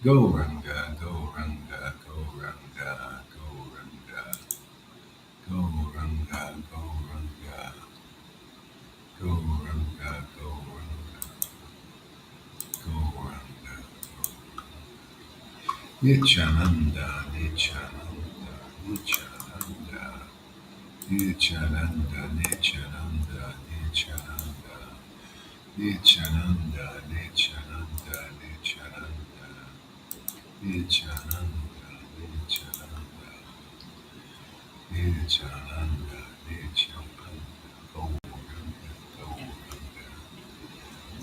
Gauranga, Gauranga, Gauranga, Gauranga, Gauranga, Gauranga, Gauranga, Gauranga, Nityananda, Nityananda, Nityananda, Nityananda, Nityananda, Nityananda, Nityananda, Nityananda, Nityananda, Nityananda, Nityananda, Nityananda, Nityananda, Gauranga, Gauranga,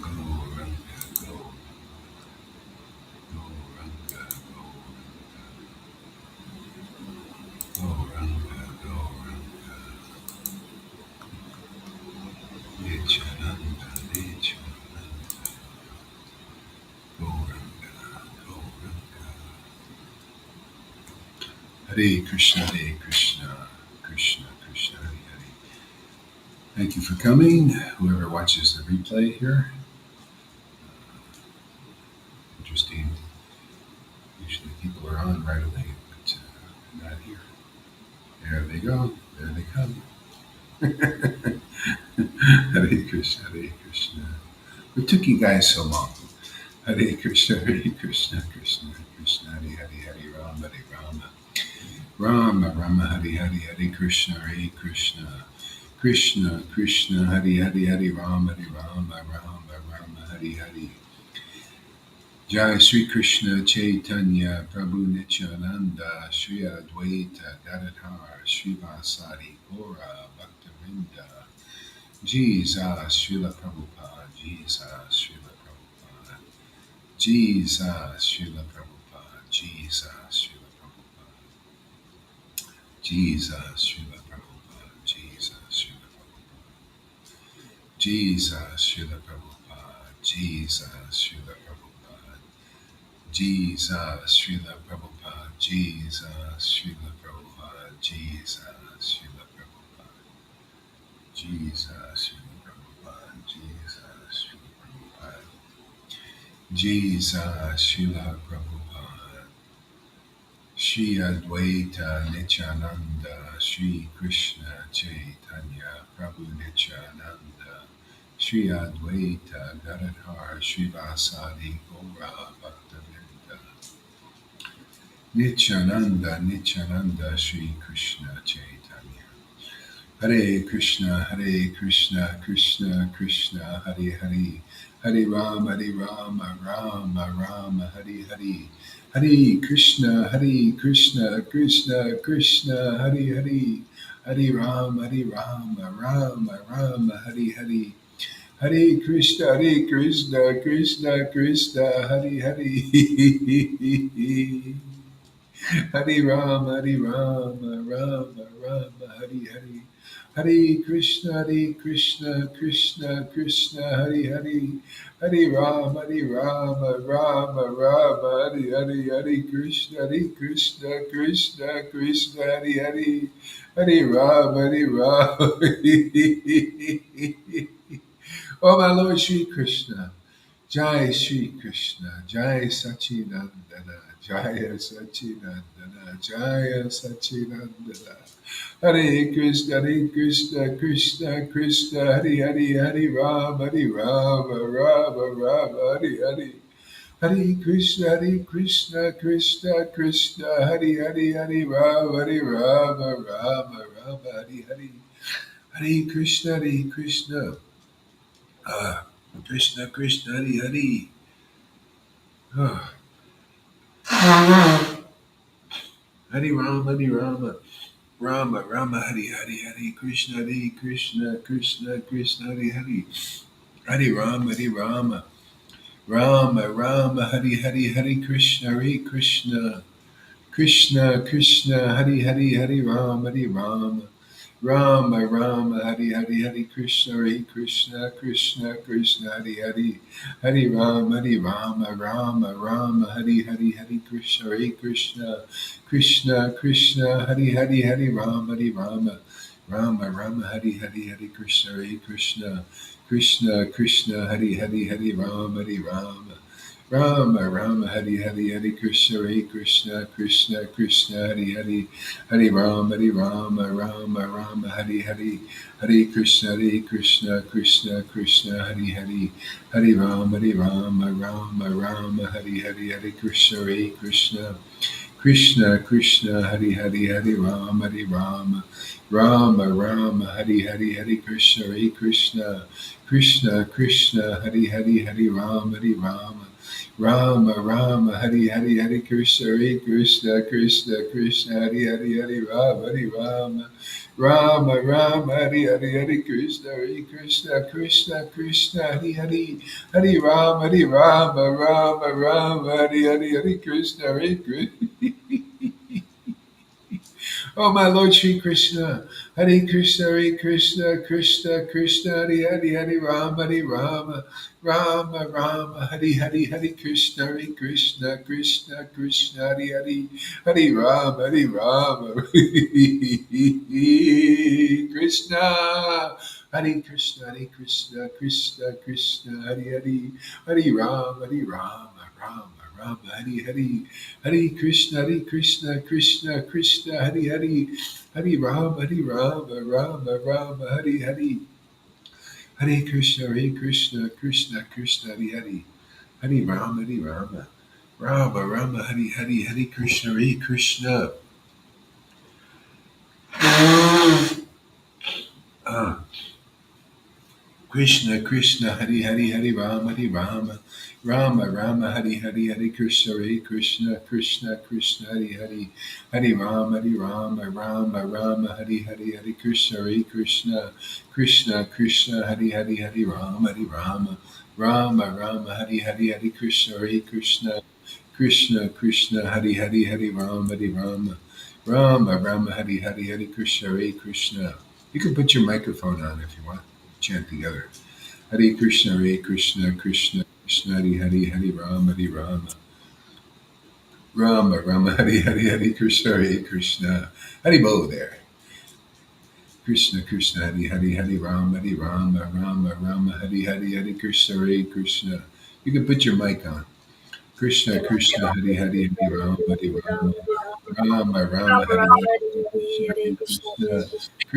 Gauranga, Gauranga, Gauranga, Gauranga, Nityananda, Nityananda, Gauranga, Gauranga. Hare Krishna, Hare Krishna, Krishna Krishna, Hare Hare. Thank you for coming. Whoever watches the replay here, interesting. Usually people are on right away, but not here. There they go. There they come. Hare Krishna, Hare Krishna. What took you guys so long? Hare Krishna, Hare Krishna, Krishna Krishna, Hare Hare, Hare Rama, Hare Rama. Rama Rama, Hare Hare, Hare Krishna, Hare Krishna. Krishna Krishna, Hare Hare, Hare Rama, Hare Rama, Rama Rama, Hare Hare. Jai Sri Krishna Chaitanya Prabhu Nityananda Shri Advaita Gadadhar Srivasadi Gora Bhaktavinda Jesus Srila Prabhupada Jesus Srila Prabhupada Jesus Srila Prabhupada Jesus Srila Prabhupada Jesus Srila Prabhupada Jesus Srila Prabhupada Jesus Srila Prabhupada Jesus Srila Prabhupada Jesus, Srila Prabhupada, Jesus, Srila Prabhupada, Jesus, Srila Prabhupada, Jesus, Srila Prabhupada, Jesus, Srila Prabhupada, Jesus, Srila Prabhupada, Shri Advaita Nityananda, Shri Krishna Chaitanya, Prabhu Nityananda, Shri Advaita Gadadhar, Srivasadi Gora Bhaktavinda, Nityananda, Nityananda, Shri Krishna Chaitanya. Hare Krishna, Krishna Krishna, Hare Hare, Hare Rama, Rama Rama, Hare Hare. Hare Krishna, Krishna Krishna, Hare Hare. Hare Rama, Rama Rama, Hare Hare. Hare Krishna, Krishna Krishna, Hare Hare. Hare Rama, Rama Rama, Hare Hare. Hare Krishna, Krishna Krishna, Hare Hare. Hare Rama, Rama Rama, Hare Hare. Hare Krishna, Krishna Krishna, Hare Hare. Hare Rama, Rama. Oh, my Lord Shri Krishna. Jai Shri Krishna, Jai Sachinandana, Jaya Sachinandana, Jaya Sachinandana. Hare Krishna, Krishna Krishna, Hare Hare, Hare Rama, Rama Rama, Hare Hare. Hare Krishna, Krishna Krishna, Hare Hare, Hare Rama, Rama Rama, Hare Hare. Hare Krishna, Krishna Krishna, Hare Hare. Hare Rama, Rama Rama, Hare Hare, Hare Krishna, Krishna Krishna, Hare Hare. Hare Rama, Rama Rama, Hare Hare, Hare Krishna, Krishna Krishna, Hare Hare, Hare Rama, Rama Rama, Hare Hare, Hare Krishna, Krishna Krishna, Hare Hare. Hare Rama, Rama Rama, Hare Hare, Hare Krishna, Krishna Krishna, Hare Hare, Hare Rama, Rama Rama, Hare Hare, Hare Krishna, Krishna Krishna, Hare Hare, Hare Rama, Rama Rama Hari Hari Hari Krishna Hare Krishna Krishna Krishna Hari Hari Hari Rama Rama Rama Hari Hari Hari Krishna Krishna Krishna Hari Hari Hari Rama Rama Rama Hari Hari Hari Krishna Hare Krishna Krishna Krishna Hari Hari Hari Rama Rama Rama Hari Hari Hari Krishna Hare Krishna Krishna Krishna Hari Hari Hari Rama Rama Rama Hari Hari Hari Krishna Hare Krishna Krishna Krishna Hari Hari Hari Rama Rama Rama Hari Hari Hari Krishna Hare Krishna Krishna Krishna Hari Hari Rama Rama Hari Hari Krishna Hare Krishna. Oh, my Lord Sri Krishna, Hare Krishna, Krishna Krishna, Hare Rama, Rama Rama, Hare Krishna, Krishna Krishna, Krishna Hare Rama, Krishna. Hare Krishna, Krishna Krishna, Hare Rama, Rama Rama, Hare Krishna, Krishna Krishna, Hare Rama, Hare Krishna, Krishna Krishna, Hare Rama, Rama Rama, Hare Krishna, Krishna. Ah. Krishna Krishna Hare Rama Rama Hare Krishna Krishna Krishna Krishna Hare Rama Hare Krishna Krishna Krishna Krishna Hare Rama Hare Krishna Krishna Hare Rama Hare Krishna. You can put your microphone on if you want. Chant together. Hare Krishna, Krishna Krishna, Hare Rama, Rama Rama, Hare Krishna, Hare Bo there. Krishna Krishna, Hare Rama, Hare Krishna, Krishna. You can put your mic on. Krishna Krishna, Hare Rama, Hare Krishna, Krishna Krishna, Hare Rama, Hare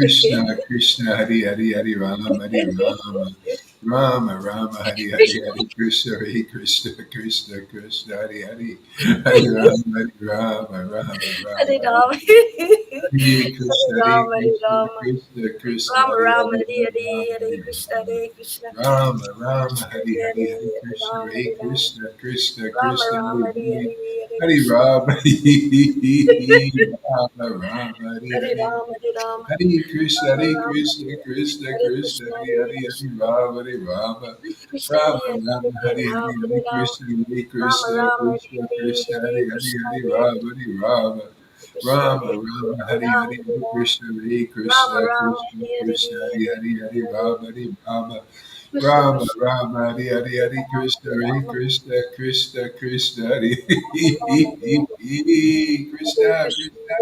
Krishna, Krishna, Hare Rama, Hare Rama, Krishna, Rama Rama, Hare Krishna, Hare Krishna, Rama, Krishna Hare Hare Krishna, Rama, Hare Rama, Krishna, Rama Krishna, Rama, Hare Hare Krishna, Rama, Rama, Hare Rama, Hare Rama, Hare Krishna, Rama Rama, Krishna, Hare Krishna, Krishna, Hare Rama, Hare Krishna, Rama, Hare Hare Rama, Hare Hare Rama, Krishna, Rama Krishna, Rama, Krishna, Krishna, Hare Krishna, Hare Hare Rama, Krishna, Rama, Hare Hare Rama, Hare Hare Rama, Krishna, Rama Krishna, Rama, Krishna, Krishna, Hare Hare Krishna, Rama, Rama, Krishna Rama Krishna, Rama Hare Krishna Rama Krishna Krishna Hare Rama,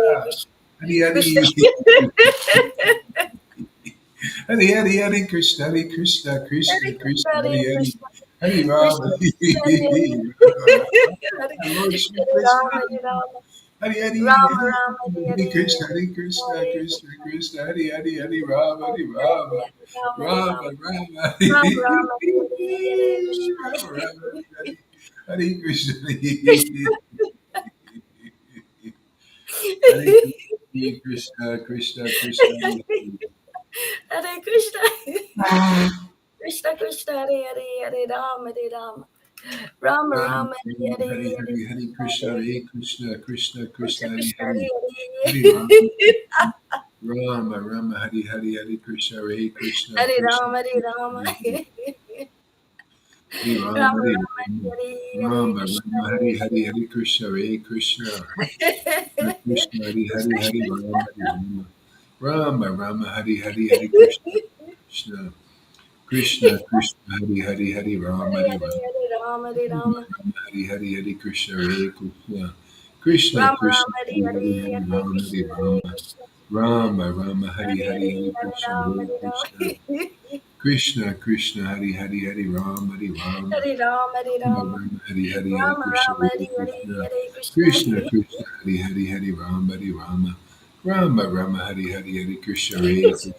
Hare Krishna Krishna, Hare Krishna Krishna, Hare Krishna. Hare Krishna Hare Krishna Krishna, Krishna Hare Hare Krishna, Hare Rama Krishna Krishna, Rama Hare Rama Lord Shri Hare Krishna Rama, Hare Rama, Hare Hare Rama Hare Rama, Hare Krishna Hare Krishna Krishna, Krishna Hare Rama Rama Hare Rama, Hare Rama Rama, Rama Rama Rama, Hare Krishna, Rama Rama Hare Krishna Hare Krishna Krishna Krishna Hare Krishna, Hare Krishna Krishna, Hare Rama, Hare Rama, Rama Ram Rama, Hare Hare Hare Krishna Krishna, Hare Krishna Krishna Krishna Krishna Hare Krishna, Hare Hare Hare Hare. Rama Hare Krishna Hare Krishna Hare Krishna Rama, Hare Krishna Rama, Hare Rama Hare Rama, Hare Rama Krishna, Hare Krishna Hare Krishna Krishna Hare Rama Hare Krishna Krishna Krishna Hare Hare Rama, Hare Rama, Hare Krishna Krishna Rama Krishna Rama, Hare Hare Krishna, Hare Krishna, Rama Hare Hare Krishna Rama, Hare Hare Krishna Rama. Krishna Krishna Hari Hari Hari Rama Hari Rama Hare Ram, Hare Rama Ram, Rama Hari Hari Hari Rama Krishna Rama, Hare Hare Hare, Krishna Hare Krishna, Krishna Krishna Hari Hari Hari Rama Hari Rama Rama Rama Hari Hari Hari Krishna Hare Krishna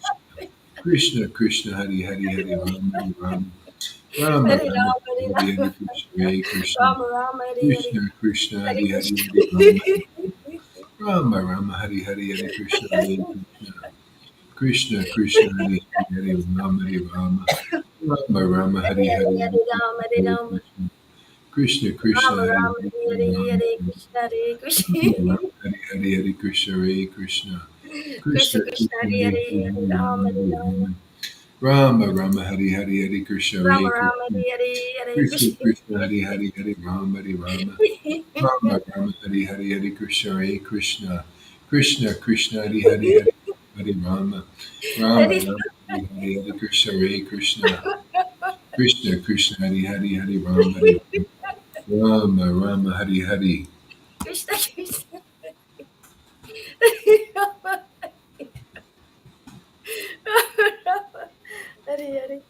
Krishna Krishna Hari Hari Hari Rama Hari Rama Rama Hare Rama Ram, Hare Hari Hari Ram, Krishna Hare Krishna Rama Rama, Hare Hare, Krishna Krishna Hare Hari Hari Krishna. Hari Rama Rama Rama Hari Hari Hari Krishna Hare Krishna Krishna Krishna Hari Hari Hari Rama Hari Rama Rama Rama Hare Hari Hare, Hari Hari Hare Ram, Krishna Hare Hare Ram, Krishna Krishna Ram Krishna Hari Ram, Hari Hare Hari Hare, Rama Hare Krishna, Hare Krishna, Rama Hari Hari Hari Krishna Hare Krishna Krishna Krishna Krishna, Krishna Hare Hari Hare, Hari Hare Hari Ram, Rama Hare Hari Ram, Rama Rama Rama Hari Hari Hari Krishna Ram Hare Ram, Krishna Hare Hare, Hare Krishna Krishna. Krishna Hari Hari Hari Rama Hari Rama Rama Rama Hari Hari Hari Krishna Hare Krishna Krishna Krishna Hari Hari Hari Hari Rama Rama Hare Rama Hari Hari Hari Krishna Hare Krishna Krishna Krishna Hari Hari Hari Rama Hari Rama Rama Hari Hari Krishna Krishna. Hare Hare.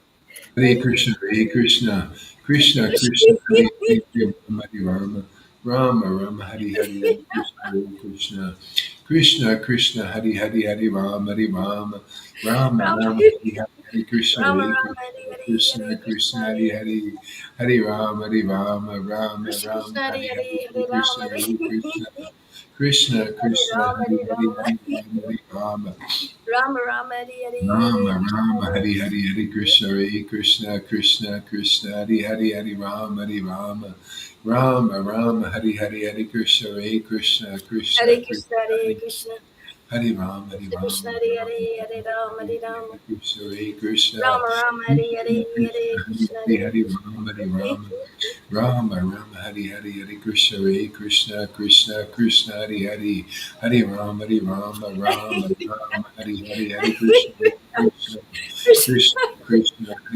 Hare Hare Krishna, Hare Krishna, Krishna Krishna, Hare Hare, Hare Rama, Hare Rama, Rama Rama, Hare Hare, Hare Krishna, Hare Krishna, Krishna Krishna, Hare Hare, Hare Rama, Hare Rama, Rama Ram Rama, Hare Hare, Hare Krishna, Ram Hare Ram, Hare Krishna, Hare, Krishna Hare Krishna, Krishna, Hare Hare, Hare Rama, Hare Rama, Rama Krishna Rama, Krishna, Hare Hare Hare, Hare, Hare Hare Ram, Krishna, Hare Hare Krishna, Krishna Hare Krishna, Ram, Hare Hare Hare, Ram, Hare Rama, Hare Rama, Ram Ram, Hare Hare, Hare Rama Krishna, Rama Hari Hari Hari Krishna Hare Krishna Krishna Krishna Hari Hari Hari Rama Hari Rama Rama Rama Hari Hari Hari Krishna Hare Krishna Krishna Hare Krishna Krishna, Hare Hari Krishna, Hari Rama Hari Krishna Krishna, Rama Hare Rama Hare, Hare Ram, Hari Hare Hari Ram, Hari Krishna Hare Krishna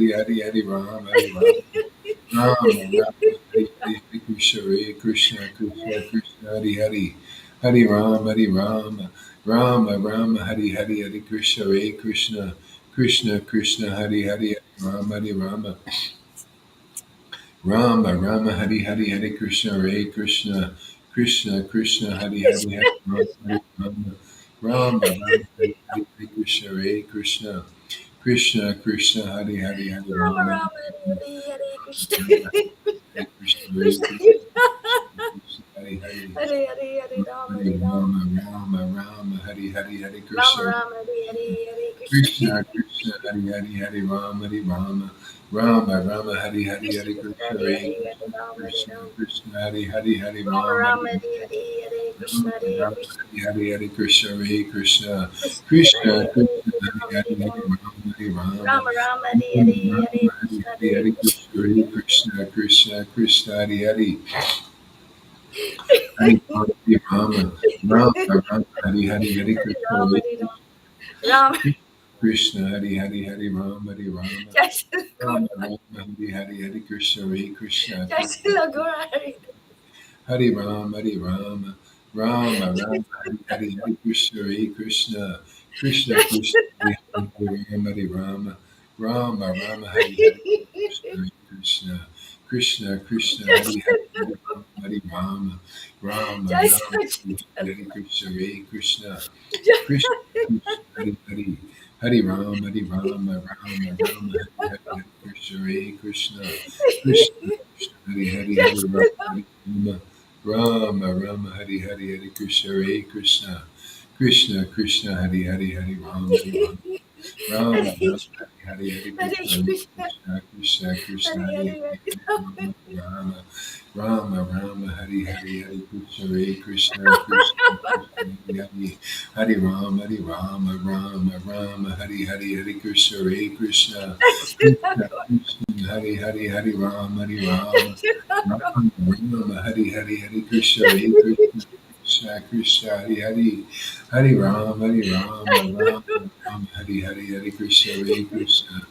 Ram Ram, Hare Krishna Hare, Hare Krishna Hari Krishna, Hari Hare Hari Rama Hari Rama Rama Rama Hari Hari Hari Krishna Hare Krishna Krishna Krishna Hari Hari Hari Rama Hari Rama Rama Rama Hari Hari Hari Krishna Hare Krishna Krishna. Krishna Krishna Hari Hari Hari Rama Hari Rama Rama Rama Hari Hari Hari Krishna Hare Krishna Krishna Krishna Hari Hari Hari Rama Hari Rama Rama Rama Hari Hari Hari Krishna Hare Krishna Krishna Krishna Hari Hari Hari Rama Hari Rama Rama Rama Hari Hari Hari Krishna Hare Krishna Krishna Krishna Hari Hari Hari Rama Hari Rama Rama Rama Hari Hari Hari Krishna Hare Krishna Krishna Krishna Hari Hari Hari Ram Rama Ram, Hare Hare, Hare Krishna, Hare Krishna Hare Krishna Krishna Krishna, Krishna Hari Hari Hare Hare, Hare Ram, Hari Hare Ram, Rama Rama Rama Hari Hari Hari Ram Krishna Ram, Hare Hare, Hare Krishna, Krishna Krishna Hari Hari Hari Rama Hari Rama Rama Rama Hari Hari Krishna Hari Krishna, Krishna Hare Hare Hare, Hare Krishna Ram, Hare Krishna Ram, Krishna Hari Hari Hari Ram Rama Ram, Hari Hare Hare, Hare Krishna, Rama Hare Rama Krishna, Hari Hari Hari Krishna Hare Krishna Krishna Krishna, Krishna Hare Hare, Krishna Hare Hari Ram, Hari Hare Hari Ram, Rama Hari Rama Ram Ram, Hare Rama Hare, Rama Hare Hari Krishna, Hari Hare Hari Krishna, Krishna Hare Krishna Krishna Krishna Hari Hari Hari Rama Rama Rama Hari Hari Hari Hare Krishna Ram, Hare Hare Ram, Ram, Krishna Hari Hari Hari Rama Hari Rama Jai Shri Rama Gaura, Rama Hari Hari Hari Krishna Hare Krishna Jai Shri Krishna Gaura, Hare Hari Rama Hari Rama Rama Rama Hari Hari Hari Krishna Hare Krishna Krishna Jai Krishna Hari Hari Rama Hari Rama Rama Rama Hari Hari Krishna Hare Krishna Krishna Krishna Hari Hari Hari Rama Hari Rama Rama Jai Rama Shri Hari Hari Hari Krishna Hare Krishna Jai Krishna Krishna Hari Hari Hari Rama Hari Rama Rama Rama Hari Hari Hari Krishna Hare Krishna Krishna Krishna Hari Hari Hari Rama Hari Rama Rama Rama Hari Hari Hari Krishna Hare Krishna Krishna Krishna Hari Hari Hari Rama Hari Rama Rama Rama Hari Hari Hari Krishna Hare Krishna, Krishna Krishna Krishna Hare Hari Hare, Hari Hare Hari Ram, Rama Rama Rama Hari Hari Hari Krishna Hare Krishna Krishna Krishna Hari Hari Rama Hari Rama Rama Rama Hari Hari Hari Krishna Hare Krishna Jai Shri Krishna Krishna Hari Hari Hari Rama Hari Rama Rama Rama Hari Hari Hari Krishna Hare Krishna Krishna Krishna Hari Hari Hari Ram Ram Ram Hari Hari Hari Krishna Hare Krishna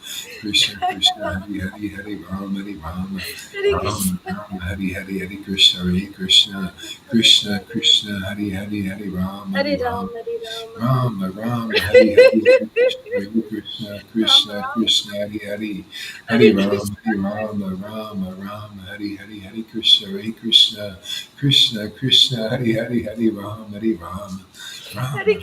Krishna Krishna Hari Hari Hari Ram Hare Ram Krishna, Ram Hari Hari Hari Krishna Hare Krishna Krishna Krishna Hari Hari Hari Ram Hare Ram, Hare Ram, Ram Hari Hari Hari Krishna Hare Krishna Ram Krishna Ram, Krishna Hari Hari Hari Hare Ram, Krishna, Hari Ram, Hari Hari, Hari Krishna, Hare Krishna, Krishna Krishna, Hari Hari, Hari Ram, Hare Krishna, Hari Hari, Hari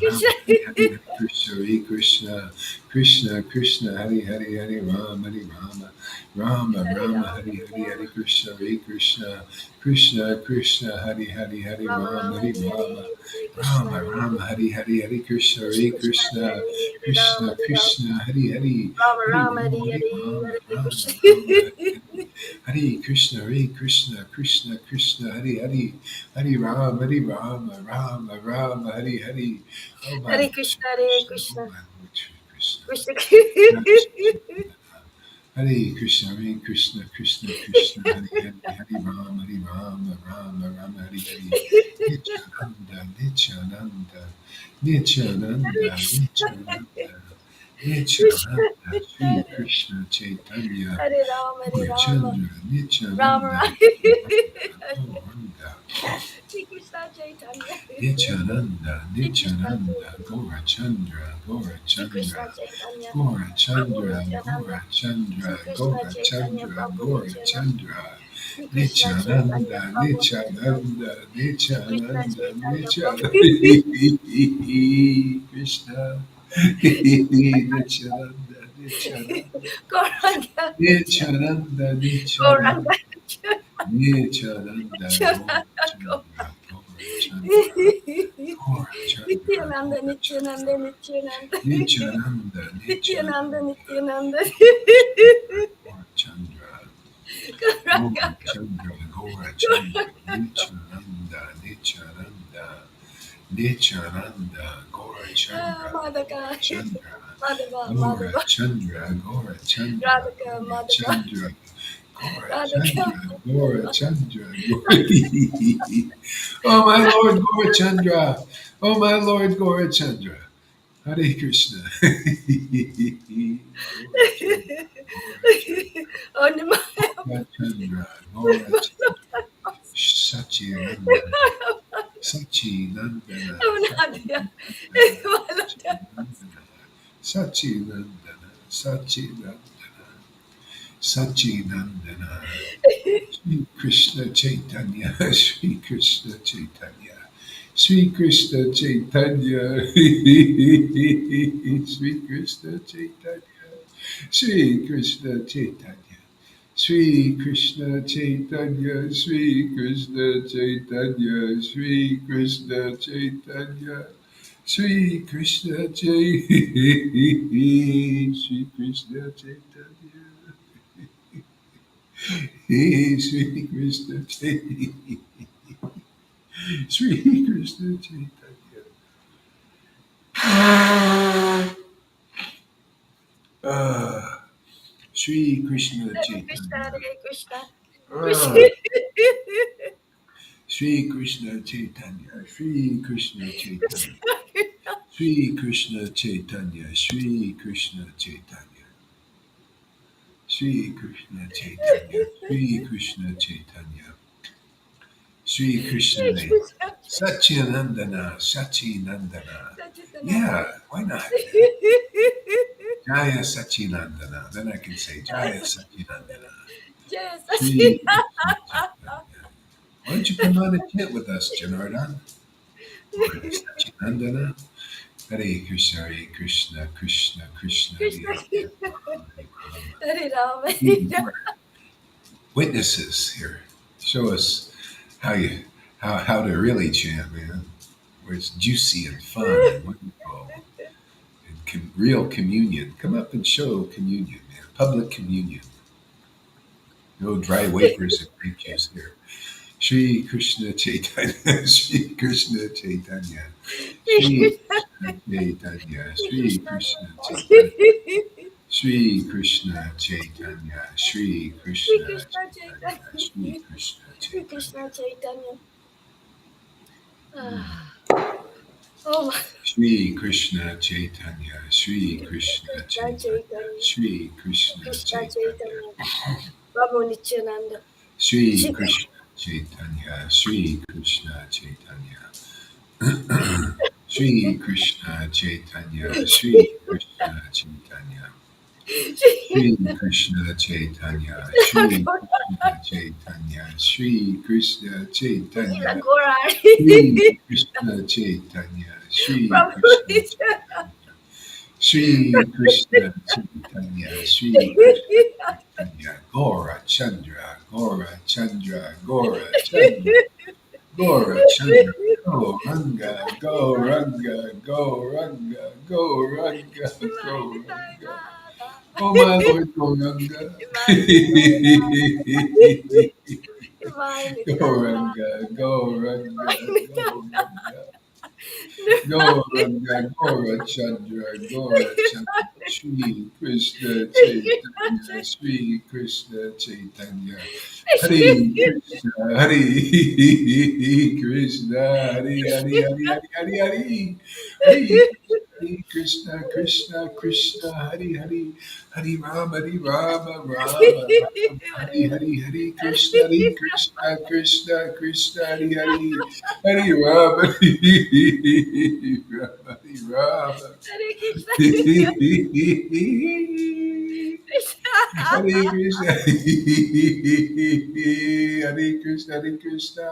Krishna, Hare Krishna, Krishna Krishna, Hari Hari, Hari Ram, Hare Ram, Ram, Hari Hare Hari, Ram, Hari Krishna, Hare Krishna, Krishna Krishna, Hari Hari, Hari Ram Ram, Ram, Hare Hare, Hare Krishna, Hare Ram, Hari Hari, Hari Krishna, Krishna, Hare Krishna, Hare Krishna, Hare, Hare Ram, Krishna Hare Ram, Krishna, Hari Hari, Ram Hari Ram, Ram, Hare Hare, Hare Krishna, Hari Hare Krishna, Hare Krishna, Krishna Krishna, Hare Hare, Hare Ram, Hare Hare. Oh my Hare Lord Krishna, Shri Hare Krishna, oh Krishna, my Lord Shri Krishna. Krishna, Hare Krishna, Hare Krishna, Krishna Krishna, Hare Hare, Hare Ram, Hare Hare. Nityananda, Nityananda, Nityananda, Nityananda, Krishna, Nityananda, Sri Krishna Chaitanya. Hare Ram, Hare Ram, Gaurachandra, Ram Ram, Nityananda, Gauranga, Shri Krishna Chaitanya, Nityananda, Shri Krishna Nityananda, Chaitanya, Gaurachandra, Shri Krishna Gaurachandra, Chaitanya, Prabhu Gaurachandra, Nityananda, Shri Gaurachandra, Krishna Chaitanya, Gaurachandra, Prabhu Nityananda, Gaurachandra, Shri Krishna Chaitanya, Nityananda, Prabhu Nityananda, Nityananda, Shri Krishna Nityananda, Chaitanya, Prabhu Nityananda, Krishna, Nityananda, Nityananda, Gauranga Nityananda, Nityananda, Nityananda, Gauranga Nityananda, Nityananda, Gaurachandra, Gaurachandra, Gaurachandra, Nityananda, Nityananda, Gaurachandra, Nityananda, Nityananda, Nityananda, Nityananda, Nityananda, Gaurachandra, Gauranga, Gaurachandra, Gaurachandra, Gauranga, Nityananda, Nityananda, Nityananda, Gaurachandra, Madhaka, Gaurachandra, Madhava, Madhava, Gaurachandra, Gaurachandra, Radhaka, Madhava, Gaurachandra, Radhaka, Gaurachandra, Gaurachandra, Oh my Lord Gaurachandra, oh my Lord Gaurachandra, Hare Krishna, Gaurachandra, Onimaya, Gaurachandra, Gaurachandra, Sachidananda, Sachinandana, Nadia, Maladia, Sachinandana, Sachinandana, Sachinandana, Sachinandana, Sri Krishna Chaitanya, Sri Krishna Chaitanya, Sri Krishna Chaitanya, Sri Krishna Chaitanya, Sri Krishna Chaitanya, Sri Krishna Chaitanya, Sri Krishna Chaitanya, Sri Krishna Chaitanya, Sri Krishna Chaitanya, Sri Krishna Chaitanya. Hey, Sri Krishna Chaitanya, Sri Krishna Chaitanya. Ah, Sri Krishna Hare Krishna, Chaitanya. Hare Krishna, Krishna, Ah, Sri Krishna Chaitanya, Sri Krishna Chaitanya, Sri Krishna Chaitanya, Sri Krishna Chaitanya, Sri Krishna Chaitanya, Sri Krishna Chaitanya, Sri Krishna Krishna, Satchidanandana, Satchinandana. Sachidananda. Yeah, why not, man? Jaya Satchinandana. Then I can say Jai Jaya Sachidandana. Satchinandana. Jai Sri Krishna Sachidandana. Chaitanya. Why don't you come on and chant with us, Janardhan? Lord Satchinandana. Hare Krishna, Hare Krishna, Krishna Krishna, Hare Krishna, Hare, Krishna. Hare Rama. Hare Rama, We Hare are witnesses here. Show us how you how to really chant, man. Where it's juicy and fun and wonderful and real communion. Come up and show communion, man. Public communion. No dry wafers and grape juice here. Sri Krishna Chaitanya, Sri Krishna Chaitanya, Sri Krishna Chaitanya, Sri Krishna, Krishna Chaitanya, Sri Krishna Chaitanya, Sri Shri Krishna Krishna Chaitanya, Chaitanya, Sri Krishna Shri Krishna Chaitanya. Chaitanya, Oh my. Shri Krishna Chaitanya, Shri Krishna Krishna Chaitanya, Chaitanya, Shri Krishna Krishna Chaitanya, Chaitanya, Prabhu Nityananda, Shri Shri Krishna Chaitanya, Shri Krishna Chaitanya, Shri Krishna Chaitanya, Shri Krishna Chaitanya, Shri Krishna Chaitanya, Shri Krishna Chaitanya, Shri Krishna Gila Chaitanya, Shri Gorari, Krishna Chaitanya, Shri Prabhu Krishna Nityananda. Chaitanya, Shri Krishna Chaitanya, Shri Krishna Chaitanya, Gora Chandra, Gora Chandra, Gora Chandra, Gora Chandra, Go Ranga, Go Ranga, Go Ranga, Go Ranga, Go Ranga. Oh my Lord, Go Ranga. Divine Go Nityananda, Ranga, Go Ranga, Divine Go Ranga. Nityananda, Gauranga, Gaura Chandra, Gaura Chandra, Shri Krishna Divine Chaitanya, Nityananda. Shri Krishna Chaitanya, Hare Krishna, Hare Krishna, Hare Hare Hare Hare Hare Hare, Hare Krishna, Krishna Krishna, Hare Hare, Hare Rama, Hare Rama, Rama Rama, Hare Hare, Hare Krishna, Hare Krishna, Krishna Krishna, Hare Hare. Hare Rama, Hare Rama, Hare Rama. Hare Krishna, Hare Krishna. Krishna, Hare Krishna, Hare Krishna,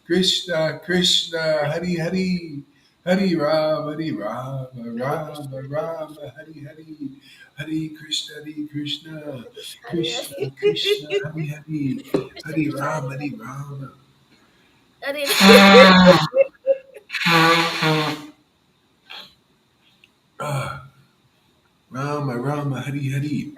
Krishna Krishna, Hare Hare, Hare Rama, Hare Rama, Hare Rama Krishna, Rama, Hare Hare, Hare Krishna, Hare Krishna, Hare Krishna Krishna, Hare. Hare Hare, Krishna Hare Krishna, Rama, Hare Hare Rama. Hare. Ah, Rama Rama, Hare Hare.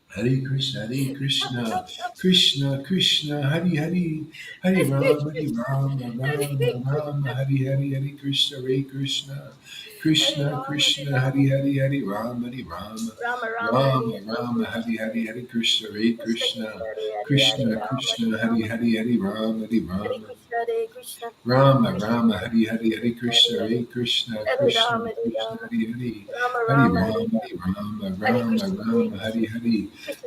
Hare Krishna, Hare Krishna, Krishna Krishna, Hare Hare, Hare Rama, Hare Rama, Rama Rama, Hare Hare, Hare Krishna, Hare Krishna, Hare Krishna Rama, Hare Krishna, Rama, Hare Hare, Hare Rama, Hare Rama, Rama Rama, Hare Rama Hare, Rama, Hare Krishna Hare, Hare, Hare Krishna, Hare Krishna Krishna, Krishna Hare Hare, Hare Krishna Rama, Krishna, Hare Hare Rama, Hare, Hare Rama, Hare Hare Rama. Krishna, Hare Krishna, Rama Krishna Rama Krishna, Hari Hari Hari Hare Krishna Hare, Hare Krishna Hare Krishna Rama, Hare Krishna Rama, Hari Hari Rama Hari Rama, Hare Rama Rama, Hari Rama Hare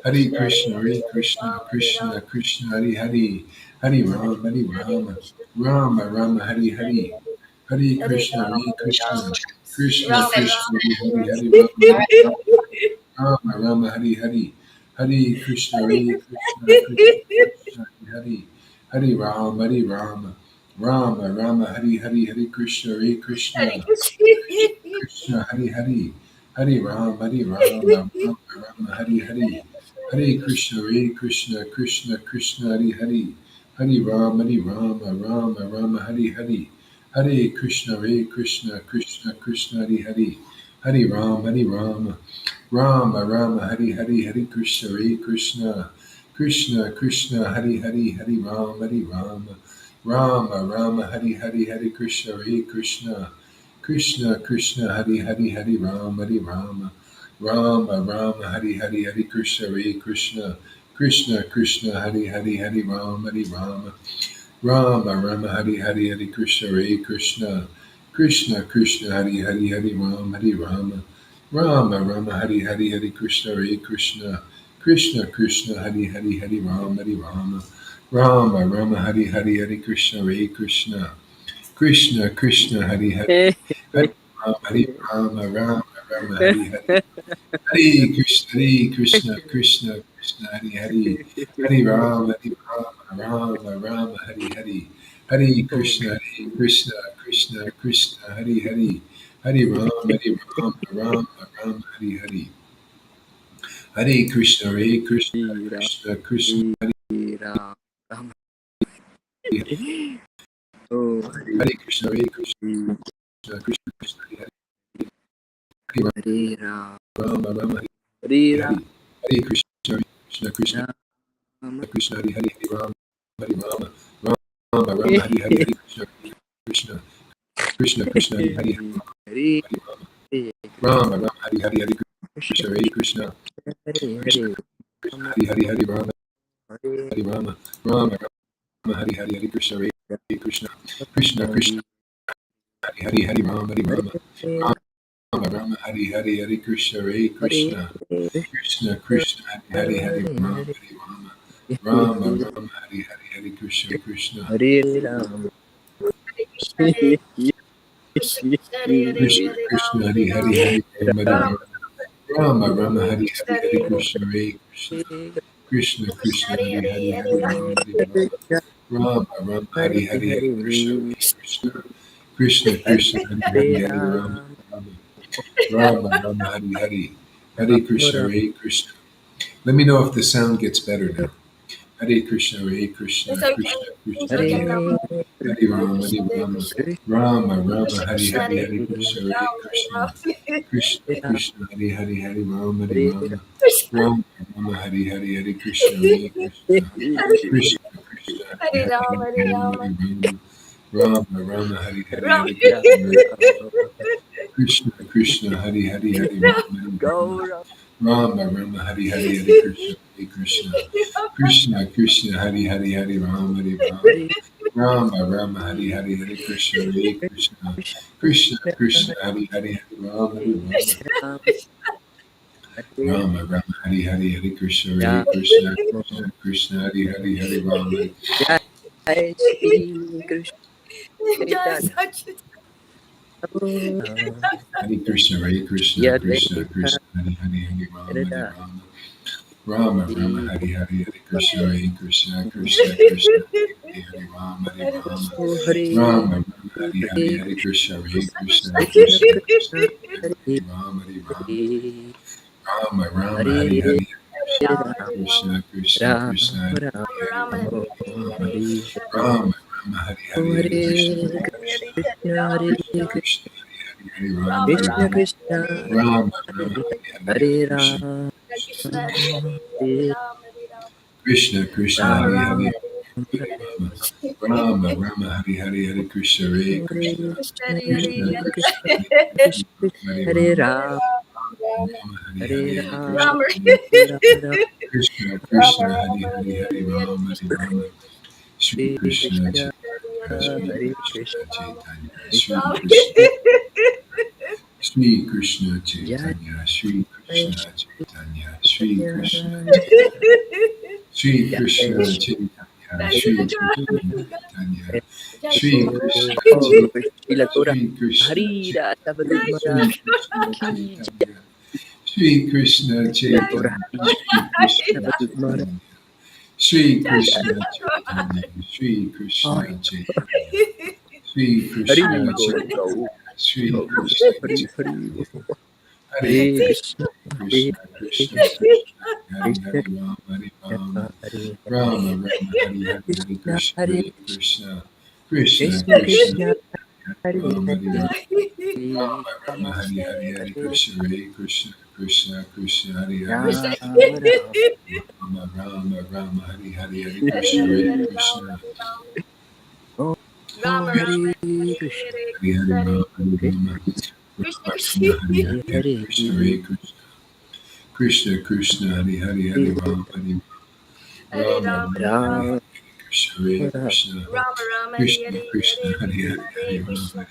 Rama Krishna, Hare Rama Krishna, Hari Hari Krishna Hari Krishna, Hare Krishna Hare, Hare Hare Krishna Rama, Hare Krishna Rama, Krishna Hari Hari Hari Hare Rama Hari Krishna, Hare Rama Krishna, Rama Rama Krishna Hari Krishna, Hare Hari Hare, Hari Hare Krishna Rama, Hari Hare Krishna Rama, Krishna Rama Krishna Rama, Hari Hare Hari Hari Rama Hare. Rama Rama Hari Hari Hari Krishna Hare Hari Krishna, Krishna Krishna Krishna Hari Hari Rama Hari Rama Rama Rama Hari Hari Hari Krishna Hari Hare Krishna Krishna, Krishna Hari Hari Hari Rama Rama Rama Hari Hari Hari Krishna Hari Krishna Krishna Krishna Hari Hari Hari Rama Rama Hari Hari Hare Krishna Hare Krishna Krishna Krishna Hari Hari Hari Rama Rama Rama Hari Hari Hari Krishna Hare Krishna Krishna Krishna Hari Hari Hari Rama Rama Rama Hari Hari Hari Krishna Hare Krishna Krishna Krishna Hari Hari Hari Rama Rama Rama Hari Hari Hari Krishna Hare Krishna Krishna Krishna Hari Hari Hari Rama Rama Hari Hari Hari Krishna Hare Krishna Krishna Krishna Hari Hari Hari Rama Rama Hari Hari Hari Krishna Hare Krishna Krishna Krishna Hari Hari Hari Rama Hari Hari Hari Krishna Hare Krishna Krishna Krishna Hari Hari Hari Rama Hari Hari Hare Krishna Krishna Krishna Hari Hari Hari Rama Hari Hari Hare Krishna Krishna Krishna Hari Hari Hari Rama Hari Hari Hare Krishna Krishna Krishna Oh, Hare Krishna Krishna Krishna Hari Hare Ram, Rama Hari Hare Ram, Hari Hare Krishna Krishna Ram, Krishna Hari Hari Hari Rama Hari Hari Hari Krishna Krishna Hari Hari Hare Hari Hare Rama Hari Hari Hari Krishna, Krishna Hare Krishna Hare Krishna Ram, Hari Hari Hari Hare Rama Hari Rama Hari Hari Hari Krishna Krishna, Krishna Krishna, Hari Hari Rama, Hari Rama, Rama Rama, Hari Hari, Hari Krishna, Hare Krishna, Krishna Krishna, Hari Hari Rama, Hari Rama, Rama Rama, Hari Hari, Hari Krishna, Krishna, Krishna Krishna, Hari Hari, Hari Rama, Hari Rama, Rama Rama, Hari Hari, Hari Krishna, Hare Krishna, Krishna Krishna, Hari Hari, Hari Rama, Hari Rama, Rama Rama, Hari Hari, Hari Krishna, Hare Krishna, Krishna Krishna, Hari Hari, Hari Rama, Rama, Rama Rama, Hari Hari, Hare Krishna, Hare Krishna. Let me know if the sound gets better now. Hare Krishna, Hare Krishna, Krishna Krishna, Hare Hare Rama, Hare Rama, Rama Rama, Hari Hari, Hare Krishna, Hare Krishna, Krishna Krishna, Hare Hare, Hare Rama, Hare Rama, Rama Rama, Hari Hari, Hare Krishna, Hare Krishna, Krishna Krishna, Hare Hare, Hare Rama, Hare Rama, Rama Rama, Hari Hari, Hare Krishna, Krishna Krishna, Hari Hari, Hare Rama, Hare Rama, Rama Rama, Hari Hari, Hare Krishna, Hare Krishna, Krishna Krishna, Hari Hari, Hare Rama, Hare Rama, Rama Rama, Hari Hari, Hare Krishna, Hare Krishna, Krishna Krishna, Hari Hari, Hare Rama, Hare Rama, Rama Rama, Hari Hari, Hare Krishna, Hare Krishna, Krishna Krishna, Hari Hari, Hare Rama, Jai Shri Krishna Hare Krishna, Hare Krishna, Krishna Krishna, Hari Hari, Hare Rama, Hare Rama, Rama Rama, Hari Hari, Hare Krishna, Hare Krishna, Krishna Krishna, Hare Hare, Rama, Hare Rama, Rama Rama, Hari Hari, Hare Krishna, Hare Krishna, Krishna Krishna, Hare Rama, Hare Rama, Rama Rama, Hari Hari, Krishna Krishna, Krishna Hare Hare, Rama, Rama Rama, Hari Hari, Hare Krishna, Hare Krishna, Krishna Krishna, Hare Hare, Rama, Hare Krishna Rama, Krishna Rama Rama, Hari Hari, Hare Hare Krishna, Rama Krishna Krishna, Hari Hari, Rama, Rama Rama, Hari Hari, Hare Krishna, Hare Krishna, Krishna Krishna, Hari Hari, Hare Rama, Rama Rama, Hari Hare Hari, Hare Rama Krishna, Rama Krishna Krishna, Hari Hari, Hare Rama, Hare Rama, Sri Hare Krishna Krishna Chaitanya, Sri Hare Krishna Krishna Chaitanya, Sri Krishna Krishna, Sri Krishna Jai Chaitanya, Sri Krishna Shri Chaitanya, Sri Krishna, Sri Jai Krishna Chaitanya, Sri Krishna Chaitanya, Sri Krishna Oh, Chaitanya, Shila Tora Sri Krishna Harira Chaitanya, Sabadumara Sri Krishna Ki Chaitanya, Sri Krishna Jila Tora Chaitanya, Hari Sri Krishna Sabadumara Chaitanya, Sri Jai Krishna Chaitanya, Sri Krishna Hari Chaitanya, Sri Hari Krishna Bo Chaitanya, Go Sri Go Krishna Hari Hari Chaitanya, Bo Hare Hare Krishna, Krishna Hare Krishna Krishna, Krishna Krishna Hare Krishna Hare, Rama Hare Rama, Hare Rama Rama, Hare Hare, Hare Krishna Krishna, Hare Hare Krishna, Krishna Krishna Krishna, Krishna Hare Rama Hare Hare Rama, Rama Rama, Hare Hare, Hare Krishna, Hare Krishna, Krishna Krishna, Hare Hare, Rama Rama Rama Rama, Rama Hare Hare, Hare Krishna, Hare Krishna, Oh Hare Krishna Hare Hare, Rama Hare Krishna Rama, Rama Rama, Hare Hare, Hare Hare Krishna, Hare Krishna, Krishna Krishna, Hare Hare, Hare Hare Rama, Hare Rama Rama, Hare Rama Hare, Krishna, Hare Rama Krishna, Krishna Krishna, Hare Hare, Hare Rama, Hare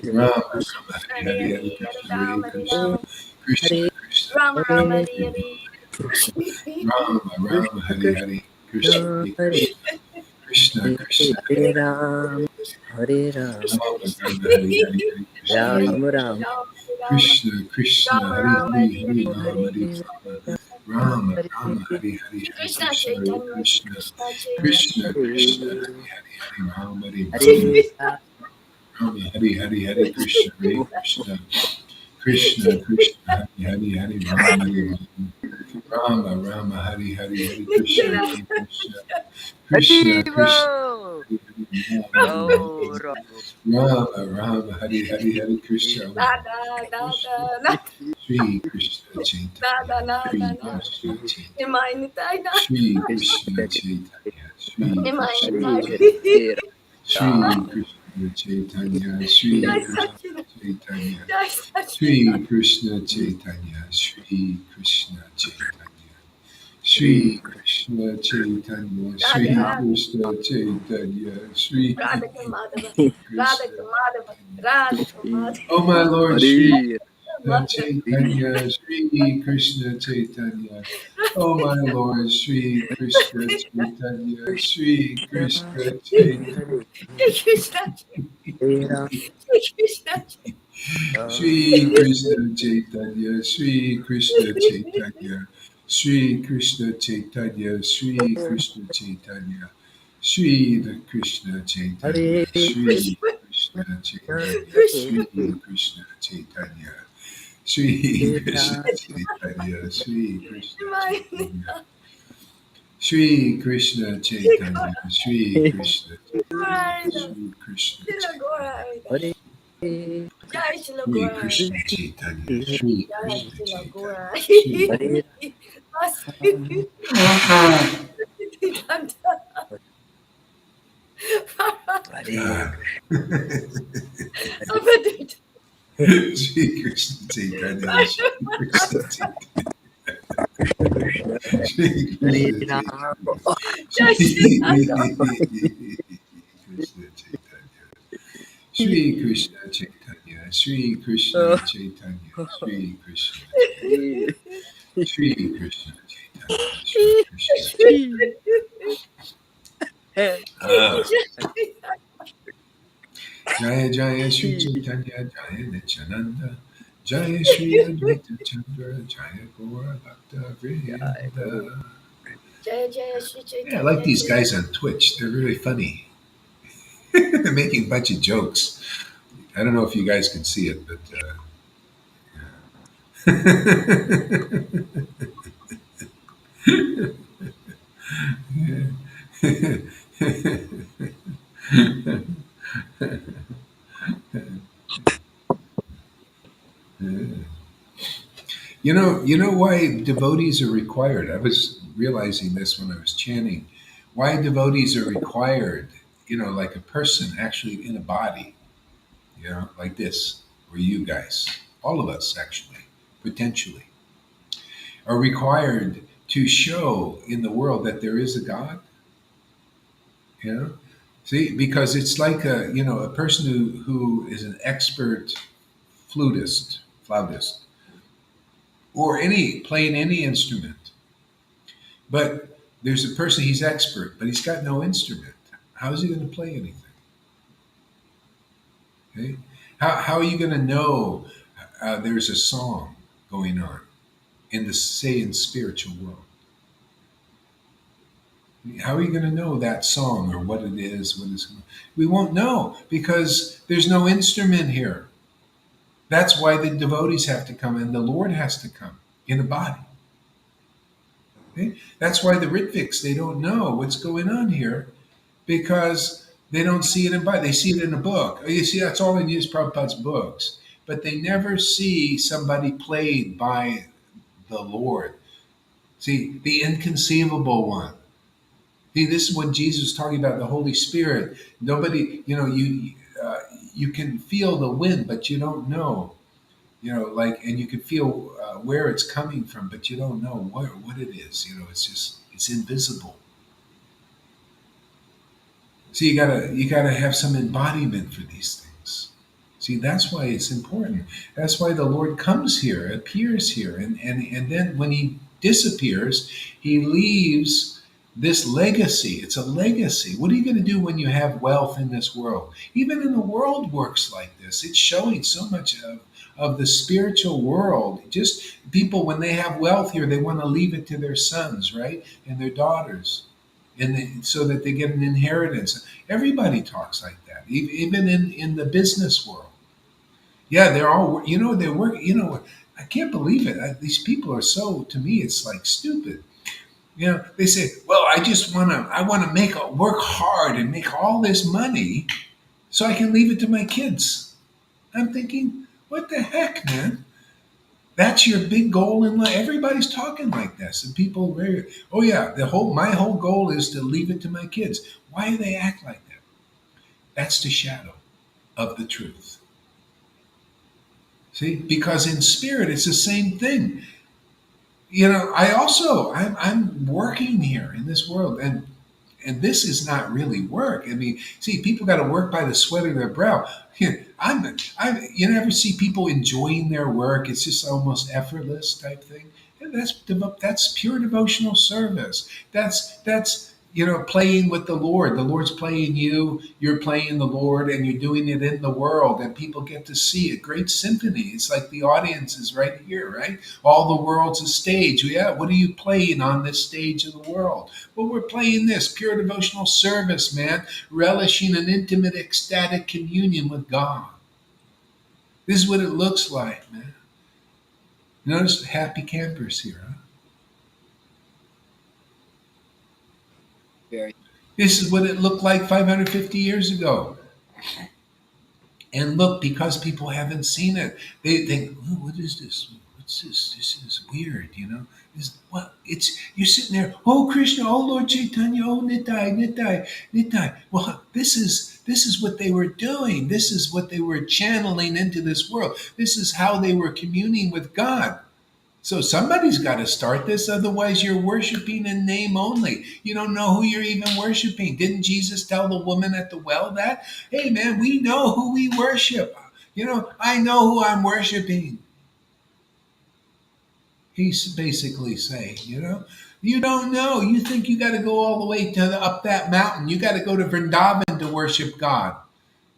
Rama, Rama Rama, Hare Hare, Hare Krishna, Hare Krishna, Oh Krishna Hare Krishna, Hare Rama Rama, Hare Krishna Hare, Krishna, Krishna Hare Hare Krishna, Krishna Krishna, Hare Ram Hare Ram Rama Rama, Hare Hare, Hare Krishna, Hare Ram Ram Krishna Krishna, Hare Ram Hare, Hare Hare Rama, Hare Rama, Rama Hare Rama, Hare Hare, Hare Krishna, Hare Krishna, Hare Krishna Krishna, Hare Hare, Hare Rama, Hare Rama, Hare Rama Hare Hare, Hare Krishna, Hare Krishna, Krishna Krishna, Hare Hare, Hare Rama, Hare Rama, Rama Rama, Hare Hare, Hare Krishna, Hare Krishna, Krishna Krishna, Hare Hare Hare, Rama, Hare Oh Rama, Rama Rama, Hare Hare, Hare Krishna, Sri Krishna Chaitanya, Sri Krishna Chaitanya, Sri Krishna Chaitanya, Sri Krishna Chaitanya, Sri Krishna Chaitanya, Sri Krishna Chaitanya, Sri Krishna Chaitanya, Sri Krishna Chaitanya, Shri Krishna Chaitanya, Shri Krishna Chaitanya, Shri Radhika Madhava, Krishna Radhika Madhava, Radhika Madhava, Oh my Lord, Shri Hare Krishna Chaitanya, Shri Krishna Chaitanya. Oh my Lord, Shri Krishna Chaitanya, Shri Krishna Chaitanya. Krishna, Krishna, Shri Krishna Chaitanya, Shri Krishna Chaitanya, Shri Krishna Chaitanya, Shri Krishna Chaitanya, Shri the Krishna Chaitanya, Shri Krishna Chaitanya, Shri Krishna Chaitanya, Shri Krishna Chaitanya, Shri Krishna Chaitanya, Shri Krishna Chaitanya, Shri Krishna Chaitanya, Shri Krishna Chaitanya. Jai Shila Shri Gora, Krishna Chaitanya, Shri Jai Krishna Shila Chaitanya, Gora. Shri God. Shri Krishna Chaitanya, Shri Krishna Chaitanya, Shri Krishna Chaitanya, Shri Krishna Chaitanya, Shri Krishna Chaitanya, Shri Krishna Chaitanya, Shri Krishna Chaitanya, Shri Krishna Chaitanya, Shri Krishna Chaitanya. Jaya Jaya Shri Chaitanya Jaya Nityananda Jaya Shri Advaita Chandra Jaya Gaura Bhakta Vrinda. Jaya Jaya Shri Yeah, I like Chaitanya these Jaya. guys on Twitch. They're really funny. They're making a bunch of jokes. I don't know if you guys can see it, but you know why devotees are required. I was realizing this when I was chanting. Why devotees are required. Like a person actually in a body. Like this, or you guys, all of us actually, potentially, are required to show in the world that there is a God. You know, see, because it's like a person who is an expert flautist, or playing any instrument, but there's a person he's expert, but he's got no instrument. How is he going to play anything? Okay? How are you going to know there's a song going on in spiritual world? How are you going to know that song or what it is? We won't know because there's no instrument here. That's why the devotees have to come and the Lord has to come in a body. Okay? That's why the Rhythmics, they don't know what's going on here because they don't see it in body. They see it in a book. Oh, you see, that's all they use Prabhupada's books. But they never see somebody played by the Lord. See, the inconceivable one. See, this is when Jesus was talking about the Holy Spirit. Nobody, you can feel the wind, but you don't know, and you can feel where it's coming from, but you don't know what it is. It's invisible. So you gotta have some embodiment for these things. See, that's why it's important. That's why the Lord comes here, appears here, and then when he disappears, he leaves this legacy. It's a legacy. What are you going to do when you have wealth in this world? Even in the world works like this. It's showing so much of the spiritual world. Just people, when they have wealth here, they want to leave it to their sons, right? And their daughters. So that they get an inheritance. Everybody talks like that, even in the business world. Yeah, they're all, they work, I can't believe it. These people are so, to me, it's like stupid. They say, well, I want to work hard and make all this money so I can leave it to my kids. I'm thinking, what the heck, man? That's your big goal in life. Everybody's talking like this, and people are very. Oh yeah, my whole goal is to leave it to my kids. Why do they act like that? That's the shadow of the truth. See, because in spirit it's the same thing. I'm working here in this world, and this is not really work. I mean, see, people got to work by the sweat of their brow. You never see people enjoying their work. It's just almost effortless type thing. And that's pure devotional service. That's playing with the Lord. The Lord's playing you. You're playing the Lord, and you're doing it in the world, and people get to see a great symphony. It's like the audience is right here, right? All the world's a stage. Yeah, what are you playing on this stage of the world? Well, we're playing this pure devotional service, man, relishing an intimate, ecstatic communion with God. This is what it looks like, man. Notice happy campers here, huh? Very. This is what it looked like 550 years ago. And look, because people haven't seen it, they think, "Oh, what is this? What's this? This is weird, you know." It's you're sitting there, oh Krishna, oh Lord Chaitanya, oh Nitai, Nitai, Nitai. Well, this is what they were doing. This is what they were channeling into this world. This is how they were communing with God. So somebody's got to start this, otherwise you're worshiping in name only. You don't know who you're even worshiping. Didn't Jesus tell the woman at the well that? Hey man, we know who we worship. I know who I'm worshiping. He's basically saying, you don't know. You think you got to go all the way up that mountain. You got to go to Vrindavan to worship God.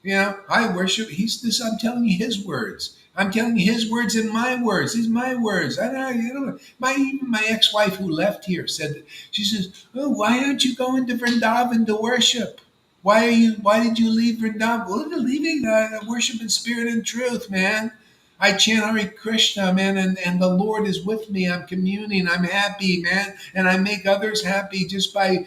I worship. He's this. I'm telling you his words. I'm telling you his words and my words. These my words. I know. Even my ex-wife who left here said that. She says, "Oh, why aren't you going to Vrindavan to worship? Why did you leave Vrindavan? Well, they're leaving worship in spirit and truth, man. I chant Hare Krishna, man, and the Lord is with me. I'm communing. I'm happy, man, and I make others happy just by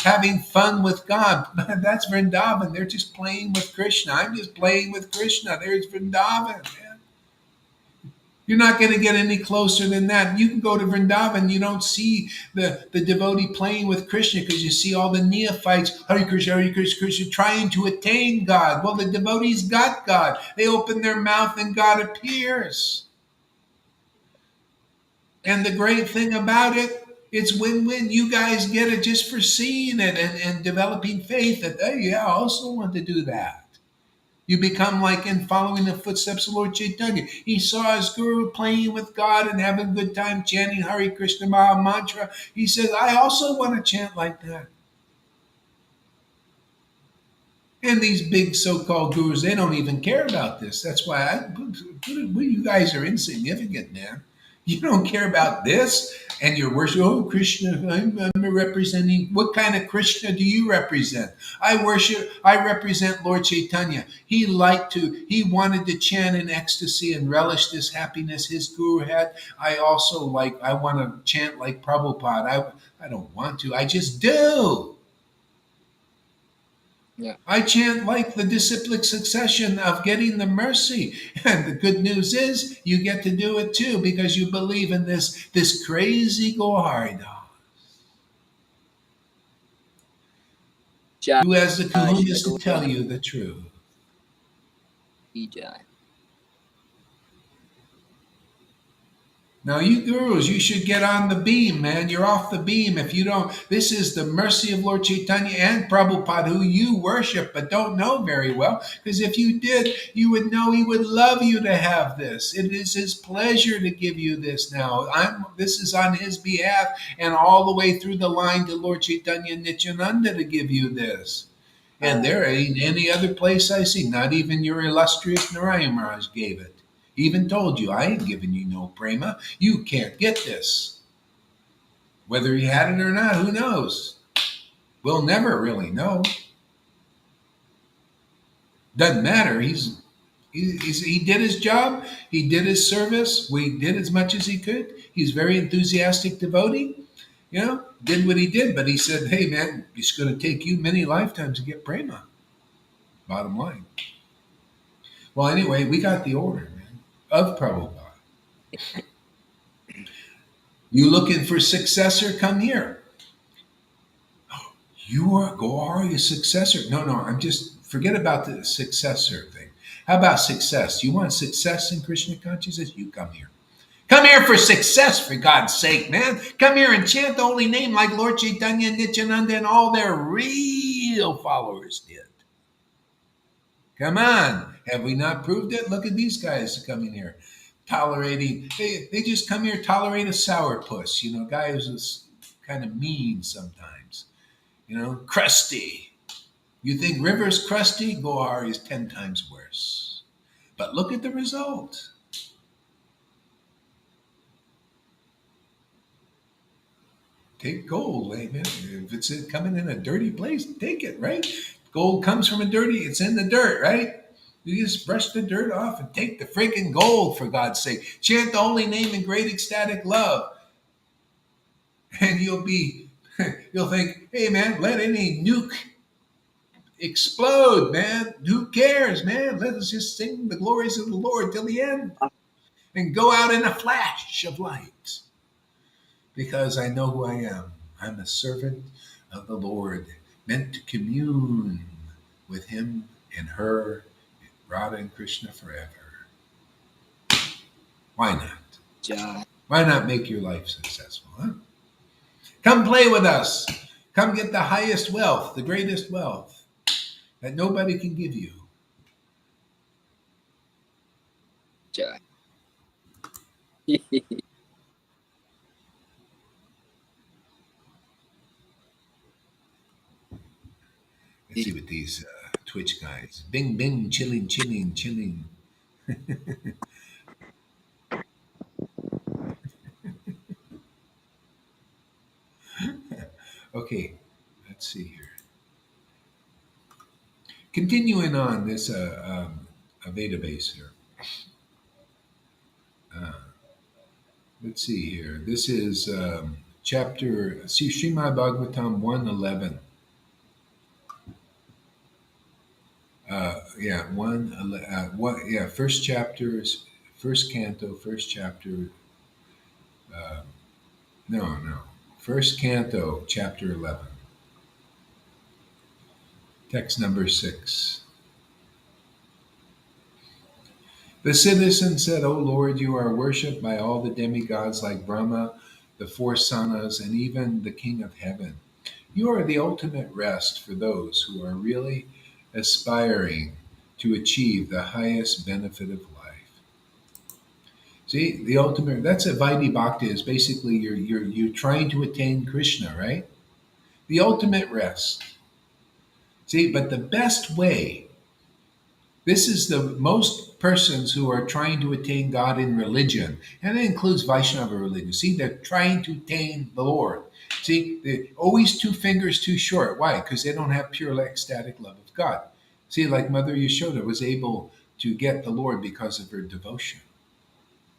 having fun with God. That's Vrindavan. They're just playing with Krishna. I'm just playing with Krishna. There's Vrindavan, man. You're not going to get any closer than that. You can go to Vrindavan, you don't see the devotee playing with Krishna because you see all the neophytes, Hare Krishna, Hare Krishna, Krishna, trying to attain God. Well, the devotees got God. They open their mouth and God appears. And the great thing about it, it's win-win. You guys get it just for seeing it and developing faith that, hey, yeah, I also want to do that. You become like in following the footsteps of Lord Caitanya. He saw his guru playing with God and having a good time chanting Hare Krishna Maha Mantra. He says, I also want to chant like that. And these big so-called gurus, they don't even care about this. That's why you guys are insignificant, man. You don't care about this, and you're worshiping. Oh, Krishna, I'm representing. What kind of Krishna do you represent? I represent Lord Chaitanya. He wanted to chant in ecstasy and relish this happiness his guru had. I want to chant like Prabhupada. I don't want to. I just do. Yeah. I chant like the disciplic succession of getting the mercy. And the good news is you get to do it too because you believe in this crazy Gohardha Jai who has the kahunas to Shri tell you the truth. Jai. Now, you gurus, you should get on the beam, man. You're off the beam if you don't. This is the mercy of Lord Chaitanya and Prabhupada, who you worship but don't know very well. Because if you did, you would know he would love you to have this. It is his pleasure to give you this now. This is on his behalf and all the way through the line to Lord Chaitanya Nityananda to give you this. And there ain't any other place I see, not even your illustrious Narayan Maharaj gave it. Even told you, I ain't giving you no prema. You can't get this. Whether he had it or not, who knows? We'll never really know. Doesn't matter. He did his job. He did his service. We did as much as he could. He's a very enthusiastic devotee. Did what he did. But he said, hey, man, it's going to take you many lifetimes to get prema. Bottom line. Well, anyway, we got the order, man, of Prabhupada. You looking for successor? Come here. You are a successor. No, I'm just forget about the successor thing. How about success? You want success in Krishna consciousness? You come here. Come here for success, for God's sake, man. Come here and chant the holy name like Lord Caitanya, Nityananda, and all their real followers did. Come on. Have we not proved it? Look at these guys coming here, tolerating. They just come here, tolerate a sourpuss. Guy who's kind of mean sometimes. Crusty. You think River's crusty? Gohar is 10 times worse. But look at the result. Take gold, man. If it's coming in a dirty place, take it, right? Gold comes from it's in the dirt, right? You just brush the dirt off and take the freaking gold, for God's sake. Chant the holy name in great ecstatic love. And you'll think, hey, man, let any nuke explode, man. Who cares, man? Let us just sing the glories of the Lord till the end and go out in a flash of light. Because I know who I am. I'm a servant of the Lord, meant to commune with him and her, Radha and Krishna forever. Why not? Why not make your life successful, huh? Come play with us. Come get the highest wealth, the greatest wealth that nobody can give you. Let's see what these Twitch guys. Bing, bing, chilling, chilling, chilling. Okay, let's see here. Continuing on this Veda base here. Let's see here. This is chapter, Srimad Bhagavatam 111. First chapter, first canto, first chapter. First canto, chapter 11. Text number 6. The citizen said, O Lord, you are worshipped by all the demigods like Brahma, the four sanas, and even the King of Heaven. You are the ultimate rest for those who are really aspiring to achieve the highest benefit of life. See, the ultimate, that's a Vaidhi Bhakti, is basically you're trying to attain Krishna, right? The ultimate rest. See, but the best way, this is the most persons who are trying to attain God in religion, and it includes Vaishnava religion. See, they're trying to attain the Lord. See, they're always 2 fingers too short. Why? Because they don't have pure ecstatic love of God. See, like Mother Yashoda was able to get the Lord because of her devotion.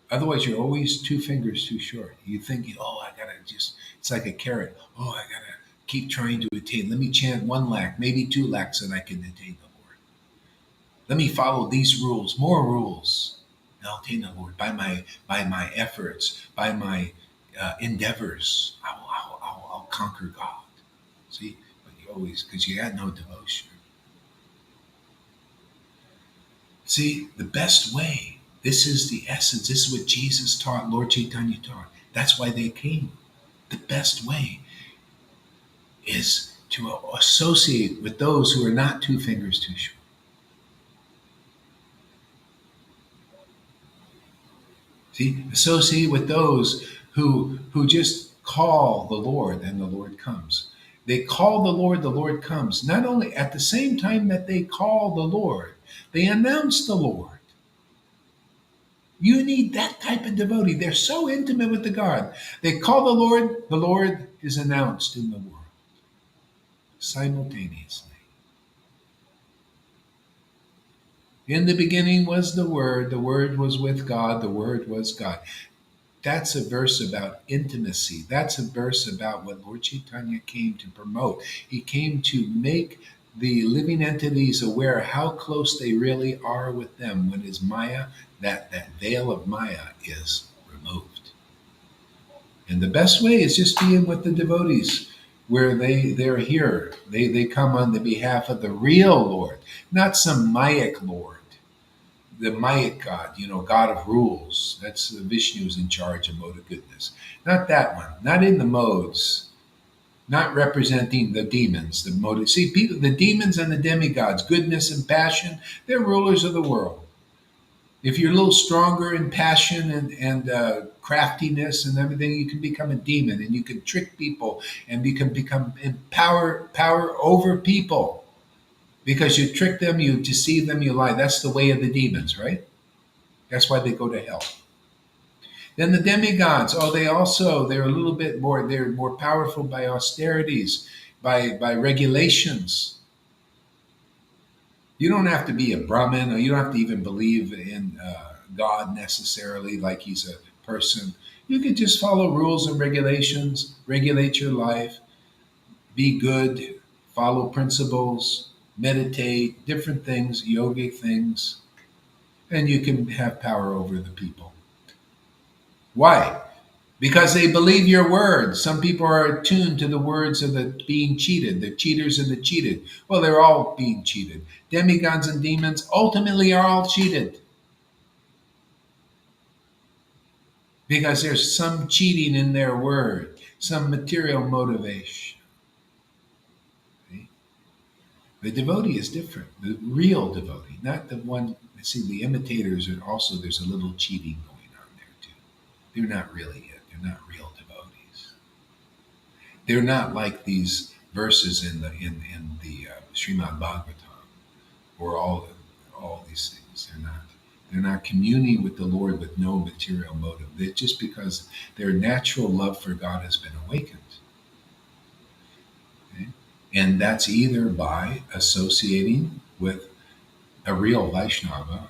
Otherwise, you're always 2 fingers too short. You think, it's like a carrot. Oh, I gotta keep trying to attain. Let me chant 1 lakh, maybe 2 lakhs, and I can attain the Lord. Let me follow these rules, more rules, and I'll attain the Lord by my efforts, by my endeavors. I'll conquer God. See, but you always, because you had no devotion. See, the best way. This is the essence. This is what Jesus taught, Lord Caitanya taught. That's why they came. The best way is to associate with those who are not 2 fingers too short. See, associate with those who just call the Lord and the Lord comes. They call the Lord comes. Not only at the same time that they call the Lord, they announce the Lord. You need that type of devotee. They're so intimate with the God. They call the Lord is announced in the world simultaneously. In the beginning was the Word was with God, the Word was God. That's a verse about intimacy. That's a verse about what Lord Caitanya came to promote. He came to make the living entities aware how close they really are with them when his Maya, that veil of Maya, is removed. And the best way is just being with the devotees where they're here. They come on the behalf of the real Lord, not some Mayic Lord. the Maya God, God of rules. That's Vishnu's in charge of mode of goodness. Not that one. Not in the modes. Not representing the demons. The mode. See, people, the demons and the demigods, goodness and passion, they're rulers of the world. If you're a little stronger in passion and craftiness and everything, you can become a demon and you can trick people and you can become in power over people because you trick them, you deceive them, you lie. That's the way of the demons, right? That's why they go to hell. Then the demigods, they're a little bit more, they're more powerful by austerities, by regulations. You don't have to be a Brahmin, or you don't have to even believe in God necessarily, like he's a person. You could just follow rules and regulations, regulate your life, be good, follow principles, meditate, different things, yogic things, and you can have power over the people. Why? Because they believe your words. Some people are attuned to the words of the being cheated, the cheaters and the cheated. Well, they're all being cheated. Demigods and demons ultimately are all cheated. Because there's some cheating in their word, some material motivation. See? The devotee is different. The real devotee, not the one, see, the imitators are also, there's a little cheating going on there too. They're not really it. They're not real devotees. They're not like these verses in the Srimad Bhagavatam, or all these things. They're not communing with the Lord with no material motive. They're just because their natural love for God has been awakened. Okay? And that's either by associating with a real Vaishnava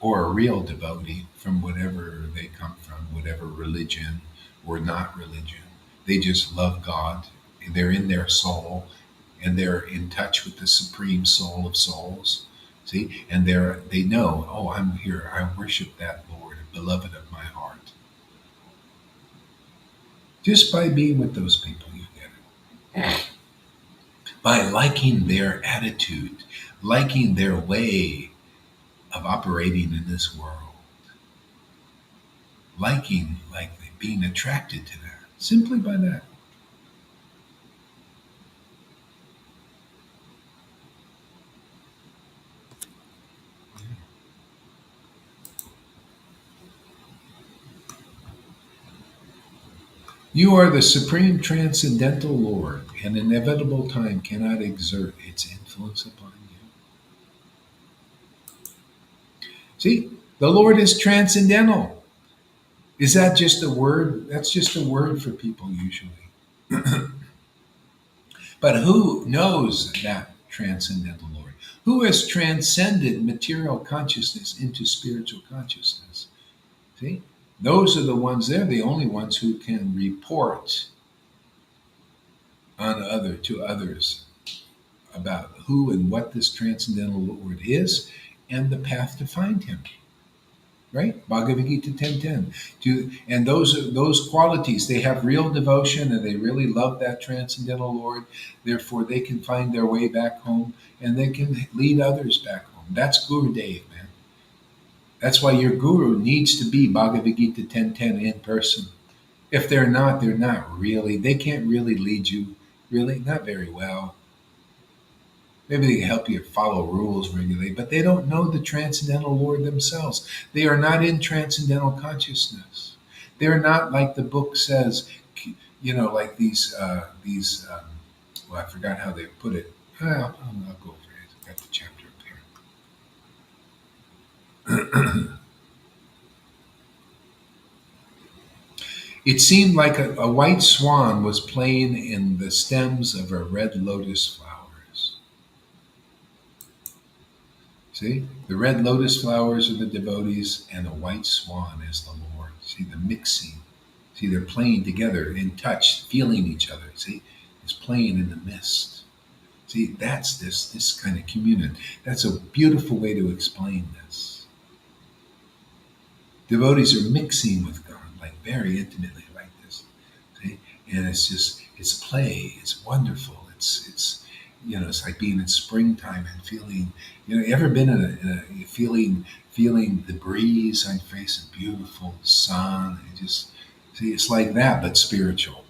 or a real devotee from whatever they come from, whatever religion or not religion. They just love God. They're in their soul and they're in touch with the supreme soul of souls. See, and they know, oh, I'm here. I worship that Lord, beloved of my heart. Just by being with those people, you get it. By liking their attitude, liking their way of operating in this world, liking, like being attracted to that, simply by that. You are the supreme transcendental Lord, and inevitable time cannot exert its influence upon you. See, the Lord is transcendental. Is that just a word? That's just a word for people usually. But who knows that transcendental Lord? Who has transcended material consciousness into spiritual consciousness? See? Those are the ones, they're the only ones who can report to others about who and what this transcendental Lord is and the path to find him. Right? Bhagavad Gita 10:10. And those qualities, they have real devotion and they really love that transcendental Lord. Therefore, they can find their way back home and they can lead others back home. That's Guru Dev, man. That's why your guru needs to be Bhagavad Gita 10:10 in person. If they're not really, they can't really lead you, really, not very well. Maybe they can help you follow rules, regulate, but they don't know the transcendental Lord themselves. They are not in transcendental consciousness. They're not, like the book says, like these. Well, I forgot how they put it. I'll go over it. I got the chapter up here. It seemed like a white swan was playing in the stems of a red lotus flowers. See, the red lotus flowers are the devotees, and a white swan is the Lord. See, the mixing. See, they're playing together, in touch, feeling each other. See, it's playing in the mist. See, that's this kind of communion. That's a beautiful way to explain this. Devotees are mixing with God, like very intimately, like this. See, and it's play. It's wonderful. It's it's like being in springtime and feeling, you ever been in a feeling the breeze on your face and beautiful sun. See, it's like that, but spiritual.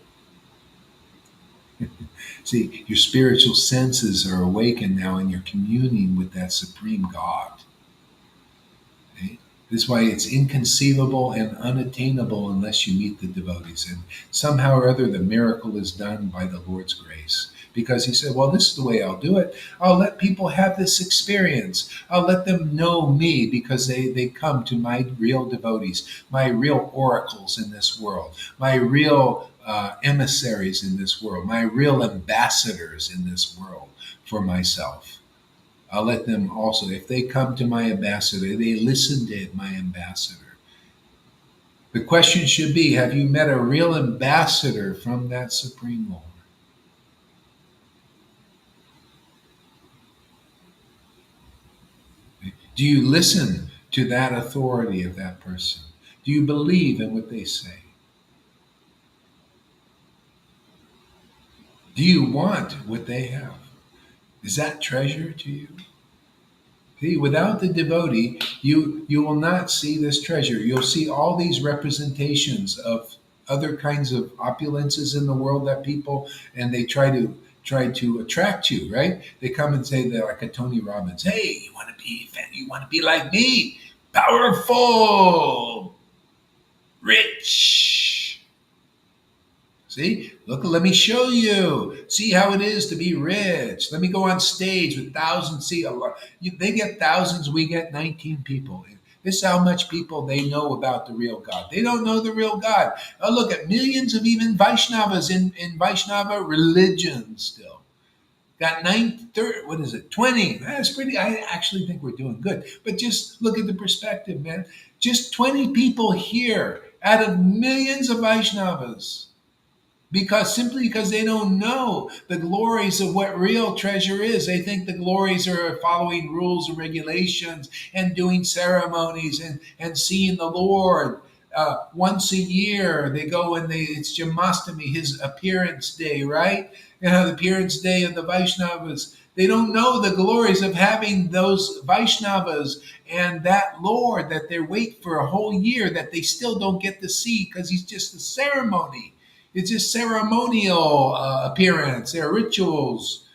See, your spiritual senses are awakened now and you're communing with that supreme God. Okay? This is why it's inconceivable and unattainable unless you meet the devotees. And somehow or other, the miracle is done by the Lord's grace. Because he said, well, this is the way I'll do it. I'll let people have this experience. I'll let them know me because they come to my real devotees, my real oracles in this world, my real emissaries in this world, my real ambassadors in this world for myself. I'll let them also, if they come to my ambassador, they listen to my ambassador. The question should be, have you met a real ambassador from that Supreme Lord? Do you listen to that authority of that person? Do you believe in what they say? Do you want what they have? Is that treasure to you? See, without the devotee, you will not see this treasure. You'll see all these representations of other kinds of opulences in the world that people, and they try to attract you, right? They come and say they're like a Tony Robbins. Hey, you want to be like me, powerful, rich. See, look, let me show you. See how it is to be rich. Let me go on stage with thousands. See, they get thousands, we get 19 people. This is how much people they know about the real God. They don't know the real God. Oh, look at millions of even Vaishnavas in Vaishnava religion still. Got 20. That's pretty. I actually think we're doing good. But just look at the perspective, man. Just 20 people here out of millions of Vaishnavas simply because they don't know the glories of what real treasure is. They think the glories are following rules and regulations and doing ceremonies and seeing the Lord. Once a year, they go and it's Jamastami, his appearance day, right? The appearance day of the Vaishnavas. They don't know the glories of having those Vaishnavas and that Lord that they wait for a whole year that they still don't get to see because he's just a ceremony. It's just ceremonial appearance. They're rituals.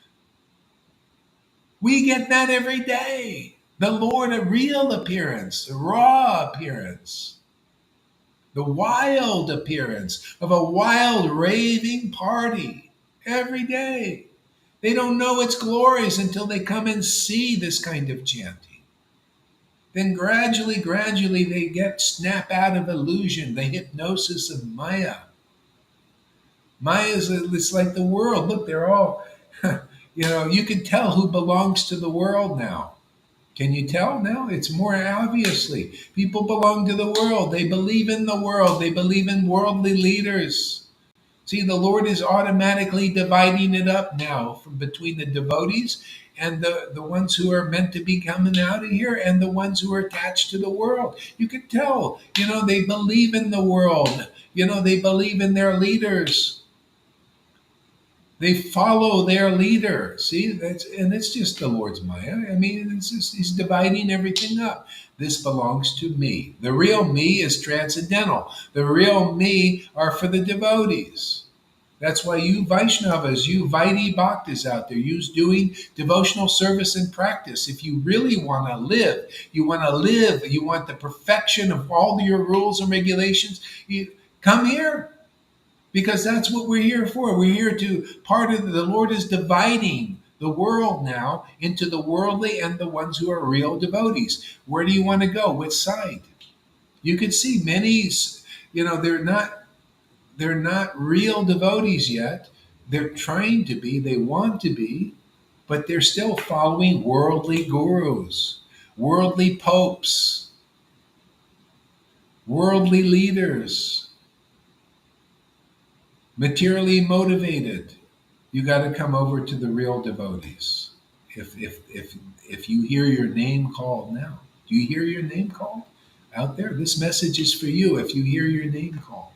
We get that every day. The Lord, a real appearance, a raw appearance, the wild appearance of a wild raving party every day. They don't know its glories until they come and see this kind of chanting. Then gradually, they snap out of illusion, the hypnosis of Maya. It's like the world. Look, they're all, you can tell who belongs to the world now. Can you tell now? It's more obviously. People belong to the world. They believe in the world. They believe in worldly leaders. See, the Lord is automatically dividing it up now from between the devotees and the ones who are meant to be coming out of here and the ones who are attached to the world. You can tell, they believe in the world. They believe in their leaders. They follow their leader. See, it's just the Lord's Maya. I mean, he's dividing everything up. This belongs to me. The real me is transcendental. The real me are for the devotees. That's why you Vaishnavas, you Vaidhi Bhaktas out there, you doing devotional service and practice. If you really want to live, you want the perfection of all your rules and regulations, come here. Because that's what we're here for. We're here to, the Lord is dividing the world now into the worldly and the ones who are real devotees. Where do you want to go? Which side? You can see many, they're not real devotees yet. They're trying to be, they want to be, but they're still following worldly gurus, worldly popes, worldly leaders, materially motivated. You got to come over to the real devotees. If you hear your name called now, do you hear your name called out there? This message is for you. If you hear your name called,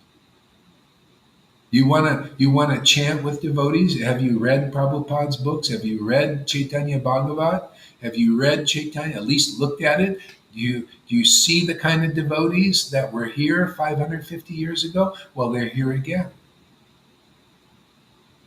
You wanna chant with devotees? Have you read Prabhupada's books? Have you read Chaitanya Bhagavat? Have you read Chaitanya? At least looked at it? Do you see the kind of devotees that were here 550 years ago? Well, they're here again.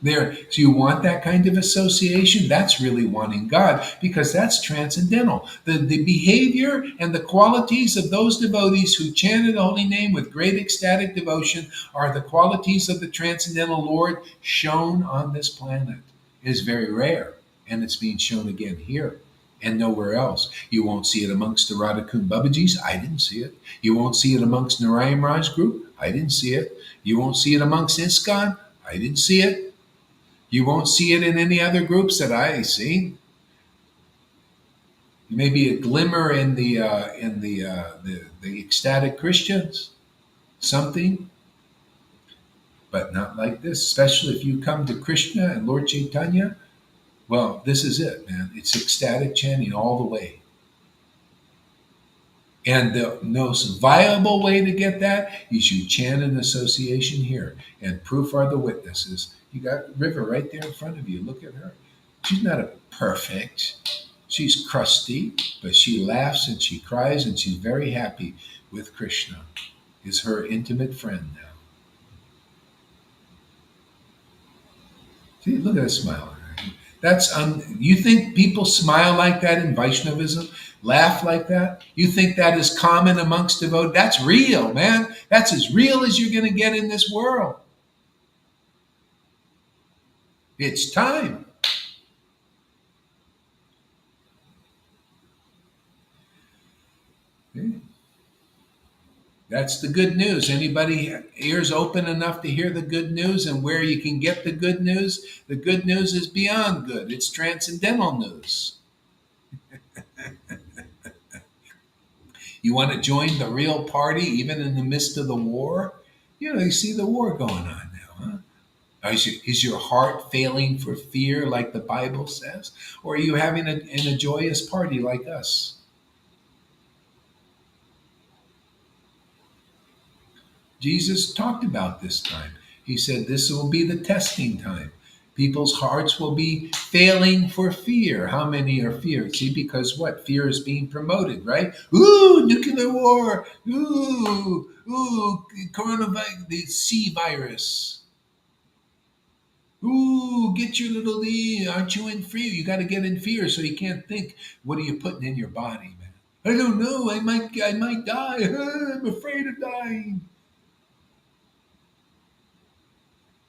There, so you want that kind of association? That's really wanting God, because that's transcendental. The behavior and the qualities of those devotees who chanted the holy name with great ecstatic devotion are the qualities of the transcendental Lord shown on this planet. It is very rare, and it's being shown again here and nowhere else. You won't see it amongst the Radhakund Babajis. I didn't see it. You won't see it amongst Narayan Raj group. I didn't see it. You won't see it amongst ISKCON. I didn't see it. You won't see it in any other groups that I see. Maybe a glimmer in the ecstatic Christians, something, but not like this. Especially if you come to Krishna and Lord Caitanya. Well, this is it, man. It's ecstatic chanting all the way. And the most viable way to get that is you chant an association here. And proof are the witnesses. You got River right there in front of you. Look at her. She's not a perfect. She's crusty, but she laughs and she cries and she's very happy with Krishna. Is her intimate friend now. See, look at that smile. That's you think people smile like that in Vaishnavism, laugh like that? You think that is common amongst devotees? That's real, man. That's as real as you're going to get in this world. It's time. That's the good news. Anybody ears open enough to hear the good news and where you can get the good news? The good news is beyond good. It's transcendental news. You want to join the real party even in the midst of the war? You see the war going on now, huh? Is your heart failing for fear like the Bible says? Or are you having a joyous party like us? Jesus talked about this time. He said this will be the testing time. People's hearts will be failing for fear. How many are feared? See, because what? Fear is being promoted, right? Ooh, nuclear war. Ooh, coronavirus, the C virus. Ooh, get your little E. Aren't you in fear? You got to get in fear so you can't think. What are you putting in your body, man? I don't know. I might die. I'm afraid of dying.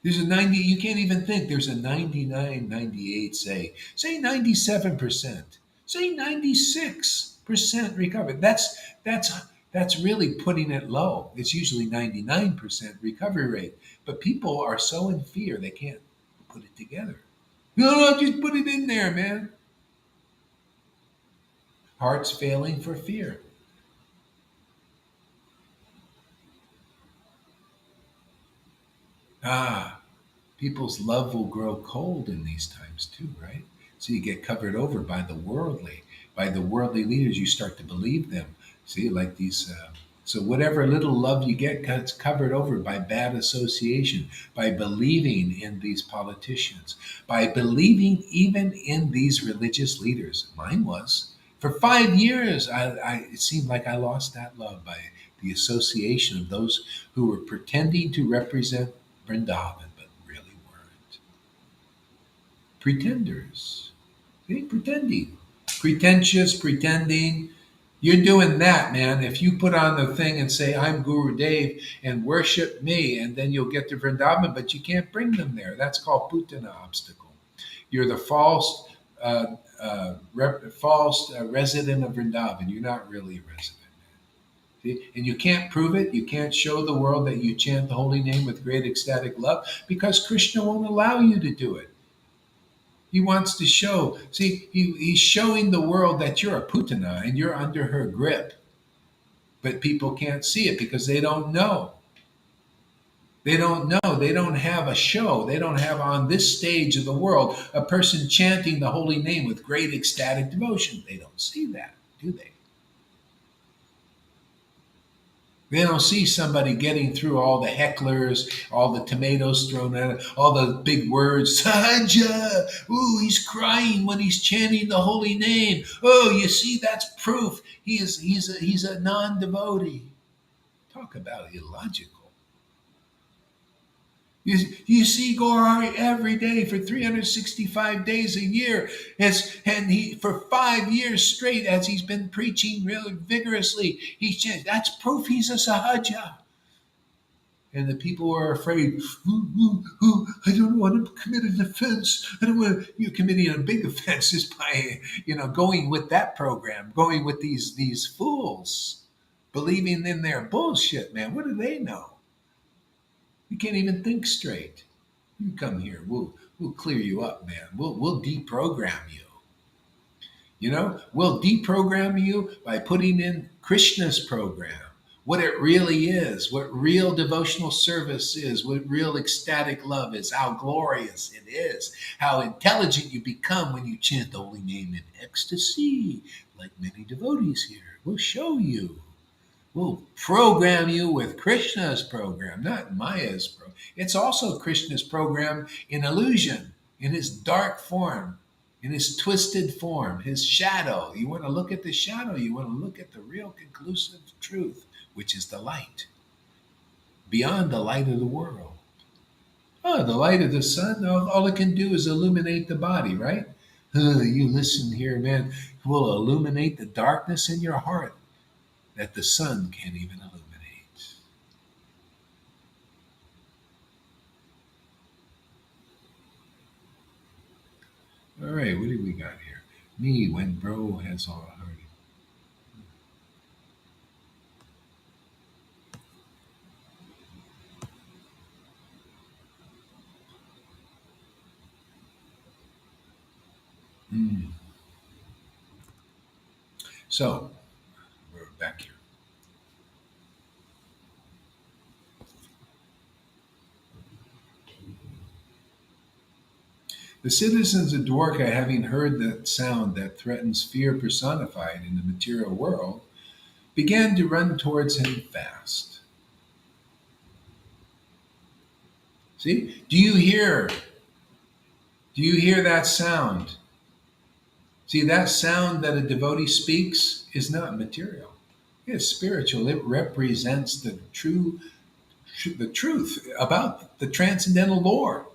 There's a 90, you can't even think. There's a 99, 98, say 97%, say 96% recovered. That's really putting it low. It's usually 99% recovery rate. But people are so in fear they can't put it together. No, just put it in there, man. Hearts failing for fear. Ah, people's love will grow cold in these times too, right? So you get covered over by the worldly leaders. You start to believe them. See, like these. So whatever little love you get gets covered over by bad association, by believing in these politicians, by believing even in these religious leaders. Mine was for 5 years. It seemed like I lost that love by the association of those who were pretending to represent Vrindavan, but really weren't. Pretenders. See, pretending. Pretentious, pretending. You're doing that, man. If you put on the thing and say, I'm Guru Dev and worship me, and then you'll get to Vrindavan, but you can't bring them there. That's called Putana obstacle. You're the false resident of Vrindavan. You're not really a resident. And you can't prove it. You can't show the world that you chant the holy name with great ecstatic love because Krishna won't allow you to do it. He wants to show. See, he's showing the world that you're a putana and you're under her grip. But people can't see it because they don't know. They don't know. They don't have a show. They don't have on this stage of the world a person chanting the holy name with great ecstatic devotion. They don't see that, do they? They don't see somebody getting through all the hecklers, all the tomatoes thrown at it, all the big words. Sahaja! Ooh, he's crying when he's chanting the holy name. Oh, you see, that's proof. He's a non-devotee. Talk about illogical. You see Gorai every day for 365 days a year. And he for 5 years straight, as he's been preaching really vigorously, that's proof he's a sahaja. And the people are afraid. I don't want to commit an offense. I don't want to. You're committing a big offense just by going with that program, going with these fools, believing in their bullshit, man. What do they know? You can't even think straight. You come here, we'll clear you up, man. We'll deprogram you. We'll deprogram you by putting in Krishna's program. What it really is, what real devotional service is, what real ecstatic love is, how glorious it is, how intelligent you become when you chant the holy name in ecstasy, like many devotees here. We'll show you. We'll program you with Krishna's program, not Maya's program. It's also Krishna's program in illusion, in his dark form, in his twisted form, his shadow. You want to look at the shadow, you want to look at the real conclusive truth, which is the light, beyond the light of the world. Oh, the light of the sun, all it can do is illuminate the body, right? You listen here, man, will illuminate the darkness in your heart that the sun can't even illuminate. All right, what do we got here? Me, when bro has all heard. So, we're back here. The citizens of Dwarka, having heard that sound that threatens fear personified in the material world, began to run towards him fast. See? Do you hear that sound? See, that sound that a devotee speaks is not material. It's spiritual. It represents the truth about the transcendental Lord.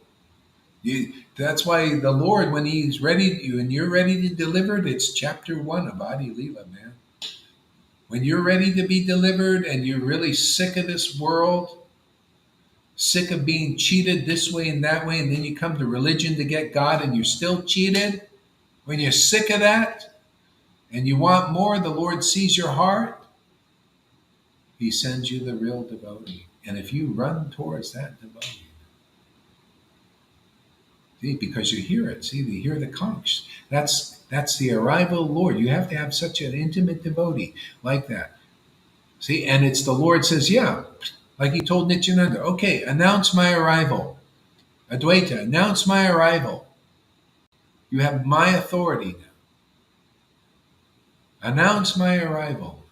That's why the Lord, when He's ready, when you're ready to deliver it, it's chapter 1 of Adi Leela, man. When you're ready to be delivered and you're really sick of this world, sick of being cheated this way and that way, and then you come to religion to get God and you're still cheated, when you're sick of that and you want more, the Lord sees your heart. He sends you the real devotee. And if you run towards that devotee, see, because you hear it, see, you hear the conch. That's the arrival of the Lord. You have to have such an intimate devotee like that. See, and it's the Lord says, yeah, like he told Nityananda, okay, announce my arrival. Advaita, announce my arrival. You have my authority now. Announce my arrival.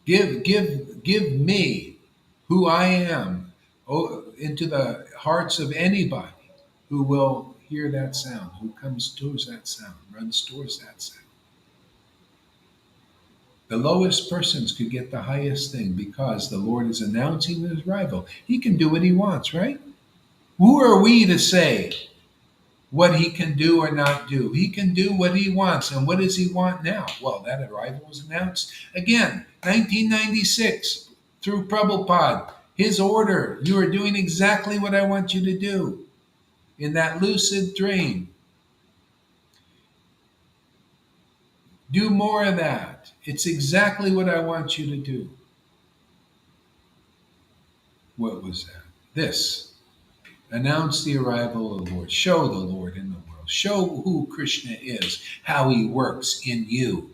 Give me who I am into the hearts of anybody who will hear that sound, who comes towards that sound, runs towards that sound. The lowest persons could get the highest thing because the Lord is announcing his arrival. He can do what he wants, right? Who are we to say what he can do or not do? He can do what he wants. And what does he want now? Well, that arrival was announced again, 1996, through Prabhupada. His order, you are doing exactly what I want you to do in that lucid dream. Do more of that. It's exactly what I want you to do. What was that? This. Announce the arrival of the Lord. Show the Lord in the world. Show who Krishna is, how he works in you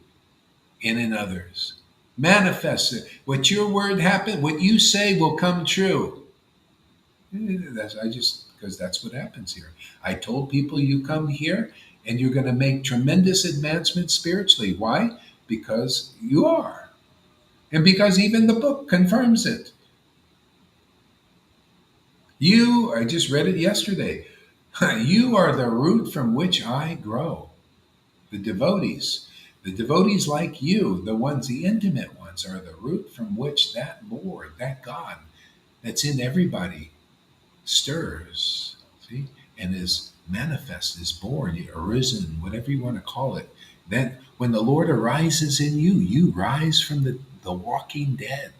and in others. Manifest it. What your word happen, what you say will come true. Because that's what happens here. I told people you come here and you're going to make tremendous advancements spiritually. Why? Because you are. And because even the book confirms it. I just read it yesterday. You are the root from which I grow. The devotees. The devotees like you, the intimate ones, are the root from which that Lord, that God that's in everybody stirs, see, and is manifest, is born, arisen, whatever you want to call it. Then when the Lord arises in you, you rise from the walking dead.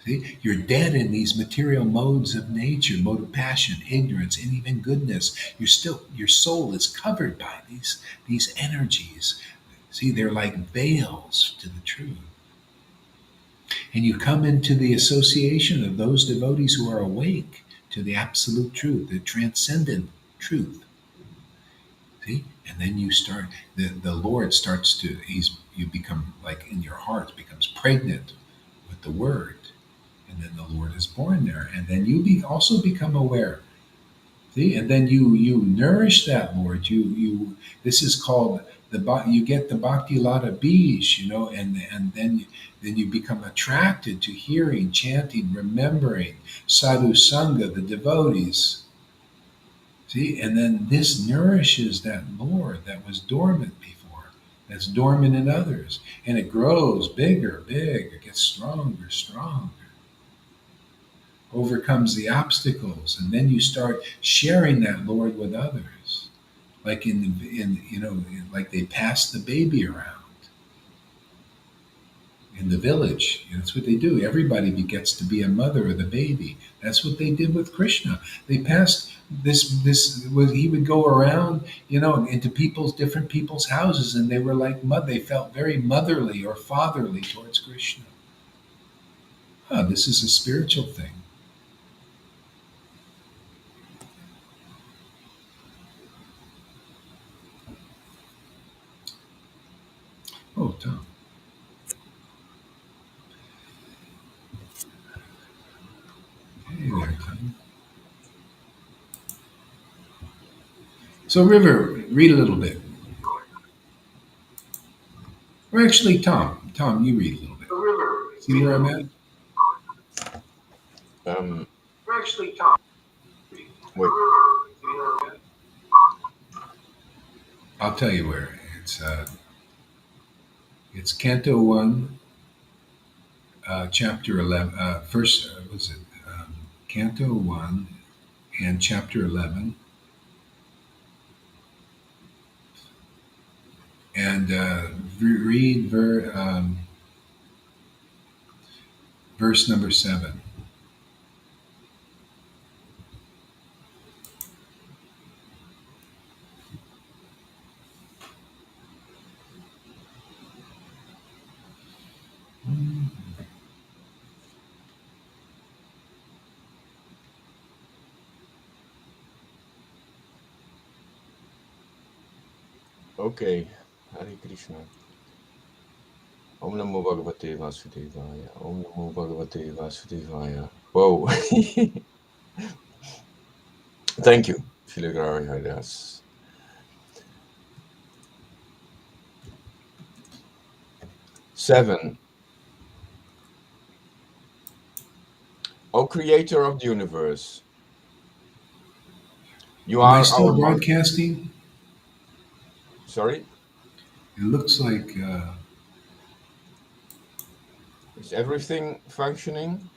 See, you're dead in these material modes of nature, mode of passion, ignorance, and even goodness. Your soul is covered by these energies. See, they're like veils to the truth. And you come into the association of those devotees who are awake to the absolute truth, the transcendent truth. See? And then you start, the Lord starts to, you become like in your heart, becomes pregnant with the word. And then the Lord is born there. And then you also become aware. See? And then you nourish that Lord. This is called you get the Bhakti Lata Bij, and then you become attracted to hearing, chanting, remembering, Sadhu Sangha, the devotees. See, and then this nourishes that Lord that was dormant before, that's dormant in others, and it grows bigger, it gets stronger, overcomes the obstacles, and then you start sharing that Lord with others, like like they pass the baby around in the village. That's what they do. Everybody gets to be a mother of the baby. That's what they did with Krishna. They passed he would go around, into different people's houses, and they were like they felt very motherly or fatherly towards Krishna. This is a spiritual thing. Oh, Tom. Hey there, Tom. So, River, read a little bit. Or actually, Tom, you read a little bit. See where I'm at? Actually, Tom. Wait. I'll tell you where. It's Canto 1, Chapter 11. First, was it Canto 1 and Chapter 11. And read verse number 7. Okay, Hare Krishna. Om Namo Bhagavate Vasudevaya. Om Namo Bhagavate Vasudevaya. Whoa. Thank you, Shilagari Haridas. Seven. O Creator of the universe, you Am I are still our mother. broadcasting? Sorry? It looks like. Is everything functioning?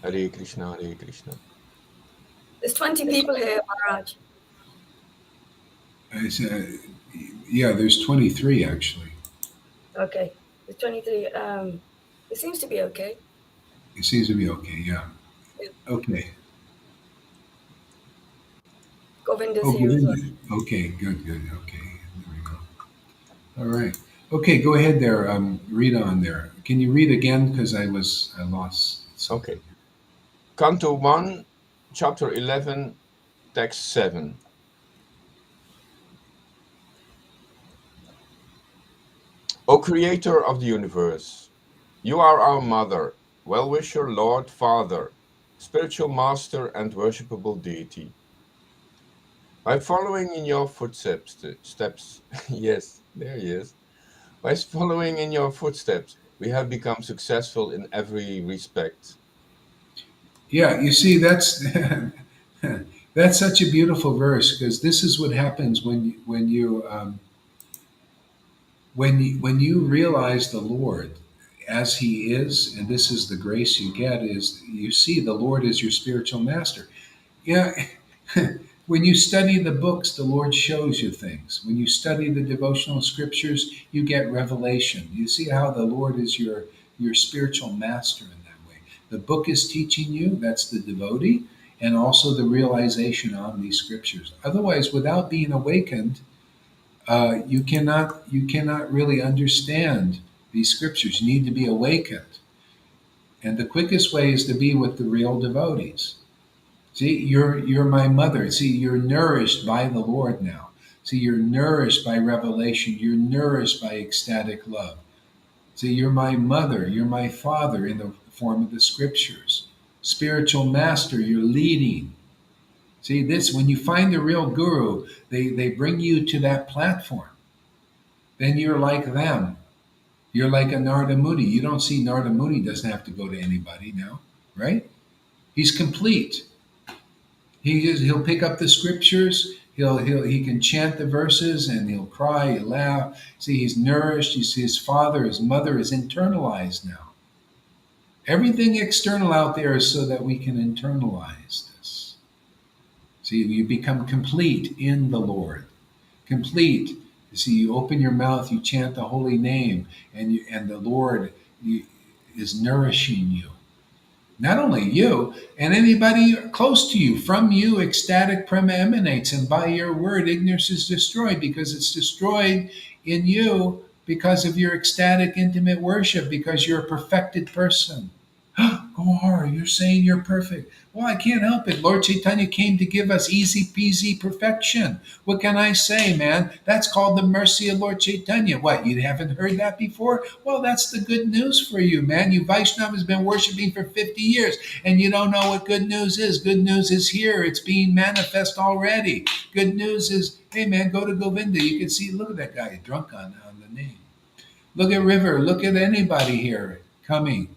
Hare Krishna, Hare Krishna. There's 20 people here, Maharaj. Yeah, there's 23 actually. Okay, there's 23. It seems to be okay. It seems to be okay, yeah. Yeah. Okay. Govinda's Oh, here as well. okay, good. Okay, there we go. All right. Okay, go ahead there. Read on there. Can you read again? Because I lost something. Okay. Canto 1, Chapter 11, Text 7. O Creator of the universe, you are our Mother, Well-Wisher, Lord, Father, Spiritual Master, and Worshipable Deity. By following in your steps, yes, there he is. By following in your footsteps, we have become successful in every respect. Yeah, you see, that's that's such a beautiful verse because this is what happens when you realize the Lord as He is, and this is the grace you get is you see the Lord as your spiritual master. Yeah, when you study the books, the Lord shows you things. When you study the devotional scriptures, you get revelation. You see how the Lord is your spiritual master in that way. The book is teaching you, that's the devotee, and also the realization on these scriptures. Otherwise, without being awakened, you cannot really understand these scriptures. You need to be awakened, and the quickest way is to be with the real devotees. See, you're my mother. See, you're nourished by the Lord now. See, you're nourished by revelation. You're nourished by ecstatic love. See, you're my mother. You're my father in the form of the scriptures. Spiritual master, you're leading. See, this when you find the real guru, they bring you to that platform. Then you're like them. You're like a Narada Muni. You don't see Narada Muni doesn't have to go to anybody now, right? He's complete. He'll pick up the scriptures. He can chant the verses and he'll cry, he'll laugh. See, he's nourished. You see, his father, his mother is internalized now. Everything external out there is so that we can internalize this. See, you become complete in the Lord. Complete. You see, you open your mouth, you chant the holy name, and the Lord is nourishing you. Not only you, and anybody close to you. From you, ecstatic prema emanates, and by your word, ignorance is destroyed because it's destroyed in you because of your ecstatic, intimate worship, because you're a perfected person. Gawar, you're saying you're perfect. Well, I can't help it. Lord Caitanya came to give us easy peasy perfection. What can I say, man? That's called the mercy of Lord Caitanya. What, you haven't heard that before? Well, that's the good news for you, man. You Vaishnavas been worshiping for 50 years, and you don't know what good news is. Good news is here. It's being manifest already. Good news is, hey, man, go to Govinda. You can see, look at that guy drunk on the name. Look at River. Look at anybody here coming.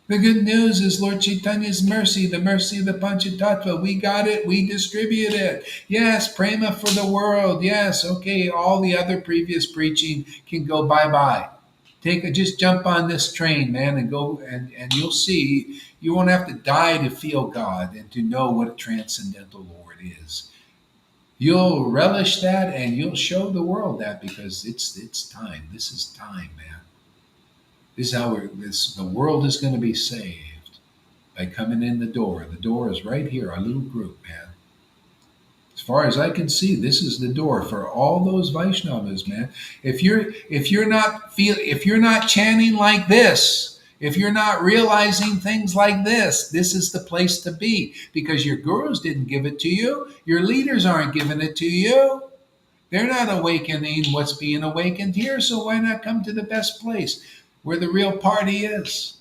The good news is Lord Chaitanya's mercy, the mercy of the Panchatattva. We got it. We distribute it. Yes, prema for the world. Yes, okay. All the other previous preaching can go bye-bye. Just jump on this train, man, and go, and you'll see. You won't have to die to feel God and to know what a transcendental Lord is. You'll relish that, and you'll show the world that because it's time. This is time, man. This is how the world is going to be saved by coming in the door. The door is right here, our little group, man. As far as I can see, this is the door for all those Vaishnavas, man. If you're not chanting like this, if you're not realizing things like this is the place to be because your gurus didn't give it to you. Your leaders aren't giving it to you. They're not awakening what's being awakened here, so why not come to the best place where the real party is?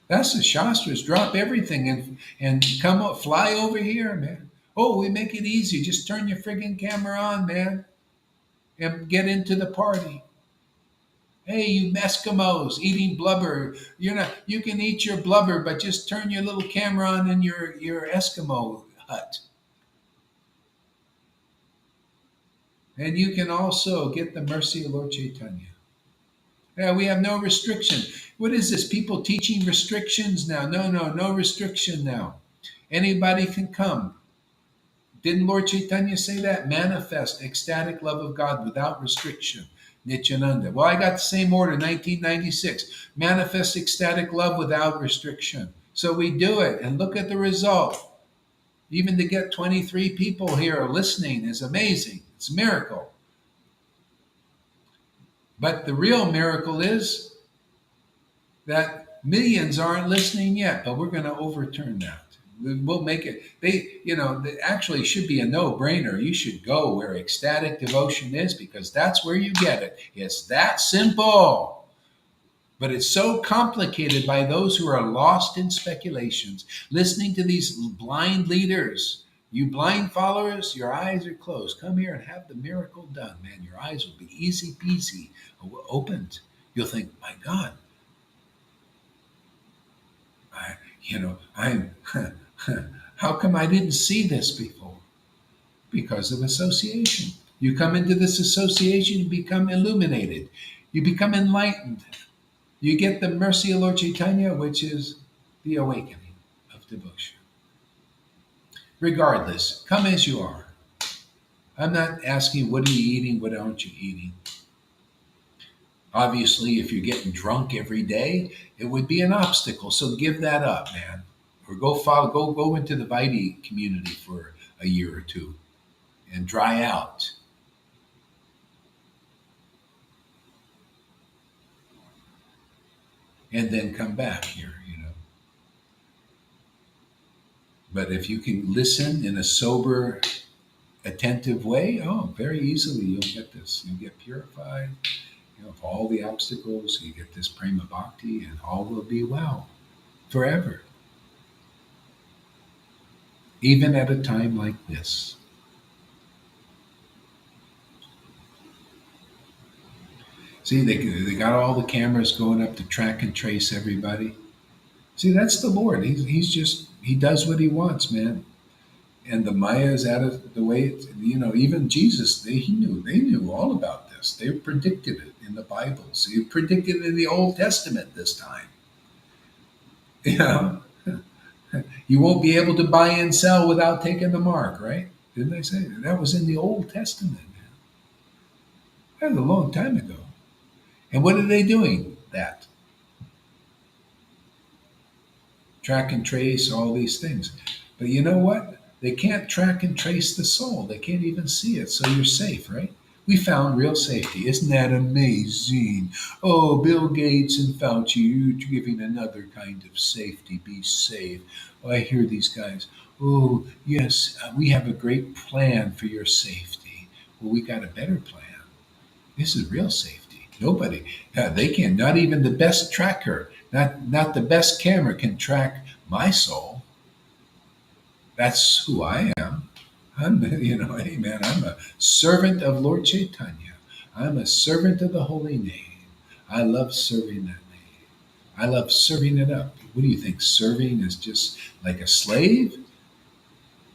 That's the Shastras. Drop everything and come up, fly over here, man. Oh, we make it easy. Just turn your friggin' camera on, man, and get into the party. Hey, you Eskimos eating blubber. You can eat your blubber, but just turn your little camera on in your Eskimo hut. And you can also get the mercy of Lord Caitanya. Yeah, we have no restriction. What is this? People teaching restrictions now? No restriction now. Anybody can come. Didn't Lord Chaitanya say that? Manifest ecstatic love of God without restriction. Nityananda. Well, I got the same order, 1996. Manifest ecstatic love without restriction. So we do it, and look at the result. Even to get 23 people here listening is amazing. It's a miracle. But the real miracle is that millions aren't listening yet, but we're going to overturn that. We'll make it. Actually should be a no-brainer. You should go where ecstatic devotion is because that's where you get it. It's that simple. But it's so complicated by those who are lost in speculations, listening to these blind leaders. You blind followers, your eyes are closed. Come here and have the miracle done, man. Your eyes will be easy peasy opened. You'll think, my God, I'm. How come I didn't see this before? Because of association. You come into this association, you become illuminated. You become enlightened. You get the mercy of Lord Caitanya, which is the awakening of devotion. Regardless, come as you are. I'm not asking, what are you eating? What aren't you eating? Obviously, if you're getting drunk every day, it would be an obstacle. So give that up, man. Or go into the Vaidhi community for a year or two and dry out. And then come back here. But if you can listen in a sober, attentive way, very easily you'll get this. You'll get purified. Of all the obstacles, you get this prema bhakti, and all will be well forever. Even at a time like this. See, they got all the cameras going up to track and trace everybody. See, that's the Lord. He does what he wants, man. And the Maya is out of the way. Even Jesus, they knew all about this. They predicted it in the Bibles. They predicted it in the Old Testament this time. You won't be able to buy and sell without taking the mark, right? Didn't they say that? That was in the Old Testament, man. That was a long time ago. And what are they doing? That. Track and trace, all these things. But you know what? They can't track and trace the soul. They can't even see it. So you're safe, right? We found real safety. Isn't that amazing? Oh, Bill Gates and Fauci, you're giving another kind of safety. Be safe. Oh, I hear these guys. Oh, yes, we have a great plan for your safety. Well, we got a better plan. This is real safety. Nobody, they can, not even the best tracker, not the best camera can track my soul. That's who I am. Hey man, I'm a servant of Lord Caitanya. I'm a servant of the holy name. I love serving that name. I love serving it up. What do you think? Serving is just like a slave?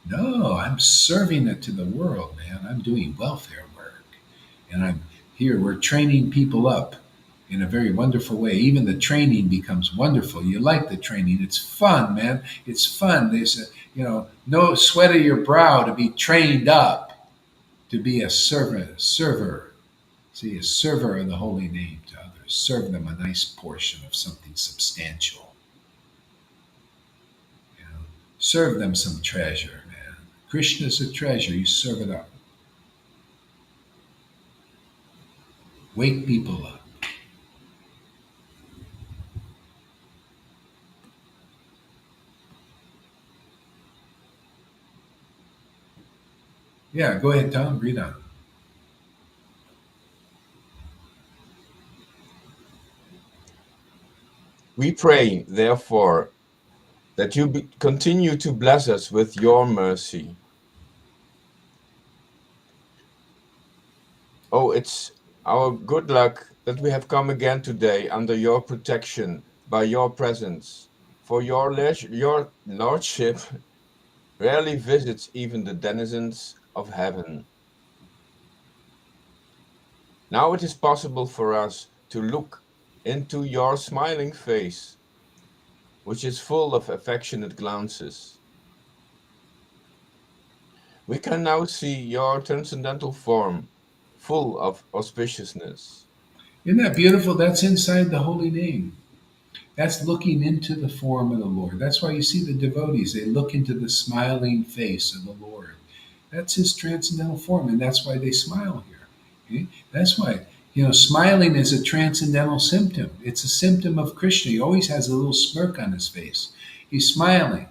No, I'm serving it to the world, man. I'm doing welfare work. And I'm here, we're training people up in a very wonderful way. Even the training becomes wonderful. You like the training. It's fun, man. It's fun. There's no sweat of your brow to be trained up to be a server. See, a server of the holy name to others. Serve them a nice portion of something substantial. Serve them some treasure, man. Krishna's a treasure. You serve it up. Wake people up. Yeah, go ahead, Tom. Read on. We pray, therefore, that you continue to bless us with your mercy. Oh, it's our good luck that we have come again today under your protection, by your presence. For your lordship rarely visits even the denizens of heaven. Now it is possible for us to look into your smiling face, which is full of affectionate glances. We can now see your transcendental form, full of auspiciousness. Isn't that beautiful? That's inside the holy name. That's looking into the form of the Lord. That's why you see the devotees. They look into the smiling face of the Lord. That's his transcendental form, and that's why they smile here. Okay? That's why, smiling is a transcendental symptom. It's a symptom of Krishna. He always has a little smirk on his face. He's smiling.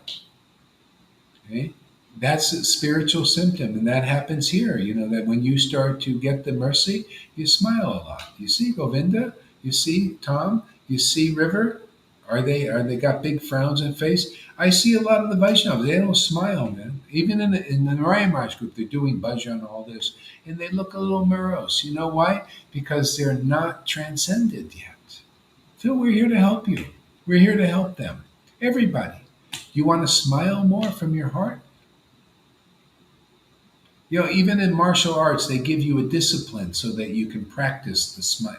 Okay? That's a spiritual symptom, and that happens here. That when you start to get the mercy, you smile a lot. You see, Govinda? You see, Tom? You see, River? Are they got big frowns in face? I see a lot of the Vaishnavas. They don't smile, man. Even in the Narayan Maharaj group, they're doing bhajan, all this, and they look a little morose. You know why? Because they're not transcended yet. Phil, we're here to help you. We're here to help them. Everybody. You want to smile more from your heart? Even in martial arts, they give you a discipline so that you can practice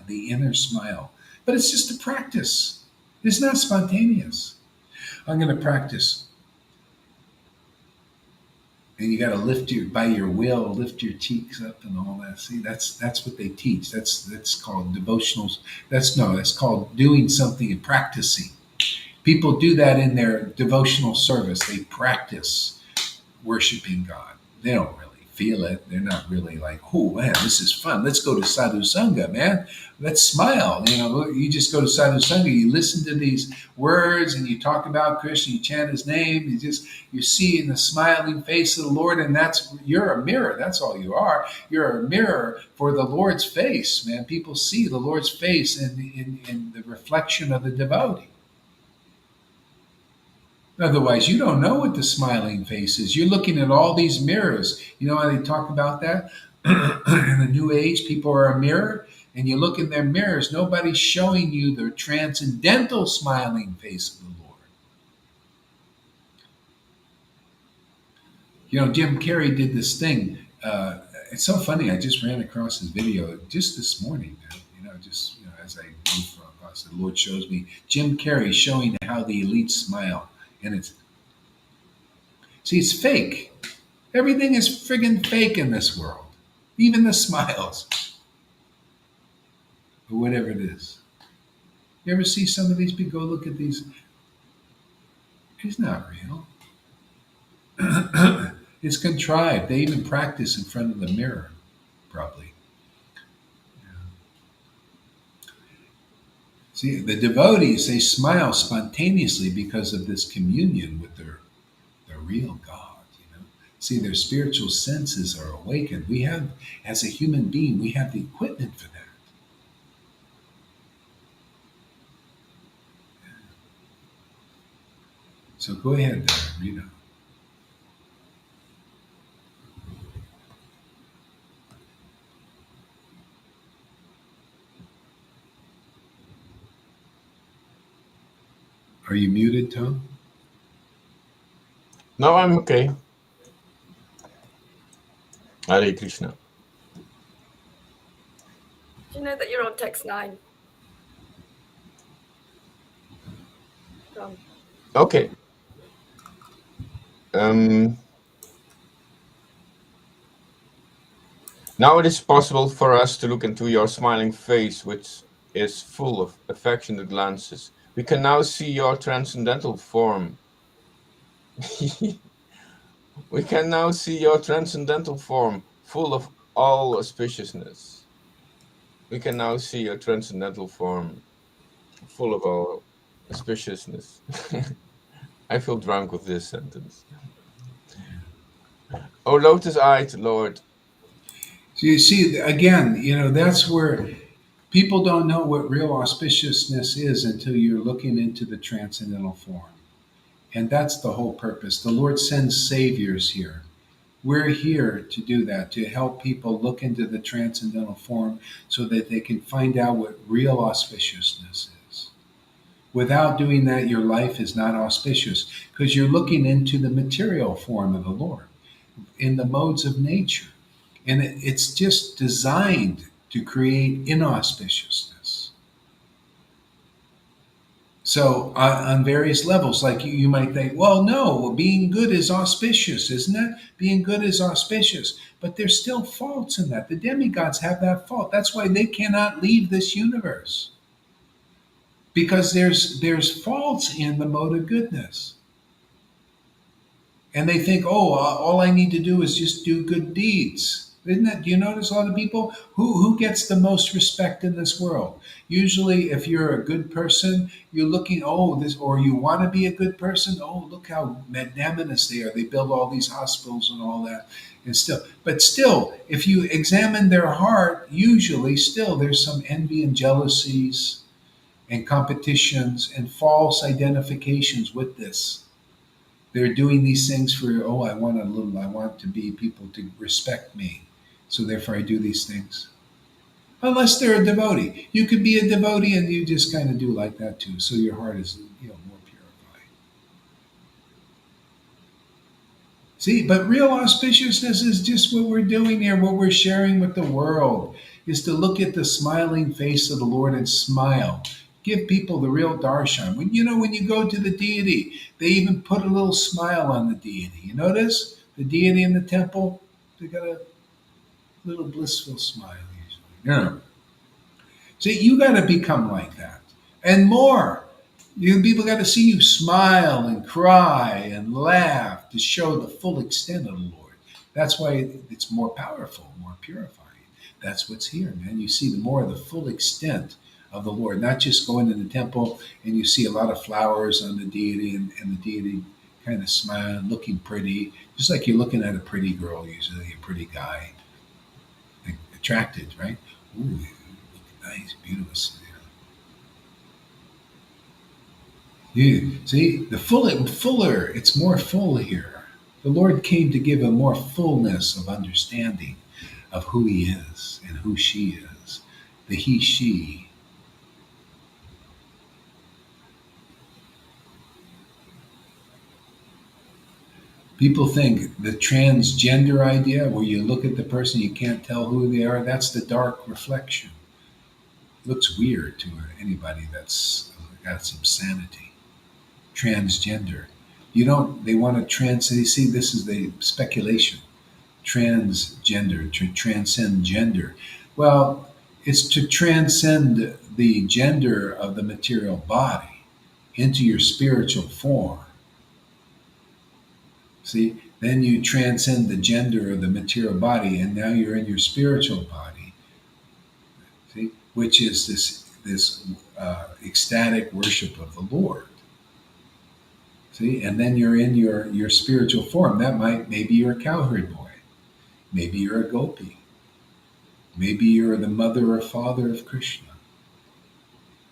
the inner smile. But it's just a practice. It's not spontaneous. I'm going to practice, and you got to by your will, lift your cheeks up and all that. See, that's what they teach. That's called devotionals. That's called doing something and practicing. People do that in their devotional service. They practice worshiping God. They don't really feel it. They're not really like, oh man, this is fun. Let's go to Sadhu Sangha, man. Let's smile. You just go to Sadhu Sangha, you listen to these words and you talk about Krishna, you chant his name, you see in the smiling face of the Lord, and you're a mirror. That's all you are. You're a mirror for the Lord's face, man. People see the Lord's face in the reflection of the devotee. Otherwise, you don't know what the smiling face is. You're looking at all these mirrors. You know how they talk about that? In the New Age, people are a mirror, and you look in their mirrors. Nobody's showing you the transcendental smiling face of the Lord. Jim Carrey did this thing. It's so funny. I just ran across his video just this morning. As I move across, the Lord shows me Jim Carrey showing how the elites smile. And it's fake. Everything is friggin' fake in this world. Even the smiles. Or whatever it is. You ever see some of these people? Go look at these. It's not real. It's contrived. They even practice in front of the mirror, probably. See, the devotees, they smile spontaneously because of this communion with their real God. See, their spiritual senses are awakened. We have, as a human being, we have the equipment for that. So go ahead, Rita. Are you muted, Tom? No, I'm okay. Hare Krishna. Do you know that you're on text 9? Okay. Now it is possible for us to look into your smiling face, which is full of affectionate glances. We can now see your transcendental form. We can now see your transcendental form, full of all auspiciousness. We can now see your transcendental form, full of all auspiciousness. I feel drunk with this sentence. Oh, lotus-eyed Lord. So you see, again, that's where people don't know what real auspiciousness is until you're looking into the transcendental form. And that's the whole purpose. The Lord sends saviors here. We're here to do that, to help people look into the transcendental form so that they can find out what real auspiciousness is. Without doing that, your life is not auspicious because you're looking into the material form of the Lord, in the modes of nature. And it's just designed to create inauspiciousness. So on various levels, like you might think, well, no, being good is auspicious, isn't it? Being good is auspicious. But there's still faults in that. The demigods have that fault. That's why they cannot leave this universe. Because there's faults in the mode of goodness. And they think, oh, all I need to do is just do good deeds. Isn't that? Do you notice a lot of people who gets the most respect in this world? Usually, if you're a good person, you're looking, or you want to be a good person. Oh, look how magnanimous they are. They build all these hospitals and all that, but still, if you examine their heart, usually still there's some envy and jealousies, and competitions and false identifications with this. They're doing these things for, oh, I want to be people to respect me. So therefore I do these things. Unless they're a devotee. You could be a devotee and you just kind of do like that too. So your heart is, more purified. See, but real auspiciousness is just what we're doing here, what we're sharing with the world, is to look at the smiling face of the Lord and smile. Give people the real darshan. When you go to the deity, they even put a little smile on the deity. You notice the deity in the temple, they got a little blissful smile usually. Yeah. See, you got to become like that and more. People got to see you smile and cry and laugh to show the full extent of the Lord. That's why it's more powerful, more purifying. That's what's here, man. You see the more of the full extent of the Lord, not just going in the temple and you see a lot of flowers on the deity and the deity kind of smiling, looking pretty, just like you're looking at a pretty girl, usually a pretty guy, attracted, right? Ooh, nice, beautiful. You see, the fuller, it's more full here. The Lord came to give a more fullness of understanding of who He is and who she is. The He, she. People think the transgender idea, where you look at the person, you can't tell who they are, that's the dark reflection. It looks weird to anybody that's got some sanity. Transgender. They want to you see, this is the speculation. Transgender, to transcend gender. Well, it's to transcend the gender of the material body into your spiritual form. See, then you transcend the gender of the material body, and now you're in your spiritual body. See, which is this ecstatic worship of the Lord. See, and then you're in your spiritual form. Maybe you're a cowherd boy, maybe you're a gopi, maybe you're the mother or father of Krishna.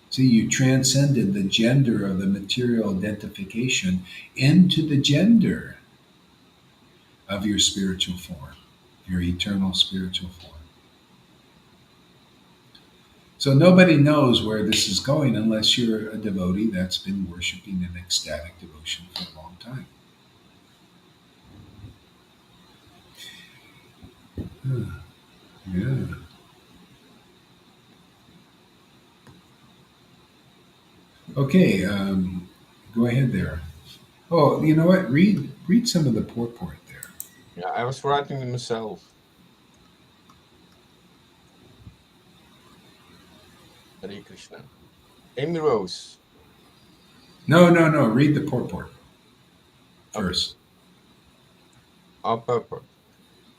See, you transcended the gender of the material identification into the gender of your spiritual form, your eternal spiritual form. So nobody knows where this is going unless you're a devotee that's been worshiping in ecstatic devotion for a long time. Yeah. Okay, go ahead there. Oh, you know what? Read some of the purport there. Yeah, I was writing it myself. Hare Krishna. Amy Rose. No, no, no. Read the purport Okay. first. Our purport.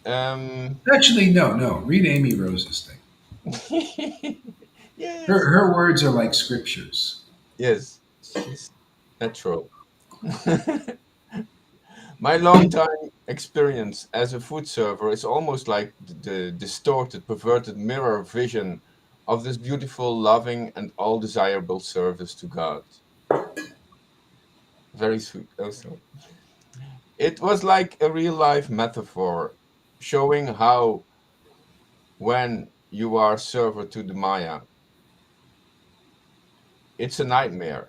Um, Actually, no, no. Read Amy Rose's thing. yes. Her words are like scriptures. Yes, she's natural. My long-time experience as a food server is almost like the distorted, perverted mirror vision of this beautiful, loving, and all desirable service to God. Very sweet, also. It was like a real-life metaphor showing how, when you are server to the Maya, it's a nightmare.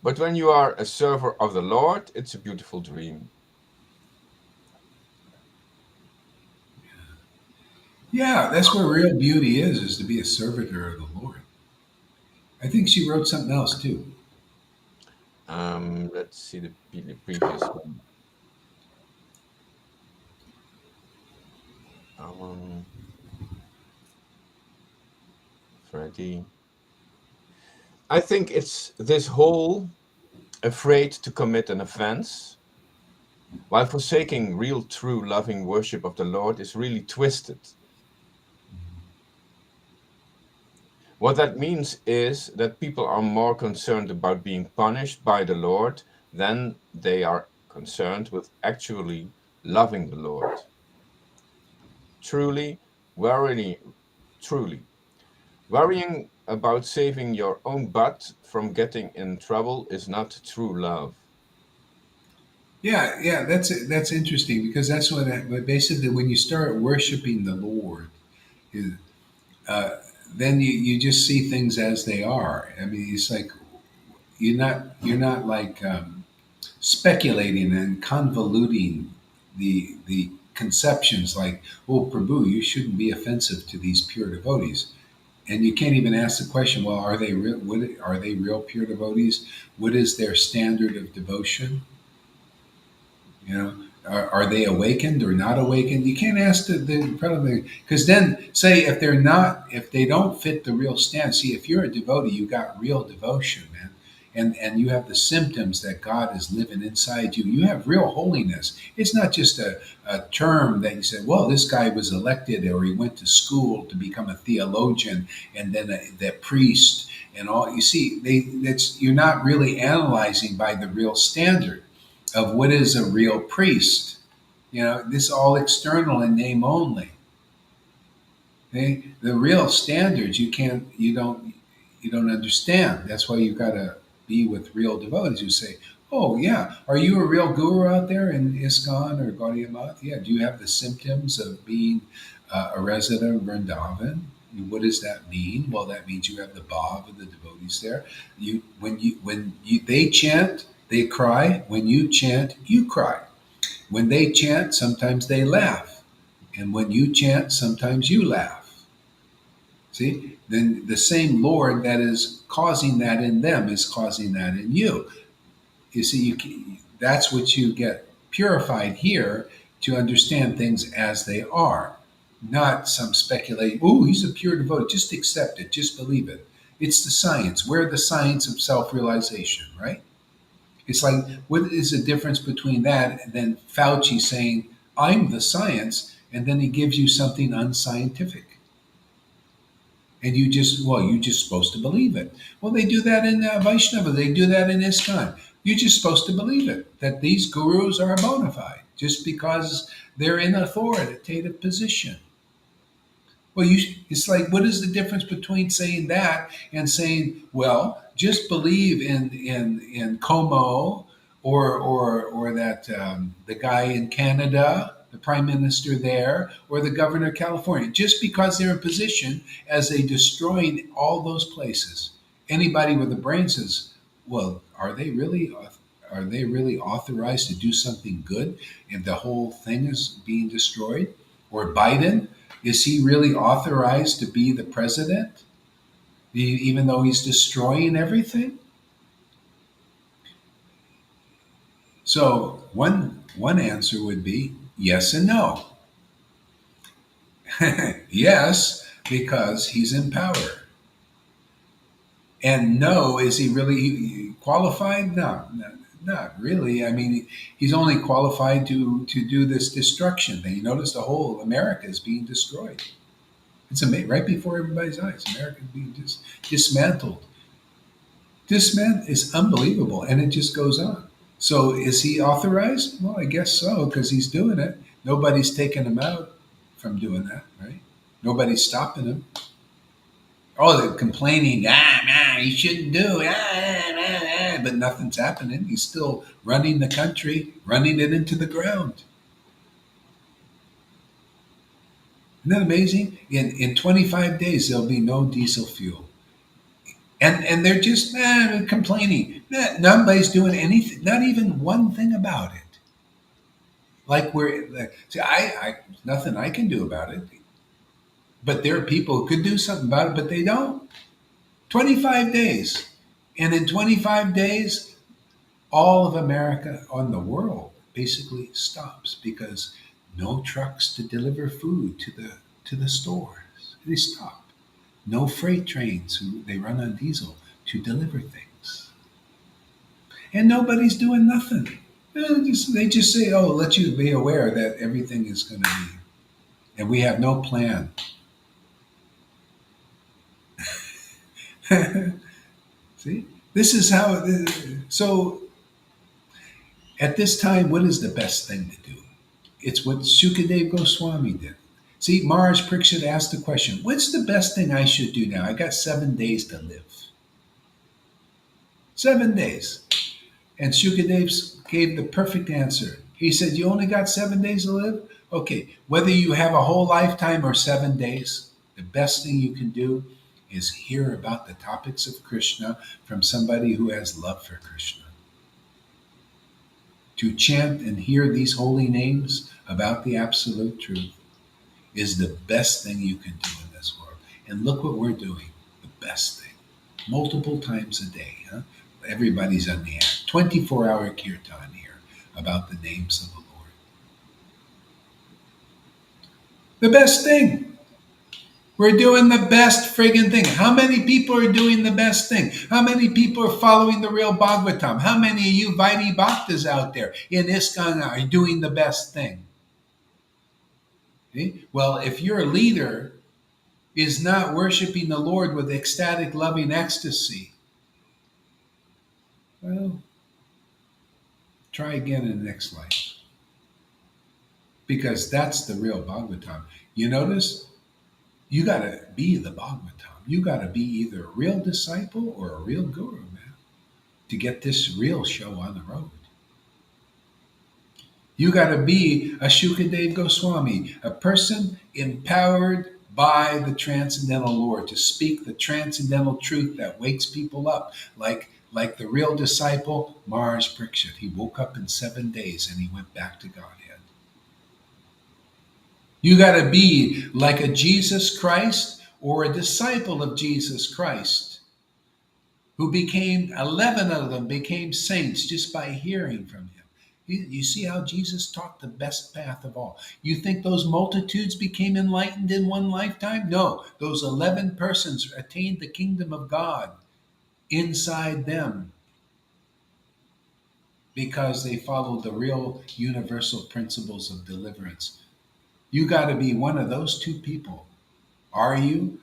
But when you are a server of the Lord, it's a beautiful dream. Yeah, that's where real beauty is to be a servitor of the Lord. I think she wrote something else too. Let's see the previous one. Um, Freddie. I think it's this whole afraid to commit an offense while forsaking real, true, loving worship of the Lord is really twisted. What that means is that people are more concerned about being punished by the Lord than they are concerned with actually loving the Lord. Truly, truly, worrying about saving your own butt from getting in trouble is not true love. Yeah, that's interesting because that's what basically when you start worshiping the Lord, is, uh, then you just see things as they are. I mean, it's like you're not like speculating and convoluting the conceptions like, oh, Prabhu, you shouldn't be offensive to these pure devotees. And you can't even ask the question, well, are they real? Are they real pure devotees? What is their standard of devotion? You know, are they awakened or not awakened? You can't ask the probably because then say if they don't fit the real stand. See, if you're a devotee, you got real devotion, man, and you have the symptoms that God is living inside you. You have real holiness. It's not just a term that you say, well, this guy was elected or he went to school to become a theologian and then the priest and all. You see, that's you're not really analyzing by the real standard of what is a real priest. You know, this is all external in name only. Okay? The real standards you don't understand. That's why you've got to be with real devotees who say, "Oh yeah, are you a real guru out there in ISKCON or Gaudiya Math? Yeah, do you have the symptoms of being a resident of Vrindavan? What does that mean? Well, that means you have the bhav of the devotees there. When they chant, they cry. When you chant, you cry. When they chant, sometimes they laugh, and when you chant, sometimes you laugh. See, then the same Lord that is causing that in them is causing that in you. You see, that's what you get purified here to understand things as they are, not some speculation. Oh, he's a pure devotee. Just accept it. Just believe it. It's the science. We're the science of self-realization, right? It's like, what is the difference between that and then Fauci saying, I'm the science, and then he gives you something unscientific? And you're just supposed to believe it. Well, they do that in Vaishnava, they do that in ISKCON. You're just supposed to believe it, that these gurus are bona fide just because they're in authoritative position. Well, it's like, what is the difference between saying that and saying, well, just believe in Como or that the guy in Canada, the prime minister there, or the governor of California, just because they're in position as they destroyed all those places. Anybody with a brain says, well, are they really authorized to do something good if the whole thing is being destroyed? Or Biden, is he really authorized to be the president, even though he's destroying everything? So one answer would be yes and no. Yes, because he's in power. And no, is he really qualified? No, not really. I mean, he's only qualified to do this destruction thing. You notice the whole America is being destroyed. It's amazing, right before everybody's eyes. America is being dismantled. Dismantled is unbelievable, and it just goes on. So, is he authorized? Well, I guess so, because he's doing it. Nobody's taking him out from doing that, right? Nobody's stopping him. Oh, they're complaining, he shouldn't do it, but nothing's happening. He's still running the country, running it into the ground. Isn't that amazing? In 25 days, there'll be no diesel fuel. And they're just complaining. Nobody's doing anything, not even one thing about it. See, I nothing I can do about it. But there are people who could do something about it, but they don't. 25 days. And in 25 days, all of America on the world basically stops because no trucks to deliver food to the stores. They stop. No freight trains they run on diesel to deliver things. And nobody's doing nothing. They just say, oh, let you be aware that everything is going to be, and we have no plan. See, this is how. So, at this time, what is the best thing to do? It's what Shukadev Goswami did. See, Maharaj Parikshit asked the question, what's the best thing I should do now? I got 7 days to live. 7 days. And Shukadev gave the perfect answer. He said, you only got 7 days to live? Okay, whether you have a whole lifetime or 7 days, the best thing you can do is hear about the topics of Krishna from somebody who has love for Krishna. To chant and hear these holy names about the absolute truth is the best thing you can do in this world. And look what we're doing, the best thing. Multiple times a day. Huh? Everybody's on the act. 24-hour kirtan here about the names of the Lord. The best thing. We're doing the best friggin' thing. How many people are doing the best thing? How many people are following the real Bhagavatam? How many of you Vaidhi Bhaktas out there in ISKCON are doing the best thing? Okay? Well, if your leader is not worshiping the Lord with ecstatic, loving ecstasy, well, try again in the next life. Because that's the real Bhagavatam. You notice? You got to be the Bhagavatam. You got to be either a real disciple or a real guru, man, to get this real show on the road. You got to be a Shukadev Goswami, a person empowered by the transcendental Lord to speak the transcendental truth that wakes people up, like the real disciple Maharaj Parikshit. He woke up in 7 days and he went back to Godhead. You got to be like a Jesus Christ or a disciple of Jesus Christ who became, 11 of them became saints just by hearing from him. You see how Jesus taught the best path of all. You think those multitudes became enlightened in one lifetime? No, those 11 persons attained the kingdom of God inside them because they followed the real universal principles of deliverance. You got to be one of those two people. Are you?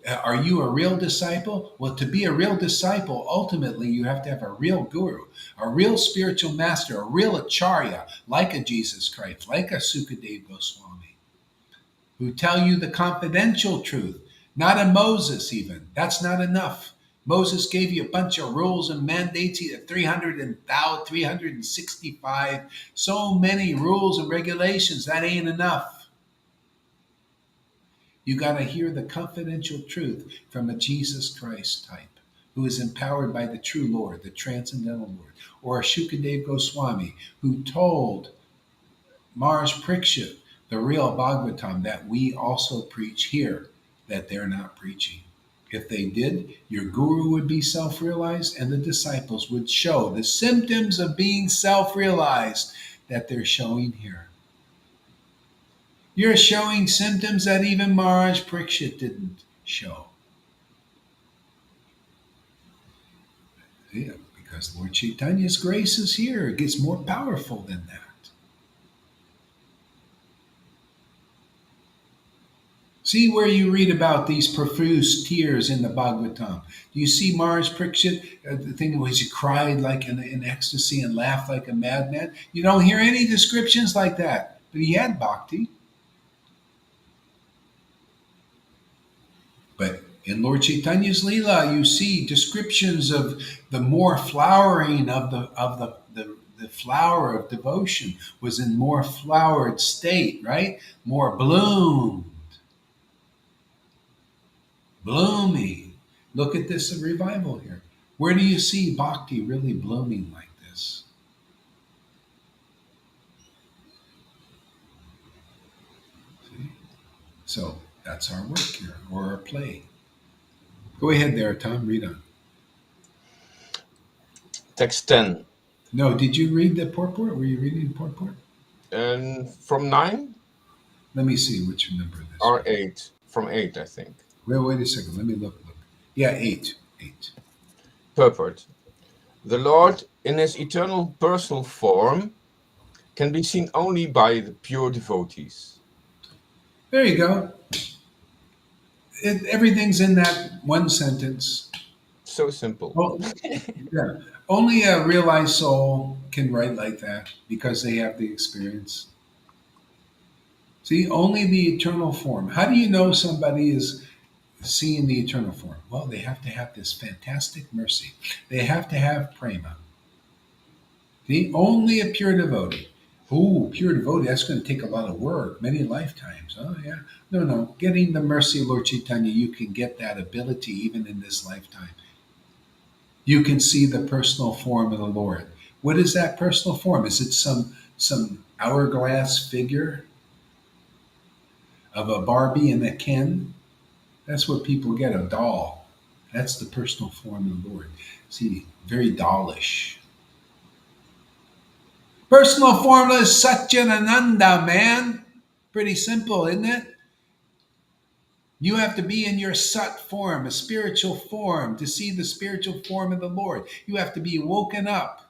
Are you a real disciple? Well, to be a real disciple, ultimately, you have to have a real guru, a real spiritual master, a real acharya, like a Jesus Christ, like a Sukadeva Goswami, who tell you the confidential truth, not a Moses even. That's not enough. Moses gave you a bunch of rules and mandates, 365, so many rules and regulations. That ain't enough. You got to hear the confidential truth from a Jesus Christ type who is empowered by the true Lord, the transcendental Lord, or a Shukadev Goswami who told Maharaj Parikshit the real Bhagavatam that we also preach here that they're not preaching. If they did, your guru would be self-realized and the disciples would show the symptoms of being self-realized that they're showing here. You're showing symptoms that even Maharaj Parikshit didn't show. Yeah, because Lord Caitanya's grace is here. It gets more powerful than that. See where you read about these profuse tears in the Bhagavatam. Do you see Maharaj Parikshit, the thing where he cried like in ecstasy and laughed like a madman? You don't hear any descriptions like that. But he had bhakti. But in Lord Caitanya's Leela, you see descriptions of the more flowering of the flower of devotion was in more flowered state, right? More bloomed, blooming. Look at this revival here. Where do you see bhakti really blooming like this? See? So that's our work here, or our play. Go ahead there, Tom. Read on. Text 10. No, did you read the purport? Were you reading the purport? And from 9 Let me see which number this or is. 8? From 8, I think. Wait a second. Let me look. Yeah, 8. Purport. The Lord, in his eternal personal form, can be seen only by the pure devotees. There you go. Everything's in that one sentence. So simple. Oh, yeah. Only a realized soul can write like that because they have the experience. See, only the eternal form. How do you know somebody is seeing the eternal form? Well, they have to have this fantastic mercy. They have to have prema. See, only a pure devotee. Oh, pure devotee, that's going to take a lot of work, many lifetimes. Oh, yeah. No, no. Getting the mercy of Lord Caitanya, you can get that ability even in this lifetime. You can see the personal form of the Lord. What is that personal form? Is it some hourglass figure of a Barbie and a Ken? That's what people get, a doll. That's the personal form of the Lord. See, very dollish. Personal formula is Satchitananda, man. Pretty simple, isn't it? You have to be in your Sat form, a spiritual form, to see the spiritual form of the Lord. You have to be woken up.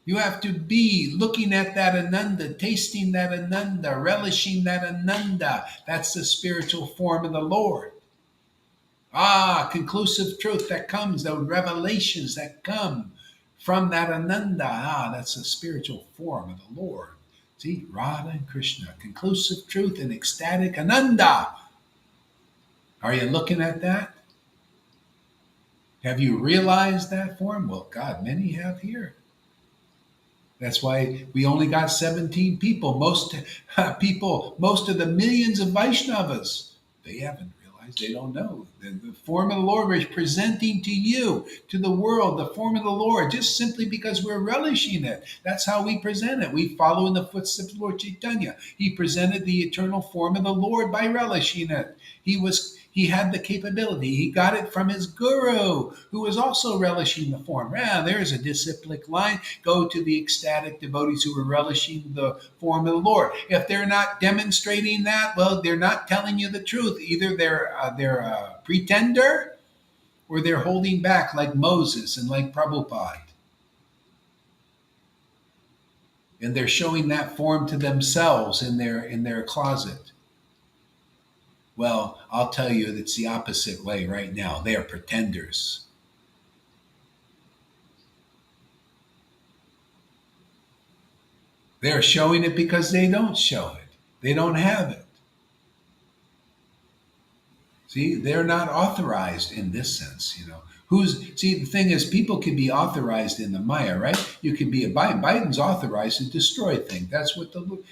You have to be looking at that Ananda, tasting that Ananda, relishing that Ananda. That's the spiritual form of the Lord. Ah, conclusive truth that comes, the revelations that come from that Ananda. Ah, that's the spiritual form of the Lord. See, Radha and Krishna, conclusive truth and ecstatic Ananda. Are you looking at that? Have you realized that form? Well, God, many have here. That's why we only got 17 people. Most people, most of the millions of Vaishnavas, they haven't realized, they don't know. The form of the Lord is presenting to you, to the world, the form of the Lord, just simply because we're relishing it. That's how we present it. We follow in the footsteps of Lord Caitanya. He presented the eternal form of the Lord by relishing it. He had the capability. He got it from his guru, who was also relishing the form. There's a disciplic line. Go to the ecstatic devotees who are relishing the form of the Lord. If they're not demonstrating that, well, they're not telling you the truth. Either they're a pretender, or they're holding back, like Moses and like Prabhupada. And they're showing that form to themselves in their closet. Well, I'll tell you, it's the opposite way right now. They are pretenders. They're showing it because they don't show it. They don't have it. See, they're not authorized in this sense, See, the thing is, people can be authorized in the Maya, right? You can be Biden's authorized to destroy things. That's what go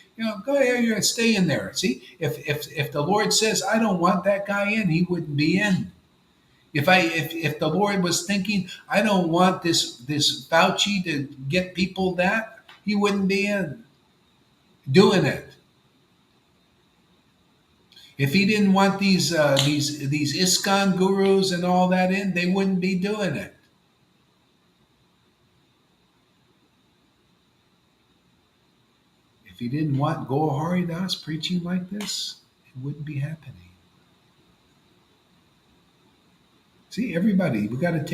ahead, you're stay in there. See, if the Lord says, I don't want that guy in, he wouldn't be in. If the Lord was thinking, I don't want this Fauci to get people that, he wouldn't be in doing it. If he didn't want these ISKCON gurus and all that in, they wouldn't be doing it. If he didn't want Gaur Haridas preaching like this, it wouldn't be happening. See, everybody, we got to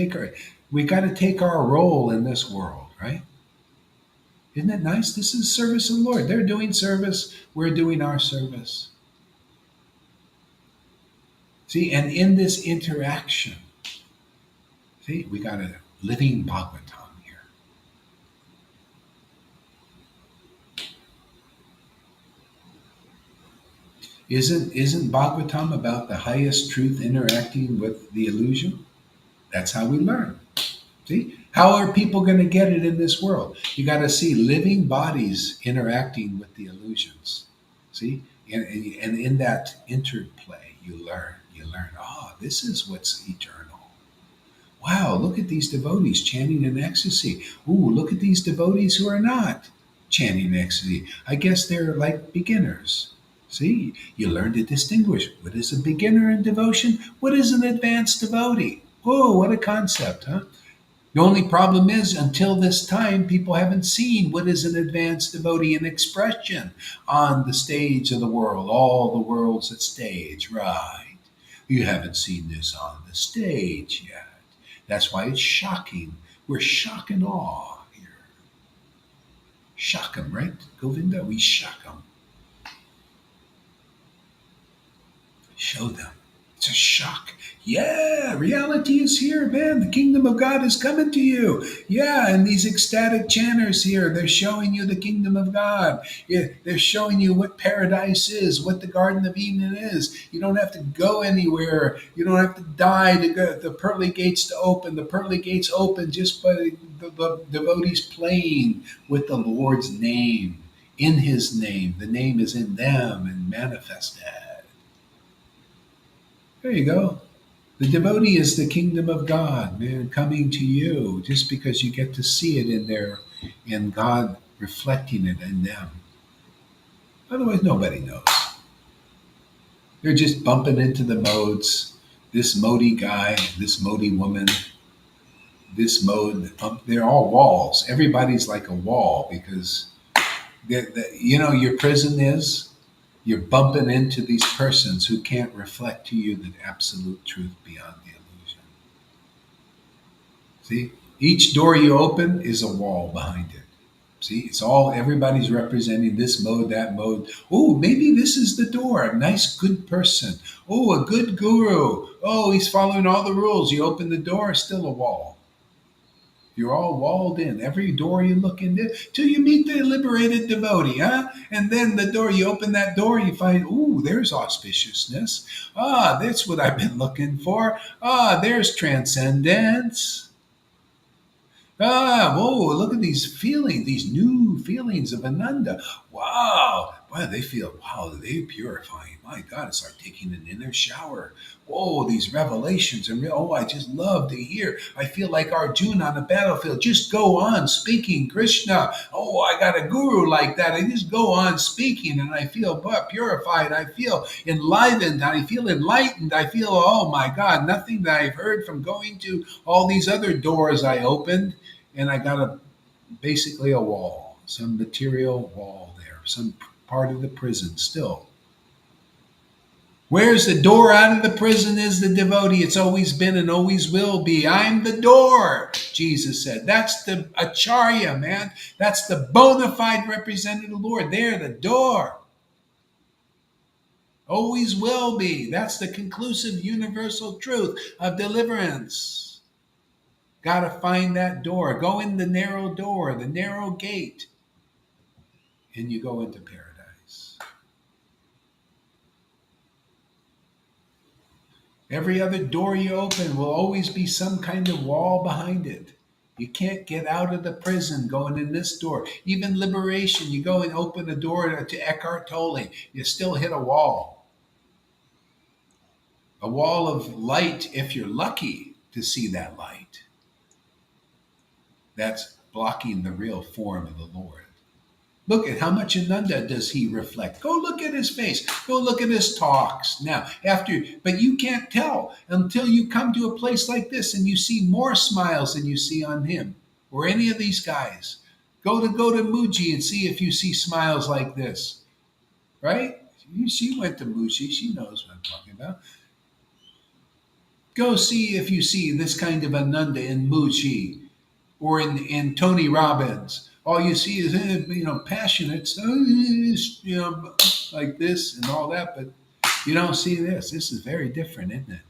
take our role in this world, right? Isn't it nice? This is service of the Lord. They're doing service. We're doing our service. See, and in this interaction, see, we got a living Bhagavatam here. Isn't Bhagavatam about the highest truth interacting with the illusion? That's how we learn. See? How are people going to get it in this world? You got to see living bodies interacting with the illusions. See? And in that interplay, you learn. Oh, this is what's eternal. Wow, look at these devotees chanting in ecstasy. Ooh, look at these devotees who are not chanting in ecstasy. I guess they're like beginners. See, you learn to distinguish what is a beginner in devotion, what is an advanced devotee. Oh, what a concept, huh? The only problem is, until this time, people haven't seen what is an advanced devotee in expression on the stage of the world. All the world's at stage, right? You haven't seen this on the stage yet. That's why it's shocking. We're shock and awe here. Shock them, right, Govinda? We shock them. Show them. It's a shock. Yeah, reality is here, man. The kingdom of God is coming to you. Yeah, and these ecstatic chanters here, they're showing you the kingdom of God. Yeah, they're showing you what paradise is, what the Garden of Eden is. You don't have to go anywhere. You don't have to die to go the pearly gates to open. The pearly gates open just by the devotees playing with the Lord's name. In his name. The name is in them and manifested. There you go. The devotee is the kingdom of God, man, coming to you just because you get to see it in there, in God reflecting it in them. Otherwise, nobody knows. They're just bumping into the modes. This modi guy, this modi woman, this mode. They're all walls. Everybody's like a wall because, your prison is you're bumping into these persons who can't reflect to you the absolute truth beyond the illusion. See, each door you open is a wall behind it. See, it's all everybody's representing this mode, that mode. Oh, maybe this is the door. A nice, good person. Oh, a good guru. Oh, he's following all the rules. You open the door, still a wall. You're all walled in. Every door you look into, till you meet the liberated devotee, huh? And then the door, you open that door, you find, ooh, there's auspiciousness. Ah, that's what I've been looking for. Ah, there's transcendence. Ah, whoa, look at these feelings, these new feelings of Ananda. Wow. Wow, they're purifying. My God, it's like taking an inner shower. Whoa, these revelations. I just love to hear. I feel like Arjuna on the battlefield. Just go on speaking Krishna. Oh, I got a guru like that. I just go on speaking and I feel purified. I feel enlivened. I feel enlightened. I feel, oh my God, nothing that I've heard from going to all these other doors I opened. And I got basically a wall, some material wall there, some part of the prison still. Where's the door out of the prison is the devotee. It's always been and always will be. I'm the door, Jesus said. That's the Acharya, man. That's the bona fide representative Lord. They're the door. Always will be. That's the conclusive universal truth of deliverance. Got to find that door. Go in the narrow door, the narrow gate, and you go into paradise. Every other door you open will always be some kind of wall behind it. You can't get out of the prison going in this door. Even liberation, you go and open a door to Eckhart Tolle, you still hit a wall. A wall of light if you're lucky to see that light. That's blocking the real form of the Lord. Look at how much Ananda does he reflect. Go look at his face. Go look at his talks. Now, but you can't tell until you come to a place like this and you see more smiles than you see on him or any of these guys. Go to Muji and see if you see smiles like this. Right? She went to Muji. She knows what I'm talking about. Go see if you see this kind of Ananda in Muji or in Tony Robbins. All you see is passionate, like this and all that, but you don't see this. This is very different, isn't it?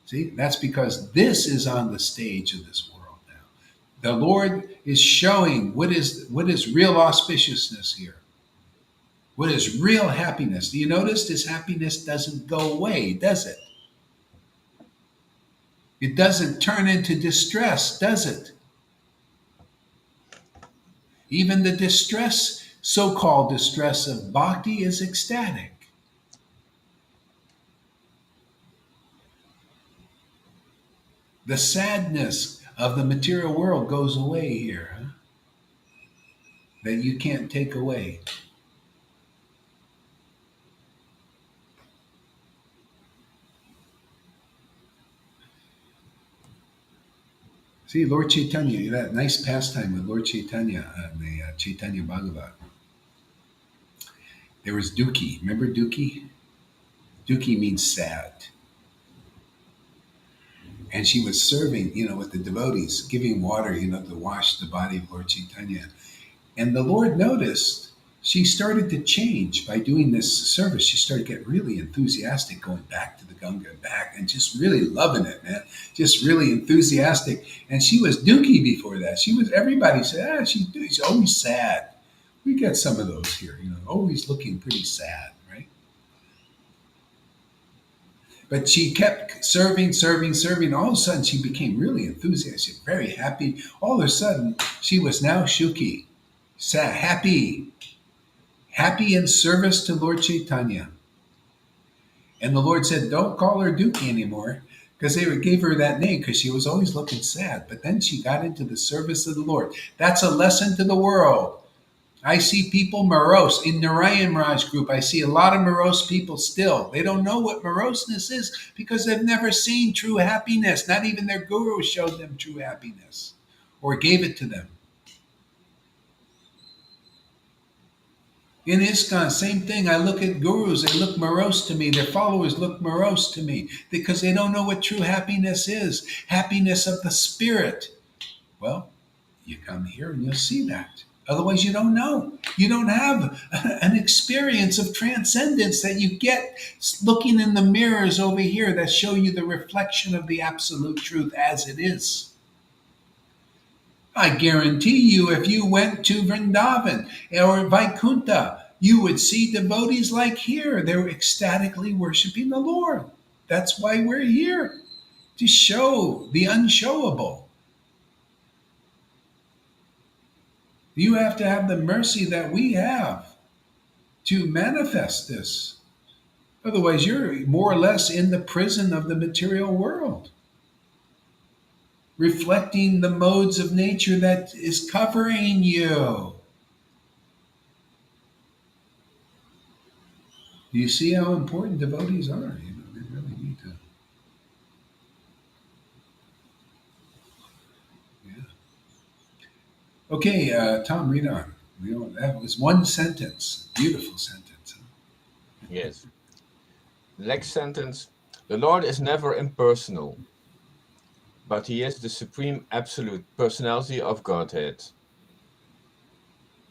See, that's because this is on the stage of this world now. The Lord is showing what is real auspiciousness here. What is real happiness? Do you notice this happiness doesn't go away, does it? It doesn't turn into distress, does it? Even the distress, so-called distress of bhakti, is ecstatic. The sadness of the material world goes away here, huh? That you can't take away. See, Lord Caitanya, that nice pastime with Lord Caitanya on the Chaitanya Bhagavat. There was Dukhi. Remember Dukhi? Dukhi means sad. And she was serving, with the devotees, giving water, to wash the body of Lord Caitanya. And the Lord noticed she started to change by doing this service. She started to get really enthusiastic, going back to the Ganga and back, and just really loving it, man. Just really enthusiastic. And she was dookie before that. She was. Everybody said, she's always sad. We get some of those here, always looking pretty sad, right? But she kept serving, serving, serving. All of a sudden, she became really enthusiastic, very happy. All of a sudden, she was now Shuki, sad, happy in service to Lord Caitanya. And the Lord said, don't call her Dookie anymore, because they gave her that name because she was always looking sad. But then she got into the service of the Lord. That's a lesson to the world. I see people morose. In Narayan Raj group, I see a lot of morose people still. They don't know what moroseness is because they've never seen true happiness. Not even their guru showed them true happiness or gave it to them. In ISKCON, same thing. I look at gurus, they look morose to me. Their followers look morose to me because they don't know what true happiness is. Happiness of the spirit. Well, you come here and you'll see that. Otherwise, you don't know. You don't have an experience of transcendence that you get looking in the mirrors over here that show you the reflection of the absolute truth as it is. I guarantee you, if you went to Vrindavan or Vaikuntha, you would see devotees like here. They're ecstatically worshiping the Lord. That's why we're here, to show the unshowable. You have to have the mercy that we have to manifest this. Otherwise, you're more or less in the prison of the material world, reflecting the modes of nature that is covering you. Do you see how important devotees are? They really need to. Yeah. Okay, Tom, read on. That was one sentence. Beautiful sentence. Yes. The next sentence. The Lord is never impersonal, but he is the supreme absolute personality of Godhead.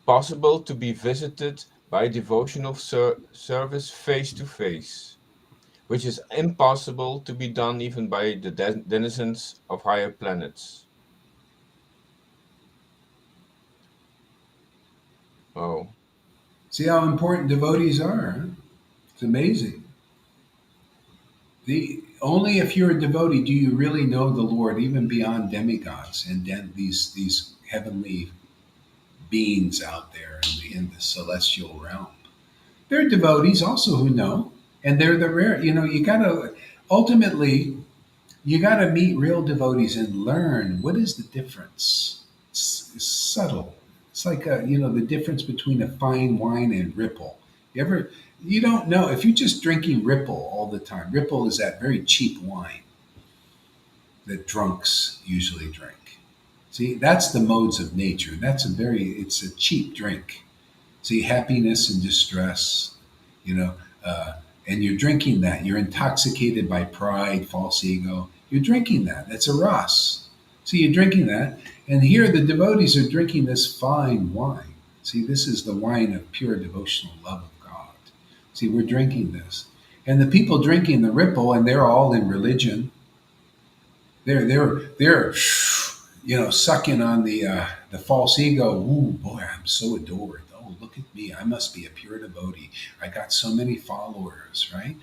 Possible to be visited by devotional service face to face, which is impossible to be done even by the denizens of higher planets. Oh. See how important devotees are. Huh? It's amazing. Only if you're a devotee do you really know the Lord, even beyond demigods and these heavenly beings out there in the celestial realm. There are devotees also who know, and they're the rare. Ultimately, you gotta meet real devotees and learn what is the difference. It's subtle. It's like the difference between a fine wine and Ripple. You don't know if you're just drinking Ripple all the time. Ripple is that very cheap wine that drunks usually drink. See, that's the modes of nature. It's a cheap drink. See, happiness and distress, you know, and you're drinking that. You're intoxicated by pride, false ego. You're drinking that. That's a ras. See, you're drinking that. And here the devotees are drinking this fine wine. See, this is the wine of pure devotional love of God. See, we're drinking this. And the people drinking the Ripple, and they're all in religion, they're sucking on the false ego. Ooh, boy, I'm so adored. Oh, look at me. I must be a pure devotee. I got so many followers, right?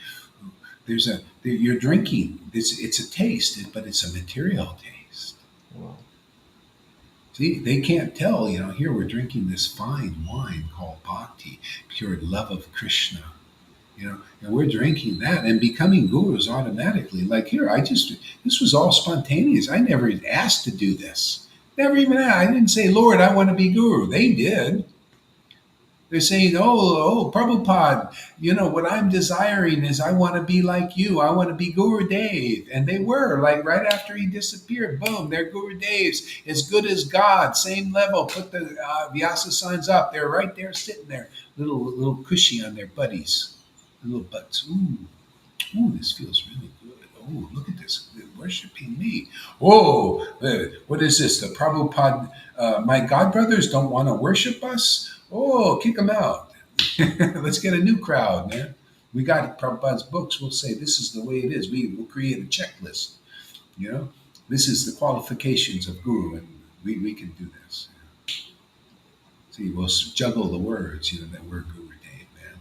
You're drinking. It's a taste, but it's a material taste. Wow. See, they can't tell, here we're drinking this fine wine called bhakti, pure love of Krishna. And we're drinking that and becoming gurus automatically. Like here, this was all spontaneous. I never asked to do this. Never even asked. I didn't say, Lord, I want to be guru. They did. They're saying, oh, Prabhupada, what I'm desiring is I want to be like you. I want to be Guru Dev. And they were, like right after he disappeared, boom, they're Guru Devs, as good as God, same level. Put the Vyasa signs up. They're right there sitting there, little cushy on their buddies, little butts. Ooh, this feels really good. Oh, look at this. They're worshiping me. Whoa, what is this? The Prabhupada, my godbrothers don't want to worship us? Oh, kick them out. Let's get a new crowd, man. We got Prabhupada's books. We'll say this is the way it is. We will create a checklist. You know, this is the qualifications of guru, and we can do this. See, we'll juggle the words, that we're Guru Dave, man.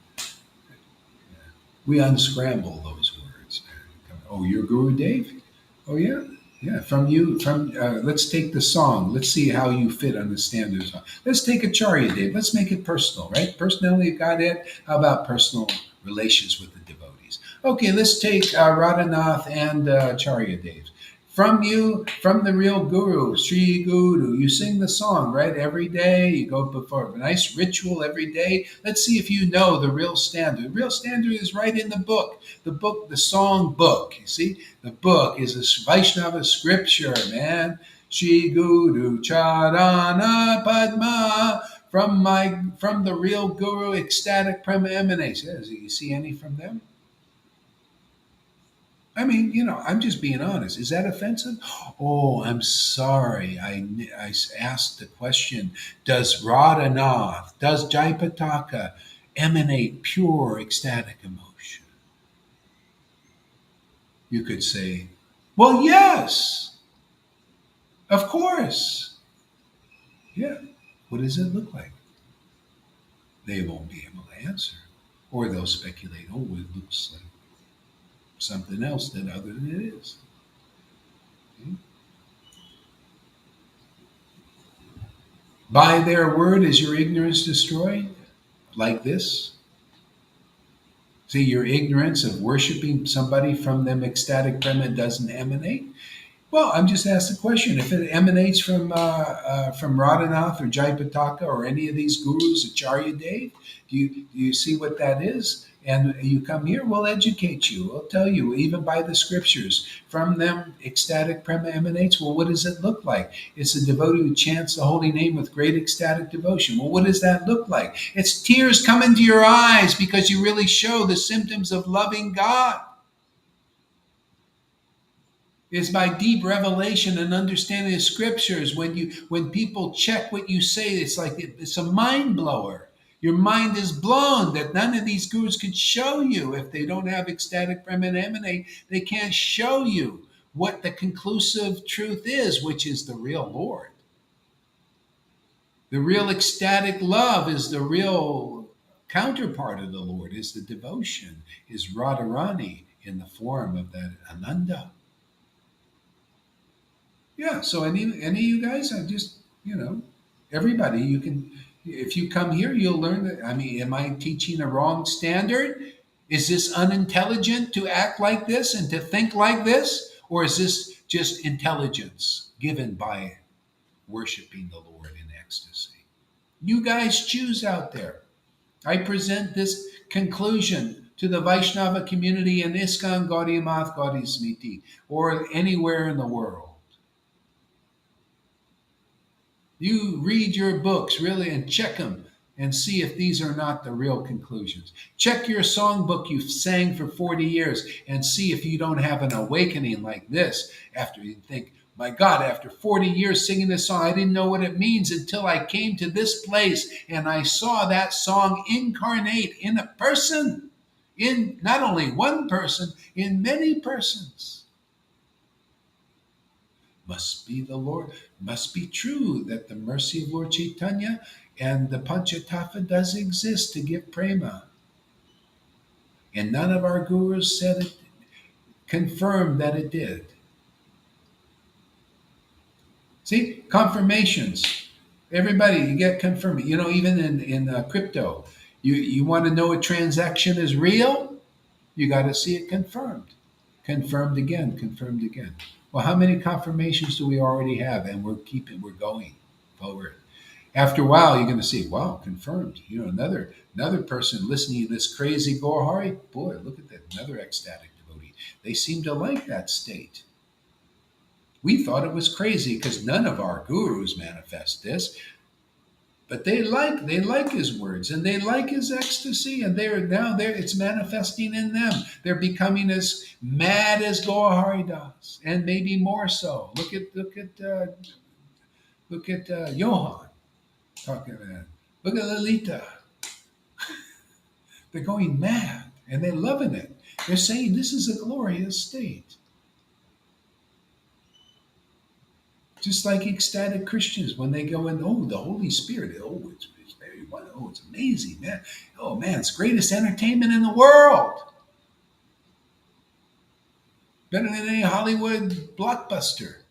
We unscramble those words, man. Oh, you're Guru Dave? Oh, yeah? Yeah, let's take the song. Let's see how you fit on the standard song. Let's take Acharya Dave. Let's make it personal, right? Personality of Godhead. How about personal relations with the devotees? Okay, let's take Radhanath and Acharya Dave. From the real guru, Sri Guru. You sing the song, right? Every day. You go before a nice ritual every day. Let's see if you know the real standard. The real standard is right in the book. The song book. You see? The book is a Vaishnava scripture, man. Sri Guru Charana Padma. From the real guru, ecstatic prema emanates. Yes, you see any from them? I mean, I'm just being honest. Is that offensive? Oh, I'm sorry. I asked the question. Does Radhanath, does Jaipataka emanate pure ecstatic emotion? You could say, well, yes, of course. Yeah. What does it look like? They won't be able to answer. Or they'll speculate, oh, it looks like something else than other than it is. Okay? By their word is your ignorance destroyed? Like this? See, your ignorance of worshiping somebody from them ecstatic prema doesn't emanate? Well, I'm just asked the question. If it emanates from Radhanath or Jaipataka or any of these gurus, Acharya Dev, do you see what that is? And you come here, we'll educate you. We'll tell you, even by the scriptures, from them ecstatic prema emanates. Well, what does it look like? It's a devotee who chants the holy name with great ecstatic devotion. Well, what does that look like? It's tears coming to your eyes because you really show the symptoms of loving God. Is by deep revelation and understanding the scriptures. When people check what you say, it's like it's a mind blower. Your mind is blown that none of these gurus could show you if they don't have ecstatic prema emanate. They can't show you what the conclusive truth is, which is the real Lord. The real ecstatic love is the real counterpart of the Lord, is the devotion, is Radharani in the form of that Ananda. Yeah, so any of you guys, I just, everybody, you can, if you come here, you'll learn that. I mean, am I teaching a wrong standard? Is this unintelligent to act like this and to think like this? Or is this just intelligence given by worshiping the Lord in ecstasy? You guys choose out there. I present this conclusion to the Vaishnava community in ISKCON, Gaudiya Math, Gaudiya Smriti, or anywhere in the world. You read your books really and check them and see if these are not the real conclusions. Check your songbook you've sang for 40 years and see if you don't have an awakening like this after you think, my God, after 40 years singing this song, I didn't know what it means until I came to this place and I saw that song incarnate in a person, in not only one person, in many persons. Must be the Lord, must be true that the mercy of Lord Caitanya and the Panchatattva does exist to give prema. And none of our gurus said it, confirmed that it did. See, confirmations. Everybody, you get confirmed. Even in crypto, you want to know a transaction is real? You got to see it confirmed. Confirmed again, confirmed again. Well, how many confirmations do we already have? And we're going forward. After a while, you're going to see, wow, confirmed. Another person listening to this crazy Gohari, boy, look at that, another ecstatic devotee. They seem to like that state. We thought it was crazy because none of our gurus manifest this. But they like his words and they like his ecstasy, and they're it's manifesting in them. They're becoming as mad as Gaur Haridas, and maybe more so. Look at Johan talking about that. Look at Lalita. They're going mad and they're loving it. They're saying this is a glorious state. Just like ecstatic Christians when they go in, oh, the Holy Spirit, it's very wonderful, it's amazing, man. Oh man, it's greatest entertainment in the world. Better than any Hollywood blockbuster.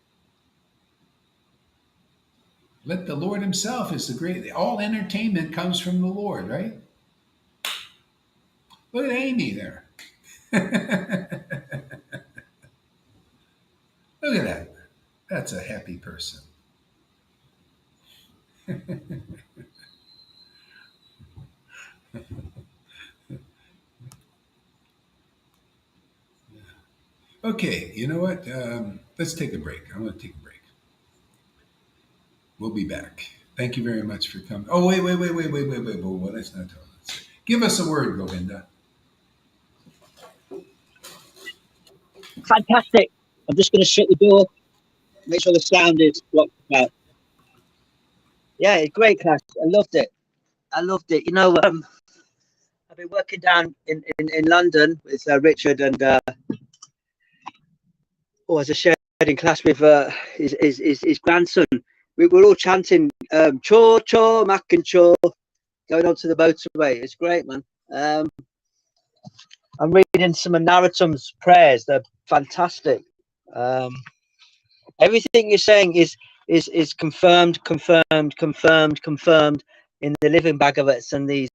Let the Lord Himself is the great. All entertainment comes from the Lord, right? Look at Amy there. Look at that. That's a happy person. Okay, you know what? Let's take a break. I'm going to take a break. We'll be back. Thank you very much for coming. Oh, wait. Well, that's not all. Give us a word, Govinda. Fantastic. I'm just going to shut the door, make sure the sound is blocked out. Yeah, it's great class. I loved it. You know, I've been working down in London with Richard, and as I shared in class with his grandson, we were all chanting "Cho Cho Mac and Cho," going onto the motorway. It's great, man. I'm reading some of Narottam's prayers. They're fantastic. Everything you're saying is confirmed in the living Bhagavats and these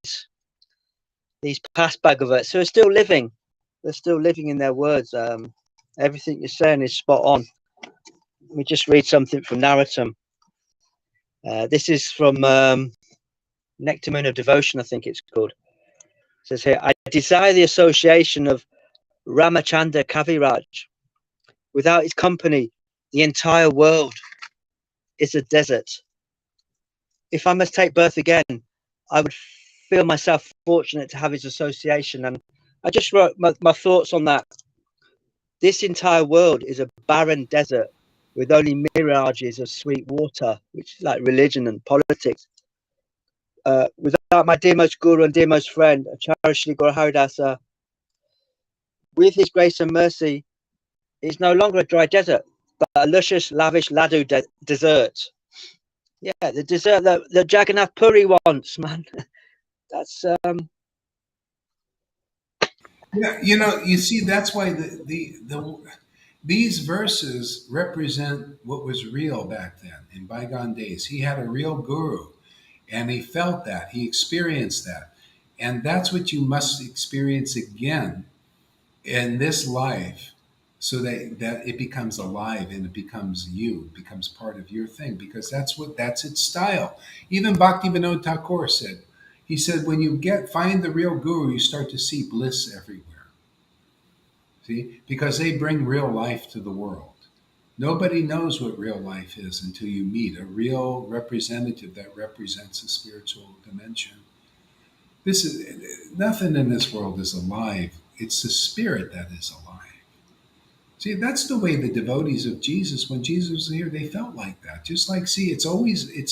past Bhagavats. So they're still living in their words. Everything you're saying is spot on. Let me just read something from Narottam. This is from Nectar of Devotion, I think it's called. It says here, I desire the association of Ramachandra Kaviraj. Without his company, the entire world is a desert. If I must take birth again, I would feel myself fortunate to have his association. And I just wrote my thoughts on that. This entire world is a barren desert with only mirages of sweet water, which is like religion and politics. Without my dearmost guru and dearmost friend, Acharya Guru Haridasa, with his grace and mercy, it's no longer a dry desert, but a luscious, lavish laddu dessert. Yeah, the dessert that Jagannath Puri wants, man. That's Yeah, you see, that's why these verses represent what was real back then in bygone days. He had a real guru, and he felt that, he experienced that, and that's what you must experience again in this life, so that it becomes alive and it becomes you, it becomes part of your thing, because that's its style. Even Bhaktivinoda Thakur said, he said, when you find the real guru, you start to see bliss everywhere. See, because they bring real life to the world. Nobody knows what real life is until you meet a real representative that represents a spiritual dimension. This is nothing in this world is alive. It's the spirit that is alive. See, that's the way the devotees of Jesus, when Jesus was here, they felt like that. Just like, see, its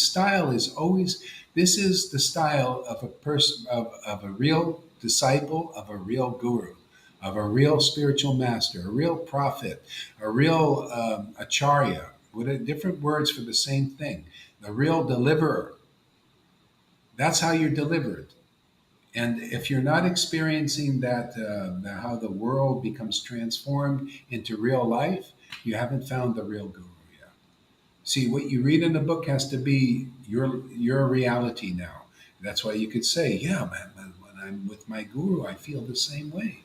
style is always, this is the style of a person, of a real disciple, of a real guru, of a real spiritual master, a real prophet, a real acharya, with different words for the same thing, the real deliverer. That's how you're delivered. And if you're not experiencing that, how the world becomes transformed into real life, you haven't found the real guru yet. See, what you read in the book has to be your reality now. That's why you could say, yeah, man, when I'm with my guru, I feel the same way.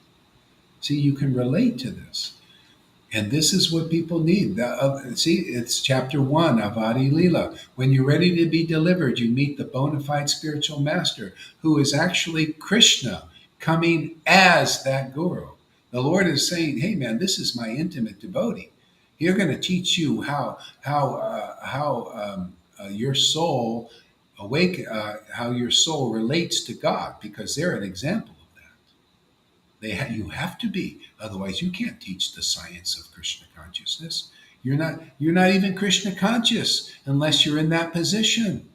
See, you can relate to this. And this is what people need. See, it's chapter 1 of Adi Lila. When you're ready to be delivered, you meet the bona fide spiritual master, who is actually Krishna coming as that guru. The Lord is saying, "Hey, man, this is my intimate devotee. You're going to teach you how your soul how your soul relates to God, because they're an example of that. You have to be, otherwise you can't teach the science of Krishna consciousness. You're not even Krishna conscious unless you're in that position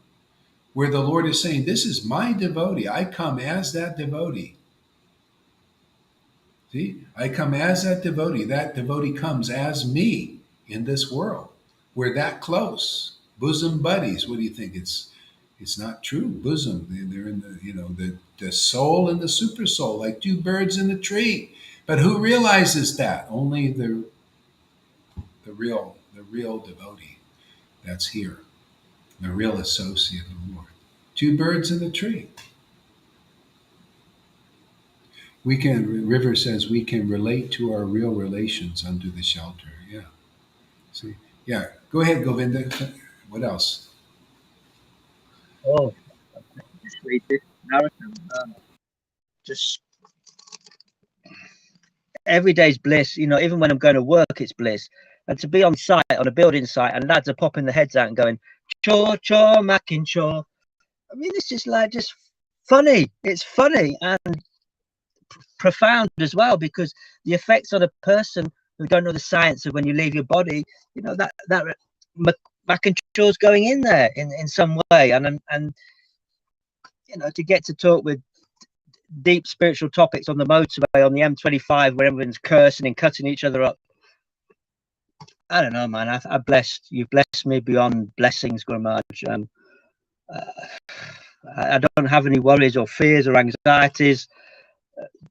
where the Lord is saying, "This is my devotee. I come as that devotee." See, I come as that devotee. That devotee comes as me in this world. We're that close, bosom buddies. What do you think? It's not true. Bosom. They're in the soul and the super soul, like two birds in the tree. But who realizes that? Only the real devotee that's here, the real associate of the Lord. Two birds in the tree. River says we can relate to our real relations under the shelter. Yeah. See? Yeah. Go ahead, Govinda. What else? Oh, just read this narrative. Just every day's bliss. Even when I'm going to work, it's bliss. And to be on site, on a building site, and lads are popping their heads out and going, "Chaw, chaw, mackin' chaw." I mean, this is like just funny. It's funny and profound as well, because the effects on a person who don't know the science of when you leave your body, that mackin' chaw's going in there in some way, and to get to talk with deep spiritual topics on the motorway on the M25 where everyone's cursing and cutting each other up. I don't know, man. You've blessed me beyond blessings, Guru Maharaj. I don't have any worries or fears or anxieties.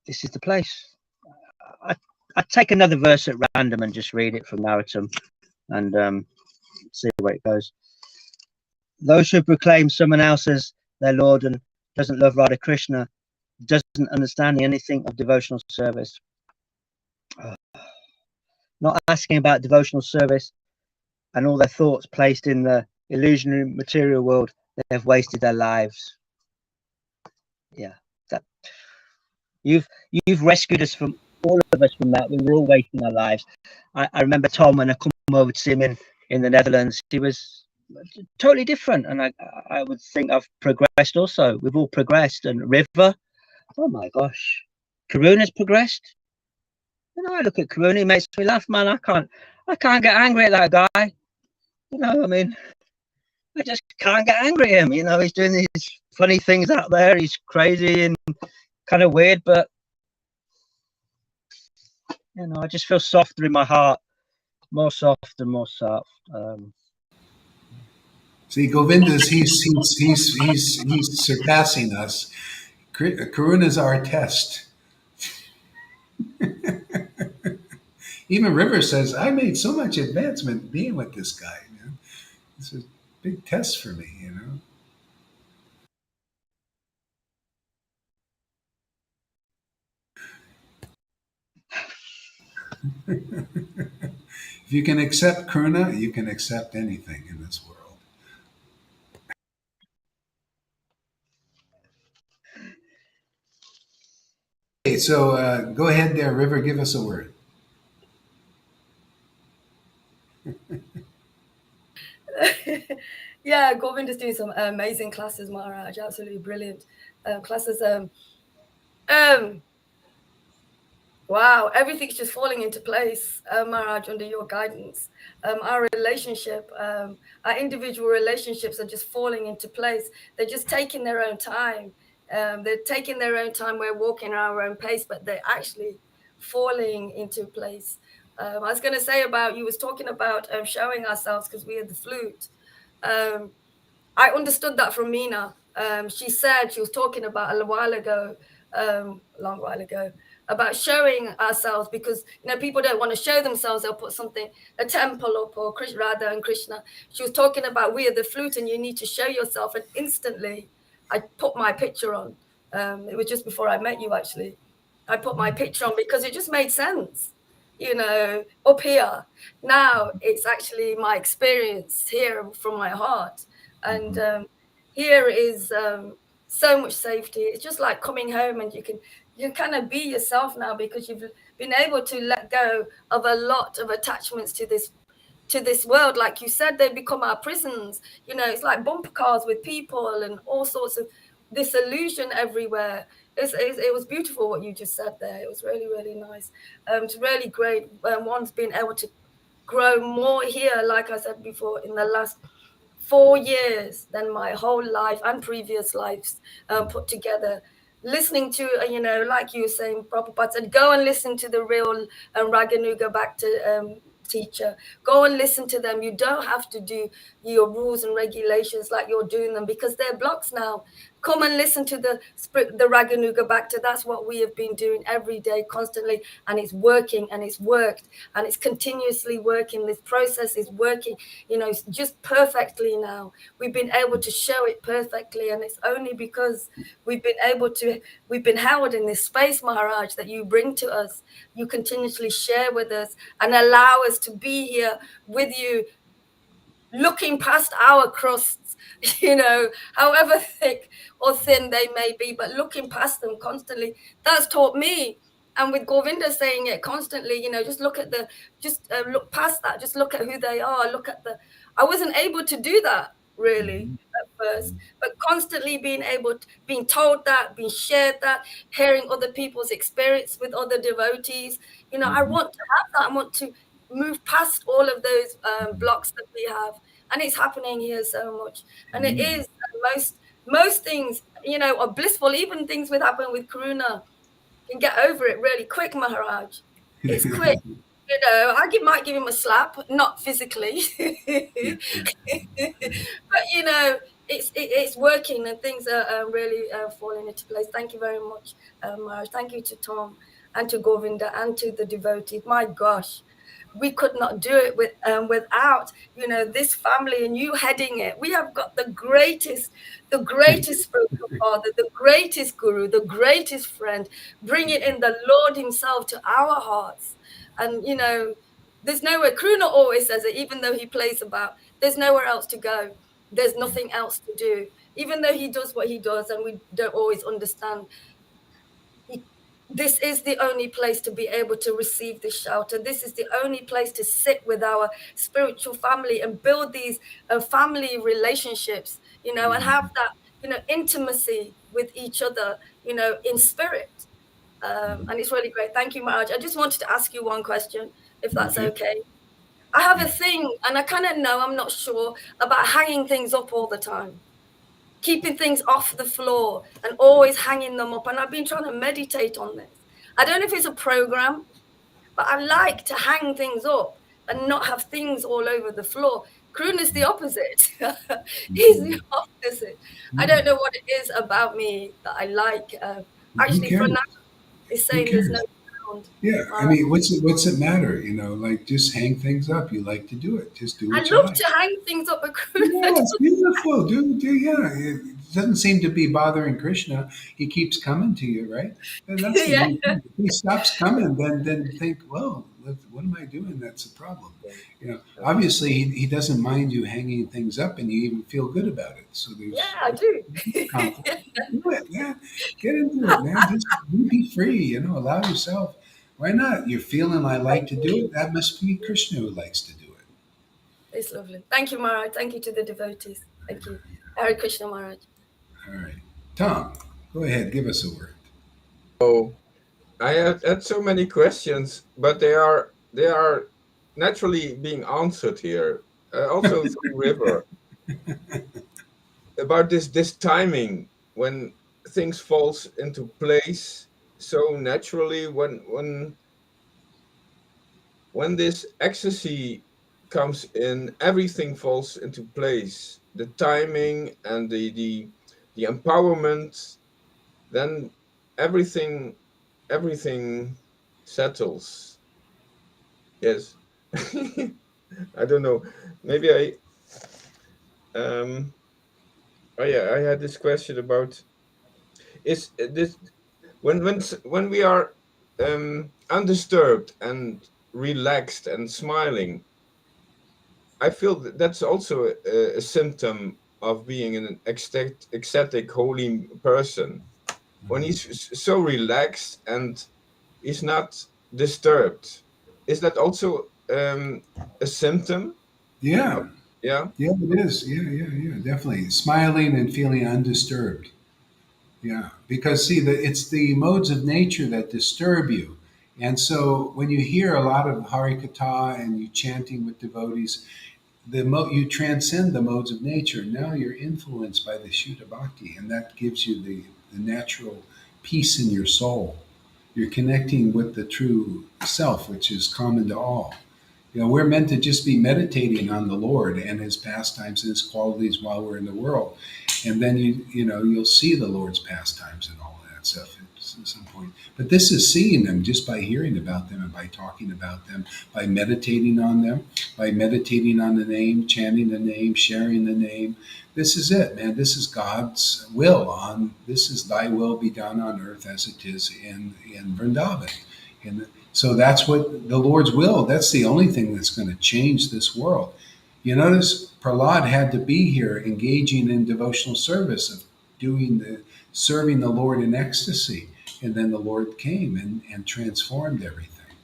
This is the place. I'd take another verse at random and just read it from Narratum and see where it goes. Those who proclaim someone else as their Lord and doesn't love Radha Krishna doesn't understand anything of devotional service. Not asking about devotional service and all their thoughts placed in the illusionary material world, they have wasted their lives. Yeah, that you've rescued us from all of us from that. We were all wasting our lives. I remember Tom, when I come over to see him in the Netherlands, he was totally different, and I would think I've progressed also. We've all progressed. And River, oh my gosh, Karuna's progressed. I look at Karuna, he makes me laugh, man. I can't get angry at that guy. I mean, I just can't get angry at him. He's doing these funny things out there. He's crazy and kind of weird, but I just feel softer in my heart, more soft and more soft. See, Govinda's he's surpassing us. Karuna's our test. Even River says, I made so much advancement being with this guy, man. This is a big test for me, If you can accept Karuna, you can accept anything in this world. Okay, so go ahead there, River, give us a word. Yeah, Govind is doing some amazing classes, Maharaj. Absolutely brilliant classes. Wow, everything's just falling into place, Maharaj, under your guidance. Our relationship, our individual relationships are just falling into place. They're just taking their own time. They're taking their own time. We're walking our own pace, but they're actually falling into place. I was going to say you was talking about showing ourselves because we had the flute. I understood that from Meena. She said, she was talking about a long while ago, about showing ourselves, because people don't want to show themselves. They'll put a temple up, or Radha and Krishna. She was talking about we are the flute and you need to show yourself. And instantly I put my picture on. It was just before I met you, actually. I put my picture on because it just made sense, up here. Now it's actually my experience here from my heart. And here is so much safety. It's just like coming home, and you can kind of be yourself now, because you've been able to let go of a lot of attachments to to this world. Like you said, they become our prisons. You know, it's like bumper cars with people and all sorts of disillusion everywhere. It was beautiful what you just said there. It was really, really nice. It's really great. One's been able to grow more here, like I said before, in the last 4 years than my whole life and previous lives put together. Listening to, you know, like you were saying, Prabhupada said, go and listen to the real Raganuga Bhakta teacher. Go and listen to them. You don't have to do your rules and regulations like you're doing them, because they're blocks now. Come and listen to the Raganuga Bhakta. That's what we have been doing every day, constantly, and it's working, and it's worked, and it's continuously working. This process is working, you know, just perfectly now. We've been able to show it perfectly, and it's only because we've been held in this space, Maharaj, that you bring to us. You continuously share with us and allow us to be here with you, looking past our crusts, you know, however thick or thin they may be, but looking past them constantly. That's taught me. And with Govinda saying it constantly, you know, just look look past that, just look at who they are, I wasn't able to do that really at first, but constantly being told that, being shared that, hearing other people's experience with other devotees, you know, I want to have that. I want to move past all of those blocks that we have, and it's happening here so much. And it is most things, you know, are blissful. Even things that happen with Karuna, can get over it really quick, Maharaj. It's quick. You know, might give him a slap, not physically, but you know, it's working, and things are really falling into place. Thank you very much, Maharaj. Thank you to Tom and to Govinda and to the devotees. My gosh, we could not do it without, you know, this family and you heading it. We have got the greatest spiritual father, the greatest guru, the greatest friend, bringing in the Lord himself to our hearts. And, you know, there's nowhere, Kruna always says it, even though he plays about, there's nowhere else to go. There's nothing else to do. Even though he does what he does and we don't always understand, this is the only place to be able to receive this shelter. This is the only place to sit with our spiritual family and build these family relationships, you know, and have that, you know, intimacy with each other, you know, in spirit. And it's really great. Thank you, Maharaj. I just wanted to ask you one question, if that's okay. I have a thing, and I kind of know, I'm not sure, about hanging things up all the time, keeping things off the floor and always hanging them up. And I've been trying to meditate on this. I don't know if it's a program, but I like to hang things up and not have things all over the floor. Kroon is the opposite. He's the opposite. I don't know what it is about me that I like. Actually, Pranam is saying there's no sound. Yeah, I mean, what's it matter? You know, like, just hang things up. You like to do it. Just do what I you love like. to hang things up. Yeah, it's beautiful. Yeah. It doesn't seem to be bothering Krishna. He keeps coming to you, right? And that's the main thing. If he stops coming, then think, well, what am I doing? That's a problem. You know, obviously he doesn't mind you hanging things up, and you even feel good about it. So there's I do. conflict. Do it, man. Get into it, man. Just be free. You know, allow yourself. Why not? You're feeling I like to do it. That must be Krishna who likes to do it. It's lovely. Thank you, Maharaj. Thank you to the devotees. Thank you. Hare Krishna, Maharaj. All right. Tom, go ahead. Give us a word. Oh, I had so many questions, but they are naturally being answered here. Also through River about this timing when things falls into place so naturally, when this ecstasy comes in, everything falls into place. The timing and the empowerment, then everything settles. Yes. I don't know. Maybe oh yeah, I had this question about, is this when we are undisturbed and relaxed and smiling, I feel that's also a symptom of being an ecstatic holy person. When he's so relaxed and is not disturbed, is that also a symptom Yeah. Yeah. Yeah, it is. Yeah. Definitely. Smiling and feeling undisturbed. Yeah. Because see, it's the modes of nature that disturb you. And so when you hear a lot of Hari Katha and you chanting with devotees, you transcend the modes of nature. Now you're influenced by the Shuddha Bhakti, and that gives you the natural peace in your soul. You're connecting with the true self, which is common to all. We're meant to just be meditating on the Lord and His pastimes and His qualities while we're in the world, and then you'll see the Lord's pastimes and all of that stuff at some point. But this is seeing them just by hearing about them and by talking about them, by meditating on them, by meditating on the name, chanting the name, sharing the name. This is it, man. This is God's will on. This is Thy will be done on earth as it is in Vrindavan. So that's what the Lord's will. That's the only thing that's going to change this world. You notice Prahlad had to be here engaging in devotional service of serving the Lord in ecstasy. And then the Lord came and transformed everything.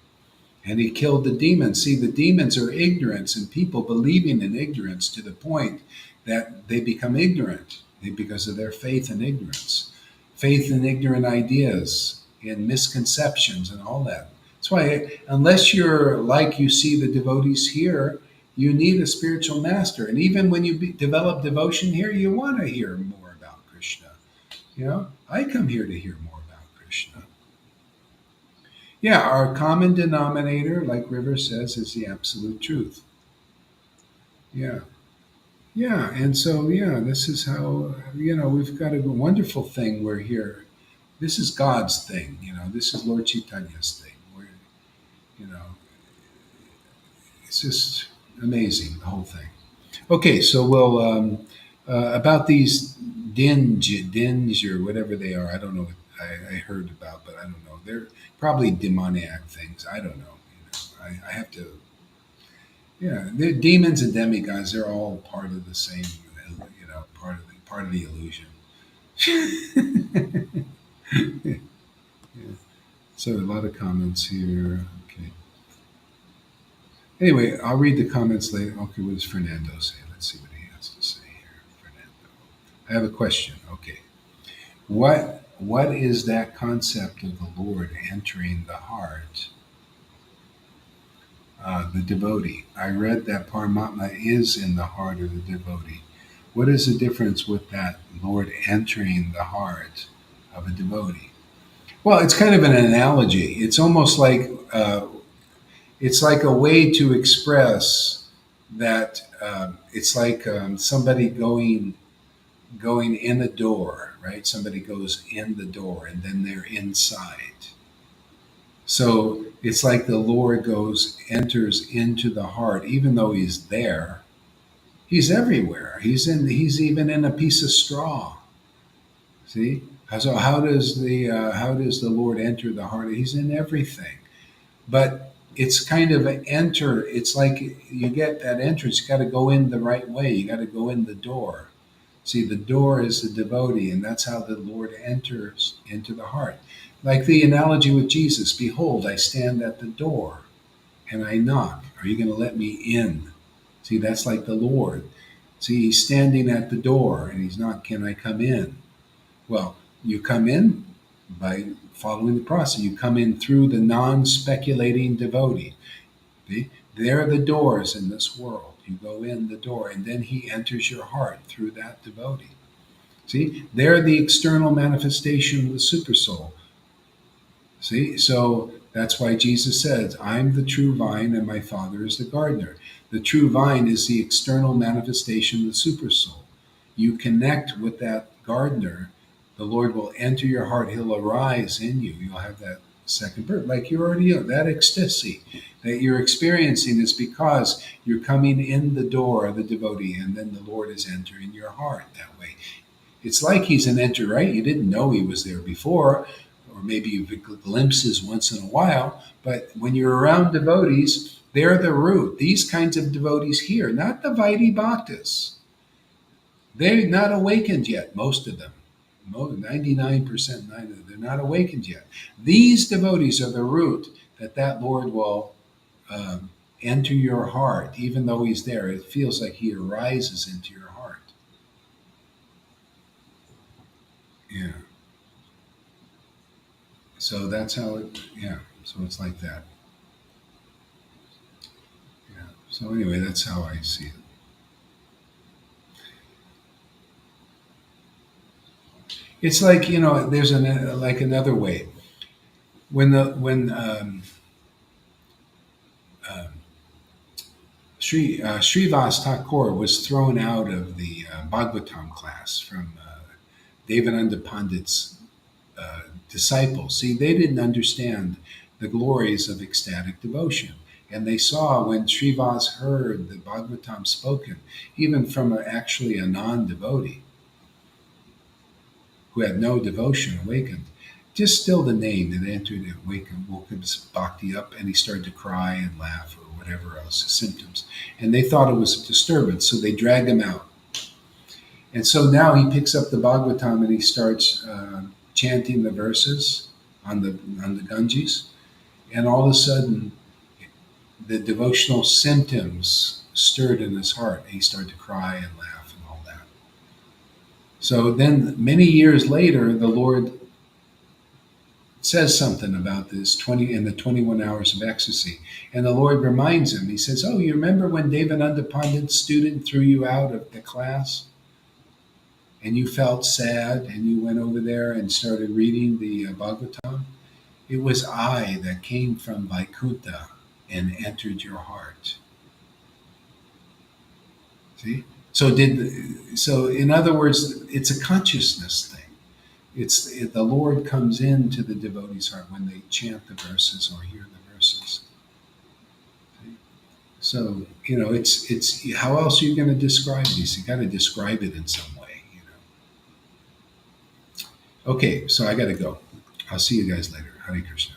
And He killed the demons. See, the demons are ignorance and people believing in ignorance to the point that they become ignorant because of their faith in ignorance. Faith in ignorant ideas and misconceptions and all that. That's why, unless you're like you see the devotees here, you need a spiritual master. And even when you develop devotion here, you want to hear more about Krishna. I come here to hear more about Krishna. Yeah, our common denominator, like River says, is the absolute truth. Yeah. Yeah, and so, this is how, we've got a wonderful thing. We're here. This is God's thing, this is Lord Chaitanya's thing. You know, it's just amazing, the whole thing. Okay, so we'll about these dinge or whatever they are. I don't know what I heard about, but I don't know. They're probably demoniac things. I don't know. I have to. Yeah, they're demons and demigods. They're all part of the same. Part of the illusion. Yeah. So a lot of comments here. Okay. Anyway, I'll read the comments later. Okay, what does Fernando say? Let's see what he has to say here. Fernando. I have a question. Okay. What is that concept of the Lord entering the heart? The devotee. I read that Paramatma is in the heart of the devotee. What is the difference with that Lord entering the heart of a devotee? Well, it's kind of an analogy. It's almost like it's like a way to express that it's like somebody going in the door, right? Somebody goes in the door and then they're inside. So it's like the Lord enters into the heart, even though He's there. He's everywhere. He's even in a piece of straw. See? So how does the Lord enter the heart? He's in everything. But it's kind of an enter. It's like you get that entrance. You got to go in the right way. You got to go in the door. See, the door is the devotee, and that's how the Lord enters into the heart. Like the analogy with Jesus, behold, I stand at the door and I knock. Are you going to let me in? See, that's like the Lord. See, He's standing at the door and He's not, can I come in? Well, you come in by following the process. You come in through the non-speculating devotee. There are the doors in this world. You go in the door, and then He enters your heart through that devotee. See, they're the external manifestation of the supersoul. See, so that's why Jesus says, I'm the true vine and my Father is the gardener. The true vine is the external manifestation of the supersoul. You connect with that gardener, the Lord will enter your heart. He'll arise in you. You'll have that second birth, like you already know. That ecstasy that you're experiencing is because you're coming in the door of the devotee, and then the Lord is entering your heart that way. It's like He's an enter, right? You didn't know He was there before, or maybe you get glimpses once in a while. But when you're around devotees, they're the root. These kinds of devotees here, not the Vaidhi Bhaktas. They're not awakened yet, most of them. 99%, they're not awakened yet. These devotees are the root that Lord will enter your heart, even though he's there. It feels like he arises into your heart. Yeah. So that's how it, yeah. So it's like that. Yeah. So anyway, that's how I see it. It's like, there's like another way. When um, Srivas Thakur was thrown out of the Bhagavatam class from Devananda Pandit's disciples. See, they didn't understand the glories of ecstatic devotion. And they saw when Srivas heard the Bhagavatam spoken, even from actually a non devotee who had no devotion awakened, just still the name that entered and woke his bhakti up, and he started to cry and laugh or whatever else, symptoms. And they thought it was a disturbance, so they dragged him out. And so now he picks up the Bhagavatam and he starts chanting the verses on the Ganges, and all of a sudden, the devotional symptoms stirred in his heart. He started to cry and laugh and all that. So then, many years later, the Lord says something about this 20 in the 21 hours of ecstasy, and the Lord reminds him. He says, "Oh, you remember when Devananda Pandit's student threw you out of the class?" And you felt sad and you went over there and started reading the Bhagavatam, it was I that came from Vaikuntha and entered your heart. See? So in other words, it's a consciousness thing. The Lord comes into the devotee's heart when they chant the verses or hear the verses. See? So, it's how else are you going to describe these? You got to describe it in some way. Okay, so I got to go. I'll see you guys later. Hare Krishna.